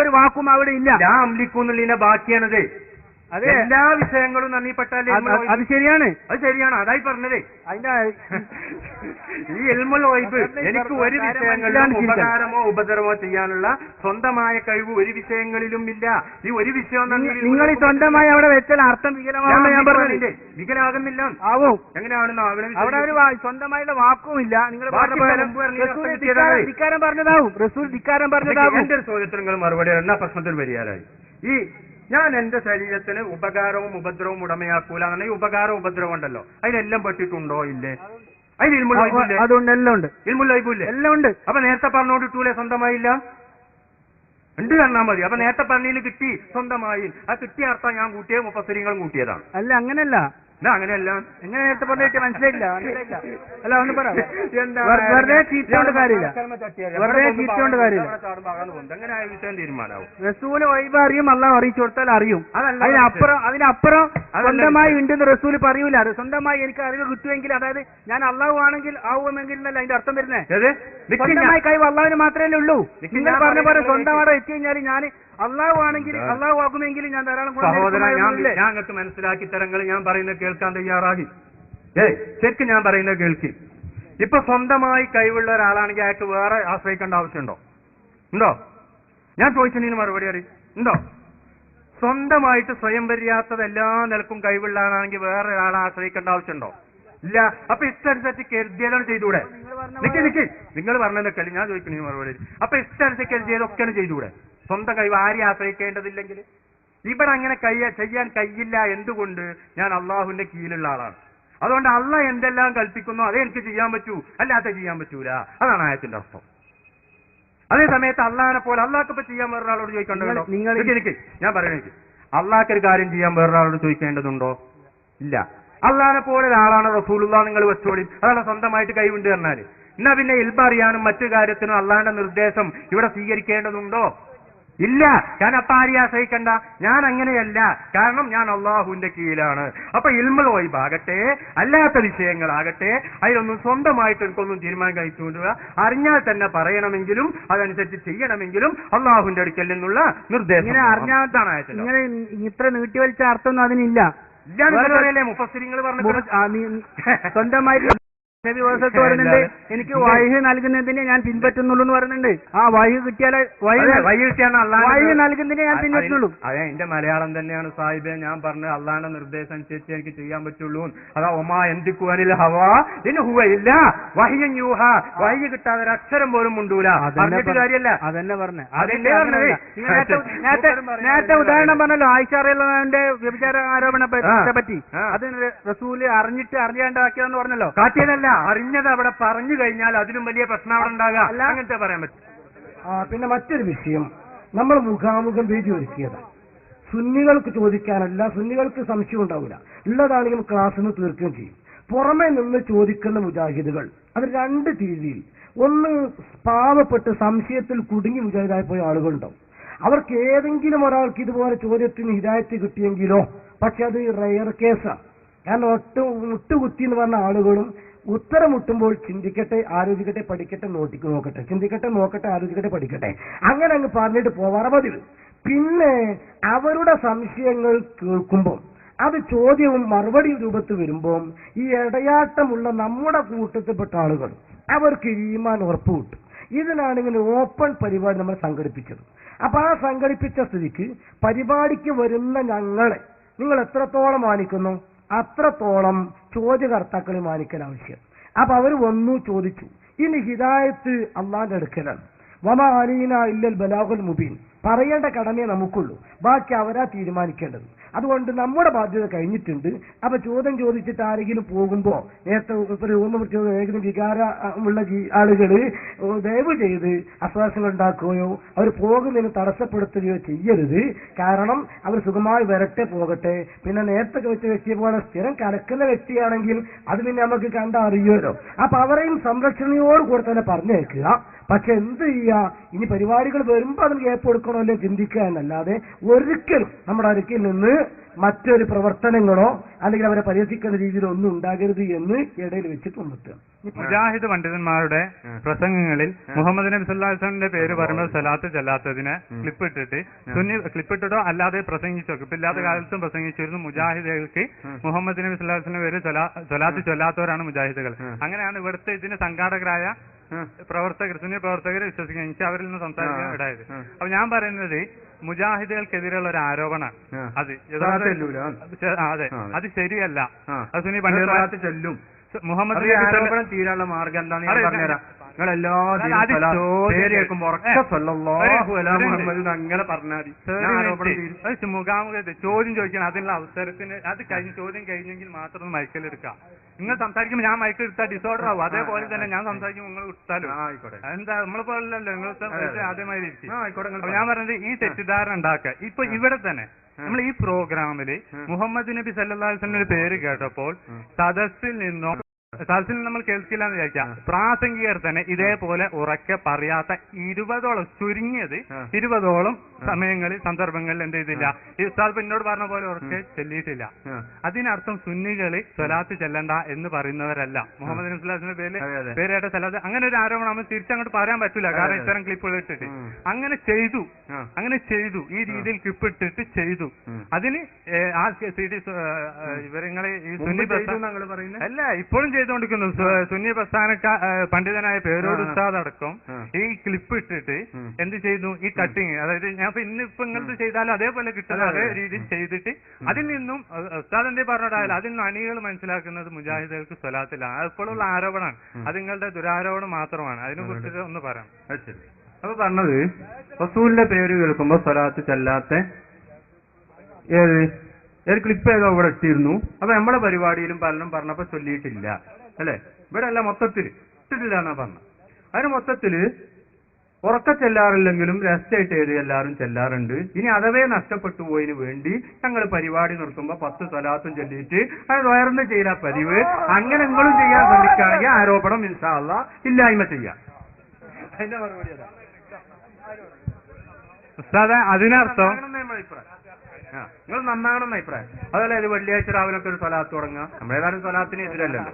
ഒരു വാക്കും അവിടെ ഇല്ല. ഞാൻ അംലിക്കുന്നുള്ളതിന്റെ ബാക്കിയാണത്. അതെ, എല്ലാ വിഷയങ്ങളും നന്ദിപ്പെട്ടാൽ അത് ശരിയാണ്. അത് ശരിയാണ്. അതായി പറഞ്ഞതേ. അതിന്റെ ഈ ഇൽമുൽ ഗൈബ് എനിക്ക് ഒരു വിഷയങ്ങളിലും ഉപകാരമോ ഉപദ്രവമോ ചെയ്യാനുള്ള സ്വന്തമായ കഴിവ് ഒരു വിഷയങ്ങളിലും ഇല്ല. ഈ ഒരു വിഷയം നിങ്ങൾ ഈ സ്വന്തമായി അവിടെ വെച്ചാൽ അർത്ഥം വികലമാകുന്ന ഞാൻ പറഞ്ഞില്ലേ? വികലാകുന്നില്ല. ആവും. എങ്ങനെയാണെന്നോ അവിടെ ഒരു സ്വന്തമായിട്ടുള്ള വാക്കും ഇല്ല. നിങ്ങൾ ധിക്കാരം പറഞ്ഞതാവും. റസൂൽ ധിക്കാരം പറഞ്ഞതാവും. എന്റെ ഒരു ചോദ്യത്തിന് നിങ്ങൾ മറുപടി എന്നാ പ്രശ്നത്തിൽ വരികയായി. ഈ ഞാൻ എന്റെ ശരീരത്തിന് ഉപകാരവും ഉപദ്രവവും ഉടമയാക്കൂല എന്ന ഈ ഉപകാരവും ഉപദ്രവം ഉണ്ടല്ലോ, അതിനെല്ലാം പെട്ടിട്ടുണ്ടോ ഇല്ലേ? അതിന് അതുകൊണ്ട് എല്ലാം ഉണ്ട്. ഇൽമുൽ ഗൈബില്ലേ? എല്ലാം ഉണ്ട്. അപ്പൊ നേരത്തെ പറഞ്ഞോണ്ടിട്ടൂലേ സ്വന്തമായില്ല? ഉണ്ട് പറഞ്ഞാൽ മതി. അപ്പൊ നേരത്തെ പറഞ്ഞതിൽ കിട്ടി സ്വന്തമായി. ആ കിട്ടിയ അർത്ഥം ഞാൻ കൂട്ടിയത് മുഫസ്സിരീങ്ങളും കൂട്ടിയതാണ്. അല്ല അങ്ങനെയല്ല. അങ്ങനെയല്ല. എങ്ങനെ നേരത്തെ പറഞ്ഞിട്ട് മനസ്സിലായില്ല. അല്ല ഒന്ന് പറ. വെറുതെ ചീറ്റോണ്ട് കാര്യമില്ല. വെറുതെ ചീറ്റോണ്ട് കാര്യമില്ല. എങ്ങനെ ആ വിഷയം തീരുമാനമാവും? റസൂല് വൈബ് അറിയും, അള്ളാഹ് അറിയിച്ചു കൊടുത്താൽ അറിയും. അതിനപ്പുറം സ്വന്തമായി ഉണ്ടെന്ന് റസൂല് പറയൂല. സ്വന്തമായി എനിക്ക് അറിവ് കിട്ടുമെങ്കിൽ, അതായത് ഞാൻ അള്ളാഹു ആണെങ്കിൽ ആവുമെങ്കിൽ എന്നല്ല അതിന്റെ അർത്ഥം വരുന്നത്. സ്വന്തമായി കഴിവ് അള്ളാഹുവിന് മാത്രമേ ഉള്ളൂ. നിങ്ങൾ പറഞ്ഞ പോലെ സ്വന്തം അവിടെ എത്തി കഴിഞ്ഞാൽ ഞാൻ അള്ളാഹു ആണെങ്കിൽ അള്ളാഹു ആകുമെങ്കിൽ ഞാൻ ധാരാളം സഹോദരൻ ഞാൻ ഞങ്ങൾക്ക് മനസ്സിലാക്കി തരങ്ങൾ ഞാൻ പറയുന്നത് കേൾക്കാൻ തയ്യാറാകി. ശരിക്കും ഞാൻ പറയുന്നത് കേൾക്കി. ഇപ്പൊ സ്വന്തമായി കഴിവുള്ള ഒരാളാണെങ്കിൽ അയാൾക്ക് വേറെ ആശ്രയിക്കേണ്ട ആവശ്യമുണ്ടോ? ഉണ്ടോ? ഞാൻ ചോദിച്ചതിന് മറുപടി അറിയും. ഉണ്ടോ? സ്വന്തമായിട്ട് സ്വയം പര്യാപ്തത എല്ലാ നിലക്കും കഴിവുള്ള ആളാണെങ്കിൽ വേറെ ഒരാളെ ആശ്രയിക്കേണ്ട ആവശ്യമുണ്ടോ? ഇല്ല. അപ്പൊ ഇഷ്ടനുസരിച്ച് കരുതിയതാണ് ചെയ്തൂടെ? നിക്ക് നിങ്ങൾ പറഞ്ഞതൊക്കെ ഞാൻ ചോദിക്കണ മറുപടി. അപ്പൊ ഇഷ്ടനുസരിച്ച് കരുതിയതൊക്കെയാണ് ചെയ്തൂടെ? സ്വന്തം കഴിവ് ആരെയും ആശ്രയിക്കേണ്ടതില്ലെങ്കിൽ ഇവിടെ അങ്ങനെ ചെയ്യാൻ കഴിയില്ല. എന്തുകൊണ്ട്? ഞാൻ അള്ളാഹുവിന്റെ കീഴിലുള്ള ആളാണ്. അതുകൊണ്ട് അള്ളാഹ് എന്തെല്ലാം കൽപ്പിക്കുന്നോ അതേ എനിക്ക് ചെയ്യാൻ പറ്റൂ, അല്ലാത്ത ചെയ്യാൻ പറ്റൂല. അതാണ് ആയത്തിന്റെ അർത്ഥം. അതേ സമയത്ത് അള്ളാഹിനെ പോലെ അള്ളാഹ്ക്കിപ്പോ ചെയ്യാൻ വേറൊരാളോട് ചോദിക്കേണ്ടതുണ്ടോ? എനിക്ക് ഞാൻ പറയണേക്ക് അള്ളാഹ്ക്കൊരു കാര്യം ചെയ്യാൻ വേറൊരാളോട് ചോദിക്കേണ്ടതുണ്ടോ? ഇല്ല. അള്ളാഹിനെ പോലെ ഒരാളാണ് റസൂലുള്ളാഹ് നിങ്ങൾ വെച്ചോളി. അതാണ് സ്വന്തമായിട്ട് കഴിവുണ്ട് പറഞ്ഞാല്. എന്നാ പിന്നെ ഇൽമ അറിയാനും മറ്റു കാര്യത്തിനും അള്ളാഹിന്റെ നിർദ്ദേശം ഇവിടെ സ്വീകരിക്കേണ്ടതുണ്ടോ? ഇല്ല. ഞാൻ അപ്പൊ ആരെയും ആശ്രയിക്കണ്ട. ഞാൻ അങ്ങനെയല്ല. കാരണം ഞാൻ അള്ളാഹുവിന്റെ കീഴിലാണ്. അപ്പൊ ഇൽമുൽ ഗൈബാകട്ടെ അല്ലാത്ത വിഷയങ്ങളാകട്ടെ അതിലൊന്നും സ്വന്തമായിട്ട് എനിക്കൊന്നും തീരുമാനം കഴിച്ചുകൊണ്ടുക. അറിഞ്ഞാൽ തന്നെ പറയണമെങ്കിലും അതനുസരിച്ച് ചെയ്യണമെങ്കിലും അള്ളാഹുവിന്റെ അടുക്കൽ നിന്നുള്ള നിർദ്ദേശം അറിഞ്ഞാതാണ്. ഇങ്ങനെ ഇത്ര നീട്ടിവലിച്ച അർത്ഥമൊന്നും അതിനില്ല. മുഫസ്സിരീങ്ങൾ പറഞ്ഞു സ്വന്തമായിട്ട് നബി വസത്ത് പറയുന്നുണ്ട് എനിക്ക് വഹി നൽകുന്നതിനെ ഞാൻ പിൻപറ്റുന്നുള്ളൂ എന്ന് പറയുന്നുണ്ട്. ആ വഹി കിട്ടിയാൽ വഹി നൽകുന്നതിനെ ഞാൻ പിൻപറ്റുന്നുള്ളൂ. അതെ, എന്റെ മലയാളം തന്നെയാണ് സാഹിബെ. ഞാൻ പറഞ്ഞ അള്ളാന്റെ നിർദ്ദേശം അനുസരിച്ച് എനിക്ക് ചെയ്യാൻ പറ്റുള്ളൂ. അതാ ഒമാ എന്തിക്കുവാനിൽ ഹവാ ഇന്ന് ഹുവയില്ല വഹിയൻ യൂഹ. വഹി കിട്ടാതെ ഒരു അക്ഷരം പോലും മുണ്ടൂല. പറഞ്ഞിട്ട് കാര്യമല്ല. അതന്നെ പറഞ്ഞേ. നേരത്തെ ഉദാഹരണം പറഞ്ഞല്ലോ ആയിഷ റളിയല്ലാഹുവിന്റെ വ്യഭിചാര ആരോപണത്തെ പറ്റി. അത് റസൂല് അറിയാണ്ടാക്കിയതെന്ന് പറഞ്ഞല്ലോ. കാട്ടിയതല്ല, അറിഞ്ഞത് അവിടെ പറഞ്ഞു കഴിഞ്ഞാൽ അതിലും വലിയ പ്രശ്നം അവിടെ ഉണ്ടാകാം. അങ്ങനത്തെ പറയാൻ പറ്റും. പിന്നെ മറ്റൊരു വിഷയം, നമ്മൾ മുഖാമുഖം വീഡിയോ ഒരുക്കിയതാണ്. സുന്നികൾക്ക് ചോദിക്കാനല്ല, സുന്നികൾക്ക് സംശയം ഉണ്ടാവില്ല. ഉള്ളതാണെങ്കിലും ക്ലാസ്സിന് തീർക്കുകയും ചെയ്യും. പുറമെ നിന്ന് ചോദിക്കുന്ന മുജാഹിദുകൾ അത് രണ്ട് രീതിയിൽ. ഒന്ന്, പാവപ്പെട്ട് സംശയത്തിൽ കുടുങ്ങി മുജാഹിദായി പോയ ആളുകളുണ്ടാവും. അവർക്ക് ഏതെങ്കിലും ഒരാൾക്ക് ഇതുപോലെ ചോദ്യത്തിന് ഹിദായത്ത് കിട്ടിയെങ്കിലോ, പക്ഷെ അത് റയർ കേസാണ്. കാരണം മുട്ടുകുത്തി എന്ന് പറഞ്ഞ ആളുകളും ഉത്തരം മുട്ടുമ്പോൾ ചിന്തിക്കട്ടെ, ആലോചിക്കട്ടെ, പഠിക്കട്ടെ, നോക്കട്ടെ, ചിന്തിക്കട്ടെ, നോക്കട്ടെ, ആലോചിക്കട്ടെ, പഠിക്കട്ടെ, അങ്ങനെ അങ്ങ് പറഞ്ഞിട്ട് പോവാറ പതിവ്. പിന്നെ അവരുടെ സംശയങ്ങൾ കേൾക്കുമ്പോൾ അത് ചോദ്യവും മറുപടി രൂപത്തിൽ വരുമ്പോൾ ഈ ഇടയാട്ടമുള്ള നമ്മുടെ കൂട്ടത്തിൽപ്പെട്ട ആളുകൾ അവർക്ക് ഈമാൻ ഉറപ്പ് കിട്ടും. ഇതിനാണെങ്കിൽ ഓപ്പൺ പരിപാടി നമ്മൾ സംഘടിപ്പിച്ചത്. അപ്പൊ ആ സംഘടിപ്പിച്ച സ്ഥിതിക്ക് പരിപാടിക്ക് വരുന്ന ഞങ്ങളെ നിങ്ങൾ എത്രത്തോളം മാനിക്കുന്നു അത്രത്തോളം ചോദ്യകർത്താക്കളെ മാനിക്കൽ ആവശ്യം. അപ്പൊ അവർ വന്നു ചോദിച്ചു. ഇനി ഹിദായത്ത് അള്ളാന്റെ അടുക്കലാണ്. വമാ അലീന ഇല്ലൽ ബലാഗുൽ മുബീൻ. പറയേണ്ട കടമയെ നമുക്കുള്ളൂ, ബാക്കി അവരാ തീരുമാനിക്കേണ്ടത്. അതുകൊണ്ട് നമ്മുടെ ബാധ്യത കഴിഞ്ഞിട്ടുണ്ട്. അപ്പൊ ചോദ്യം ചോദിച്ചിട്ട് ആരെങ്കിലും പോകുമ്പോ നേരത്തെ ഏതെങ്കിലും വികാര ഉള്ള ആളുകൾ ദയവ് ചെയ്ത് അസ്വാസങ്ങൾ ഉണ്ടാക്കുകയോ അവർ പോകുന്നതിന് തടസ്സപ്പെടുത്തുകയോ ചെയ്യരുത്. കാരണം അവർ സുഖമായി വരട്ടെ, പോകട്ടെ. പിന്നെ നേരത്തെ ചോദിച്ച വ്യക്തിയെ പോലെ സ്ഥിരം കലക്കുന്ന വ്യക്തിയാണെങ്കിൽ അത് പിന്നെ നമുക്ക് കണ്ടറിയുമല്ലോ. അപ്പൊ അവരെയും സംരക്ഷണയോട് കൂടെ തന്നെ പറഞ്ഞേക്കുക. പക്ഷെ എന്ത് ചെയ്യുക, ഇനി പരിപാടികൾ വരുമ്പോ അതിന് ഗ്യാപ്പ് കൊടുക്കണമല്ലോ ചിന്തിക്കുക എന്നല്ലാതെ ഒരിക്കലും നമ്മുടെ അടുക്കിൽ നിന്ന് മറ്റൊരു പ്രവർത്തനങ്ങളോ അല്ലെങ്കിൽ അവരെ പരിഹസിക്കുന്ന രീതിയിലോ ഒന്നും ഉണ്ടാകരുത് എന്ന് ഇടയിൽ വെച്ചിട്ട് മുന്നിട്ടുക. മുജാഹിദ് പണ്ഡിതന്മാരുടെ പ്രസംഗങ്ങളിൽ മുഹമ്മദ് നബി സല്ലല്ലാഹു അലൈഹി വസല്ലമയുടെ പേര് പറയുമ്പോൾ സലാത്ത് ചെല്ലാത്തതിനെ ക്ലിപ്പിട്ടിട്ട് സുന്നി ക്ലിപ്പിട്ടിട്ടോ അല്ലാതെ പ്രസംഗിച്ചോ, ക്ലിപ്പില്ലാത്ത കാലത്തും പ്രസംഗിച്ചിരുന്നു. മുജാഹിദുകൾക്ക് മുഹമ്മദ് നബി സല്ലല്ലാഹു അലൈഹി വസല്ലമയുടെ പേര് സലാത്ത് ചൊല്ലാത്തവരാണ് മുജാഹിദുകൾ. അങ്ങനെയാണ് ഇവിടുത്തെ ഇതിന് സംഘാടകരായ പ്രവർത്തകർ, സുന്നി പ്രവർത്തകർ വിശ്വസിക്കുന്നത്. എനിക്ക് അവരിൽ നിന്ന് സംസാരിക്കാൻ ഇടായത്. അപ്പൊ ഞാൻ പറയുന്നത് മുജാഹിദുകൾക്കെതിരെയുള്ള ഒരു ആരോപണം അത് അതെ, അത് ശരിയല്ല. അത് സുന്നി പണ്ഡിതന്മാർ ചെല്ലും. മുഹമ്മദ് ആരോപണം തീരാനുള്ള മാർഗം എന്താണെന്ന് ഞാൻ പറഞ്ഞുതരാം. അങ്ങനെ പറഞ്ഞാൽ മുഖാമുഖത്ത് ചോദ്യം ചോദിക്കണം. അതിനുള്ള അവസരത്തിന് അത് കഴിഞ്ഞ് ചോദ്യം കഴിഞ്ഞെങ്കിൽ മാത്രം മൈക്കിലെടുക്കാം. നിങ്ങൾ സംസാരിക്കുമ്പോൾ ഞാൻ മൈക്കിൽ എടുത്താൽ ഡിസോർഡർ ആവും. അതേപോലെ തന്നെ ഞാൻ സംസാരിക്കുമ്പോൾ നിങ്ങൾ എടുത്താലും ആയിക്കോട്ടെ. എന്താ നമ്മളെ പോലല്ലോ, നിങ്ങൾ ആദ്യമായി ഇരിക്കും. ഞാൻ പറഞ്ഞത് ഈ തെറ്റിദ്ധാരണ ഉണ്ടാക്കുക. ഇപ്പൊ ഇവിടെ തന്നെ നമ്മൾ ഈ പ്രോഗ്രാമില് മുഹമ്മദ് നബി സല്ലല്ലാഹു അലൈഹി വസല്ലമയുടെ പേര് കേട്ടപ്പോൾ സദസ്സിൽ നമ്മൾ കേൾക്കില്ല എന്ന് വിചാരിക്കാം. പ്രാസംഗികർ തന്നെ ഇതേപോലെ ഉറക്കെ പറയാത്ത 20ഓളം, ചുരുങ്ങിയത് 20ഓളം സമയങ്ങളിൽ സന്ദർഭങ്ങളിൽ എന്ത് ചെയ്തില്ല, ഈ ഉസ്താദ് എന്നോട് പറഞ്ഞ പോലെ ഉറക്കെ ചെല്ലിയിട്ടില്ല. അതിനർത്ഥം സുന്നികള് സ്വലാത്ത് ചെല്ലണ്ട എന്ന് പറയുന്നവരല്ല. മുഹമ്മദ് നബി സല്ലല്ലാഹു അലൈഹി വസല്ലമയുടെ പേരായിട്ട് സ്വലാത്ത് അങ്ങനെ ഒരു ആരോപണം നമ്മൾ തിരിച്ചങ്ങോട്ട് പറയാൻ പറ്റില്ല. കാരണം ഇത്തരം ക്ലിപ്പുകൾ ഇട്ടിട്ട് അങ്ങനെ ചെയ്തു ഈ രീതിയിൽ ക്ലിപ്പ് ഇട്ടിട്ട് ചെയ്തു. അതിന് ആ CD ഇവരിങ്ങളെ ഈ സുന്നി അല്ല ഇപ്പോഴും ചെയ്തുകൊണ്ടിരിക്കുന്നു. സുന്നി പ്രസ്ഥാന പണ്ഡിതനായ പേരോട് ഉസ്താദ് അടക്കം ഈ ക്ലിപ്പ് ഇട്ടിട്ട് എന്ത് ചെയ്തു, ഈ കട്ടിങ്, അതായത് ഞാൻ ഇന്നിപ്പോ ഇങ്ങനത്തെ ചെയ്താലും അതേപോലെ കിട്ടുന്ന അതേ രീതിയിൽ ചെയ്തിട്ട് അതിൽ നിന്നും ഉസ്താദ് എന്തേ പറഞ്ഞിട്ടായാലും അതിൽ നിന്ന് അണികൾ മനസ്സിലാക്കുന്നത് മുജാഹിദുകൾക്ക് സ്വലാത്തില്ല. അതിപ്പോഴുള്ള ആരോപണമാണ്. അത് നിങ്ങളുടെ ദുരാരോപണം മാത്രമാണ്. അതിനെ കുറിച്ച് ഒന്ന് പറയാം. അപ്പൊ പറഞ്ഞത് റസൂലിന്റെ പേര് കേൾക്കുമ്പോ സ്വലാത്ത് ചെല്ലാത്ത ഏത് ക്ലിപ്പ് ഏതോ ഇവിടെ ഇട്ടിരുന്നു. അപ്പൊ നമ്മുടെ പരിപാടിയിലും പലരും പറഞ്ഞപ്പോ ചൊല്ലിയിട്ടില്ല അല്ലെ. ഇവിടെ അല്ല, മൊത്തത്തിൽ ഇട്ടിട്ടില്ല എന്നാ പറഞ്ഞത്. അതിന് മൊത്തത്തില് ഉറക്ക ചെല്ലാറില്ലെങ്കിലും രഹസ്യമായിട്ട് ഏത് എല്ലാവരും ചെല്ലാറുണ്ട്. ഇനി അഥവേ നഷ്ടപ്പെട്ടു പോയതിന് വേണ്ടി ഞങ്ങൾ പരിപാടി നിർത്തുമ്പോ 10 സ്വലാത്തും ചൊല്ലിയിട്ട് അത് ഉയർന്ന് ചെയ്ത പതിവ് അങ്ങനെ നിങ്ങളും ചെയ്യാൻ ശ്രമിക്കുകയാണെങ്കിൽ ആരോപണം ഇൻഷാ അല്ലാഹ് ഇല്ലായ്മ ചെയ്യാം. അതിന്റെ മറുപടി അതാ ഉസ്താദേ. അതിനർത്ഥം നിങ്ങൾ നന്നാകണം അഭിപ്രായം. അതല്ല ഇത് വെള്ളിയാഴ്ച രാവിനൊക്കെ ഒരു സ്വലാത്ത് തുടങ്ങുക. നമ്മളേതായാലും സ്വലാത്തിന് എതിരല്ലല്ലോ.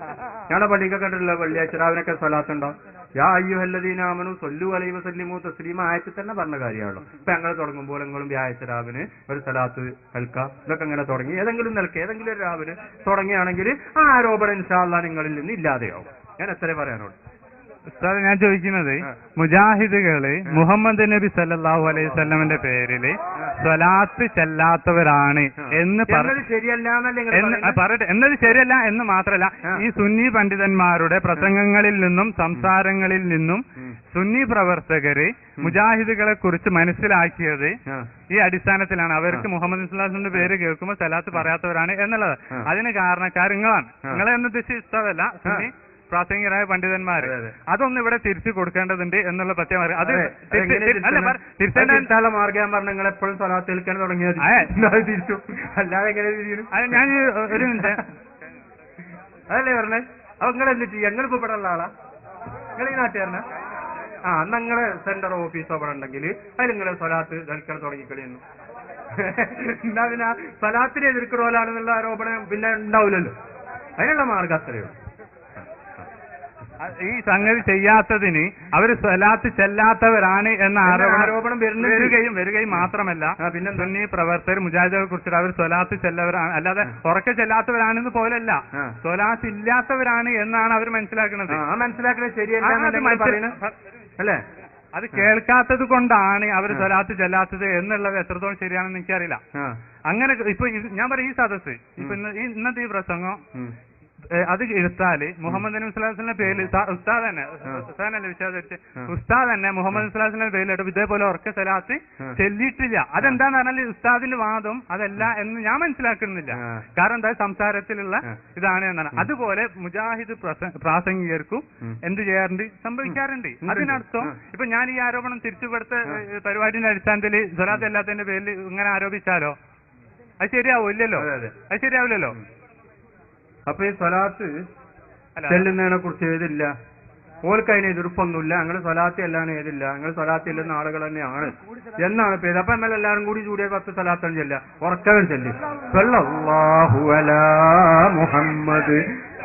ഞങ്ങളുടെ പള്ളിക്കൊക്കെ കണ്ടിട്ടില്ല വെള്ളിയാഴ്ച രാവിനൊക്കെ സ്വലാത്ത് ഉണ്ടാവും. യാ അയ്യുഹല്ലദീന ആമനൂ സ്വല്ലു അലൈഹി വസല്ലിമു തസ്ലീമ ആയത്തിൽ തന്നെ പറഞ്ഞ കാര്യമാണല്ലോ. ഇപ്പൊ ഞങ്ങൾ തുടങ്ങുമ്പോൾ നിങ്ങളും വ്യാഴാഴ്ച രാവിന് ഒരു സ്വലാത്ത് കേൾക്കാം. ഇതൊക്കെ അങ്ങനെ തുടങ്ങി ഏതെങ്കിലും നിലക്ക് ഏതെങ്കിലും ഒരു രാവിന് തുടങ്ങിയാണെങ്കിൽ ആ ആരോപണം ഇൻഷാ അല്ലാഹ് നിങ്ങളിൽ നിന്ന് ഇല്ലാതെയാവും. ഞാൻ എത്ര പറയാനോട്. ഉസ്താദ് ഞാൻ ചോദിക്കുന്നത് മുജാഹിദുകള് മുഹമ്മദ് നബി സല്ലല്ലാഹു അലൈഹി വസല്ലമയുടെ പേരില് സ്വലാത്ത് ചെല്ലാത്തവരാണ് എന്ന് പറയട്ടെ എന്നത് ശരിയല്ല എന്ന് മാത്രമല്ല, ഈ സുന്നി പണ്ഡിതന്മാരുടെ പ്രസംഗങ്ങളിൽ നിന്നും സംസാരങ്ങളിൽ നിന്നും സുന്നി പ്രവർത്തകര് മുജാഹിദുകളെ കുറിച്ച് മനസ്സിലാക്കിയത് ഈ അടിസ്ഥാനത്തിലാണ്. അവർക്ക് മുഹമ്മദ് നബി സല്ലല്ലാഹു അലൈഹി വസല്ലമയുടെ പേര് കേൾക്കുമ്പോൾ സ്വലാത്ത് പറയാത്തവരാണ് എന്നുള്ളത്. അതിന് കാരണക്കാർ നിങ്ങളാണ്. നിങ്ങളെ എന്ന് ഉദ്ദേശിച്ചതല്ല, സുന്നി പ്രാസംഗികരായ പണ്ഡിതന്മാര്. അതൊന്നും ഇവിടെ തിരിച്ചു കൊടുക്കേണ്ടതുണ്ട് എന്നുള്ള പ്രത്യേകം. അത് തിരിച്ചാല മാർഗം പറഞ്ഞ നിങ്ങൾ എപ്പോഴും സ്വലാത്ത് കേൾക്കാൻ തുടങ്ങിയത് തിരിച്ചു, അല്ലാതെ എങ്ങനെ തിരിച്ചു? അത് ഞാൻ ഒരു മിനിറ്റ് അതല്ലേ പറഞ്ഞേ. അപ്പൊ നിങ്ങൾ എന്ത് ചെയ്യും? നിങ്ങൾ ഇപ്പൊ ഇവിടെ ഉള്ള ആളാ, നിങ്ങൾ ഈ നാട്ടുകാരനാ? നിങ്ങളെ സെന്റർ ഓഫീസോ ഇവിടെ ഉണ്ടെങ്കിൽ അതിൽ നിങ്ങളെ സ്വലാത്ത് കേൾക്കാൻ തുടങ്ങിക്കളിയുന്നു. എന്നാ പിന്നെ സ്വലാത്തിനെ എതിർക്കണോലാണെന്നുള്ള ആരോപണം പിന്നെ ഉണ്ടാവില്ലല്ലോ. അതിനുള്ള മാർഗം അത്രയുള്ളൂ. ഈ സംഗതി ചെയ്യാത്തതിന് അവര് സ്വലാത്ത് ചെല്ലാത്തവരാണ് എന്ന ആരോപണം വരികയും മാത്രമല്ല, പിന്നെ സുന്നി പ്രവർത്തകർ മുജാഹിദുകളെ കുറിച്ചിട്ട് അവർ സ്വലാത്ത് ചെല്ലവരാണ്, അല്ലാതെ ഉറക്കെ ചെല്ലാത്തവരാണെന്ന് പോലല്ല, സ്വലാത്ത് ഇല്ലാത്തവരാണ് എന്നാണ് അവർ മനസ്സിലാക്കുന്നത്. മനസ്സിലാക്കുന്നത് ശരിയല്ല അല്ലേ? അത് കേൾക്കാത്തത് കൊണ്ടാണ് അവർ സ്വലാത്ത് ചെല്ലാത്തത് എന്നുള്ളത് എത്രത്തോളം ശരിയാണെന്ന് എനിക്കറിയില്ല. അങ്ങനെ ഇപ്പൊ ഞാൻ പറയും, ഈ സദസ്സ് ഇപ്പൊ ഇന്നത്തെ ഈ പ്രസംഗം അത് എടുത്താല് മുഹമ്മദ് നബി സ്വല്ലല്ലാഹു അലൈഹി വസല്ലം പേരിൽ ഉസ്താദ് തന്നെ വിശ്വാസിച്ച് ഉസ്താദ് തന്നെ മുഹമ്മദ് സ്വല്ലല്ലാഹു അലൈഹി വസല്ലം പേരിലിട്ട് ഇതേപോലെ ഉറക്കെ സലാത്ത് ചെല്ലിയിട്ടില്ല. അതെന്താന്ന് പറഞ്ഞാൽ ഉസ്താദിന്റെ വാദം അതല്ല എന്ന് ഞാൻ മനസ്സിലാക്കുന്നില്ല. കാരണം എന്താ സംസാരത്തിലുള്ള ഇതാണ് എന്നാണ്. അതുപോലെ മുജാഹിദ് പ്രാസംഗികർക്കും എന്ത് ചെയ്യാറുണ്ട്, സംഭവിക്കാറുണ്ട്. അതിനർത്ഥം ഇപ്പൊ ഞാൻ ഈ ആരോപണം തിരിച്ചുപെടുത്ത പരിപാടിന്റെ അടിസ്ഥാനത്തിൽ സ്വലാത്ത് അല്ലാത്തതിന്റെ പേരിൽ ഇങ്ങനെ ആരോപിച്ചാലോ അത് ശരിയാവില്ലല്ലോ. അത് ശരിയാവില്ലല്ലോ. അപ്പൊ ഈ സ്വലാത്ത് ചെല്ലുന്നതിനെ കുറിച്ച് ഏതില്ല, ഓൾക്ക് അതിന് എതിർപ്പൊന്നുമില്ല. ഞങ്ങൾ സ്വലാത്തി അല്ലാണ്ട് ഏതില്ല, ഞങ്ങൾ സ്വലാത്തി ചെല്ലുന്ന ആളുകൾ തന്നെയാണ് എന്നാണ് പേര്. അപ്പൊ എന്നാൽ എല്ലാവരും കൂടി ചൂടിയ 10 സ്വലാത്താണ് ചെല്ലുക. ഉറക്കവൻ ചെല്ലി സല്ലല്ലാഹു അലാ മുഹമ്മദ്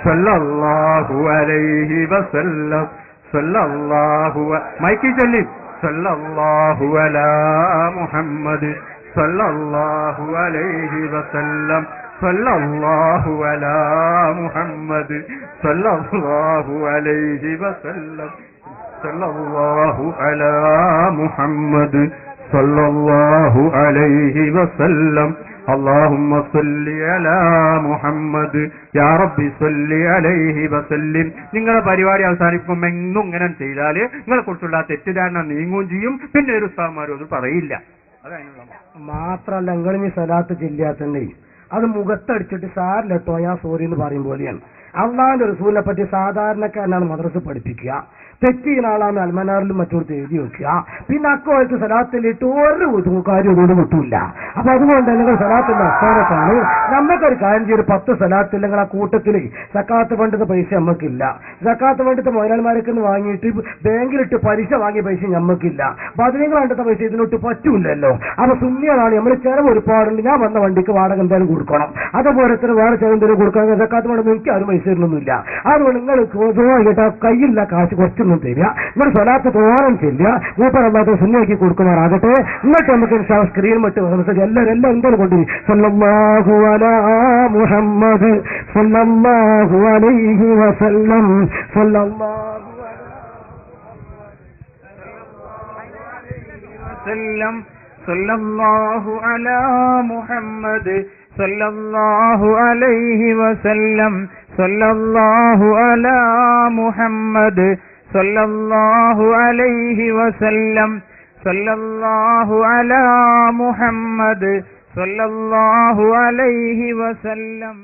സല്ലല്ലാഹു അലൈഹി വസല്ലം സല്ലല്ലാഹു മൈക്കി ചൊല്ലി സല്ലല്ലാഹു അലാ മുഹമ്മദ് സല്ലല്ലാഹു അലൈഹി വസല്ലം സല്ലല്ലാഹു അലാ മുഹമ്മദ് സല്ലല്ലാഹു അലൈഹി വസല്ലം സല്ലല്ലാഹു അലാ മുഹമ്മദ് സല്ലല്ലാഹു അലൈഹി വസല്ലം അല്ലാഹുമ്മ സല്ലി അലാ മുഹമ്മദ് യാ റബ്ബി സല്ലി അലൈഹി വസല്ലിം. നിങ്ങളുടെ പരിപാടി അവസാനിക്കുമ്പോൾ എങ്ങും ഇങ്ങനെ ചെയ്താല് നിങ്ങളെ കുറിച്ചുള്ള തെറ്റിദ്ധാരണ നീങ്ങുകയും ചെയ്യും. പിന്നെ ഒരു ഉസ്താദ്മാരും അത് പറയില്ല. മാത്രല്ല നിങ്ങളിനി സലാത്ത് ചെല്ലാത്തന്നെ അത് മുഖത്തടിച്ചിട്ട് സാരിലെട്ടോ ഞാൻ സോറി എന്ന് പറയും പോലെയാണ്. അള്ളാന്റെ റസൂലിനെ പറ്റി സാധാരണക്കാരനാണ് മദ്രസ പഠിപ്പിക്കുക, തെറ്റിയ ആളാണ് അൽമനാറിലും മറ്റോടത്ത് എഴുതി വെക്കുക. പിന്നെ അക്കോലത്ത് സലാത്തിലിട്ട് ഒരു കാര്യം ഒന്നും കിട്ടൂല. അപ്പൊ അതുകൊണ്ട് നിങ്ങൾ സലാത്തിന്റെ അസ്ഥാനത്താണ്. നമുക്കൊരു കാര്യം ചെയ്യൊരു 10 സലാത്തിൽ നിങ്ങൾ ആ കൂട്ടത്തിൽ സക്കാത്ത് ഫണ്ടിന്റെ പൈസ നമ്മക്കില്ല. സക്കാത്ത് ഫണ്ടിന്റെ മുതലാളിമാരൊക്കെ വാങ്ങിയിട്ട് ബാങ്കിലിട്ട് പലിശ വാങ്ങിയ പൈസ നമ്മക്കില്ല. ബദരീങ്ങൾ കണ്ടത്തെ പൈസ ഇതിനൊട്ട് പറ്റൂലല്ലോ. അപ്പൊ സുന്നികളാണ് നമ്മൾ ചെലവ് ഒരുപാടുണ്ട്. ഞാൻ വന്ന വണ്ടിക്ക് വാടക എന്തായാലും കൊടുക്കണം. അതുപോലെ തന്നെ വേറെ ചെലവ് കൊടുക്കാൻ സക്കാത്ത് ഫണ്ട് എനിക്ക് ആരും പൈസ തരുന്നൊന്നുമില്ല. അതുകൊണ്ട് നിങ്ങൾ കയ്യിലുള്ള കാശ് കുറച്ചൊന്നും തരിക. നിങ്ങൾ സ്വലാത്ത് തോരം ചെല്ലുക. മൂപ്പറല്ലാത്ത സുന്നിയാക്കി കൊടുക്കുമാറാകട്ടെ. എന്നിട്ട് നമുക്ക് സ്ക്രീൻ മറ്റ് എല്ലാവരും എന്തായാലും കൊണ്ടുപോയി സല്ലല്ലാഹു അലാ മുഹമ്മദ് സല്ലല്ലാഹു അലൈഹി വസല്ലം സല്ലല്ലാഹു സല്ലല്ലാഹു അലാ മുഹമ്മദ് സല്ലല്ലാഹു അലൈഹി വസല്ലം സല്ലല്ലാഹു അലാ മുഹമ്മദ് സല്ലല്ലാഹു അലൈഹി വസല്ലം സല്ലല്ലാഹു അലാ മുഹമ്മദ് സല്ലല്ലാഹു അലൈഹി വസല്ലം.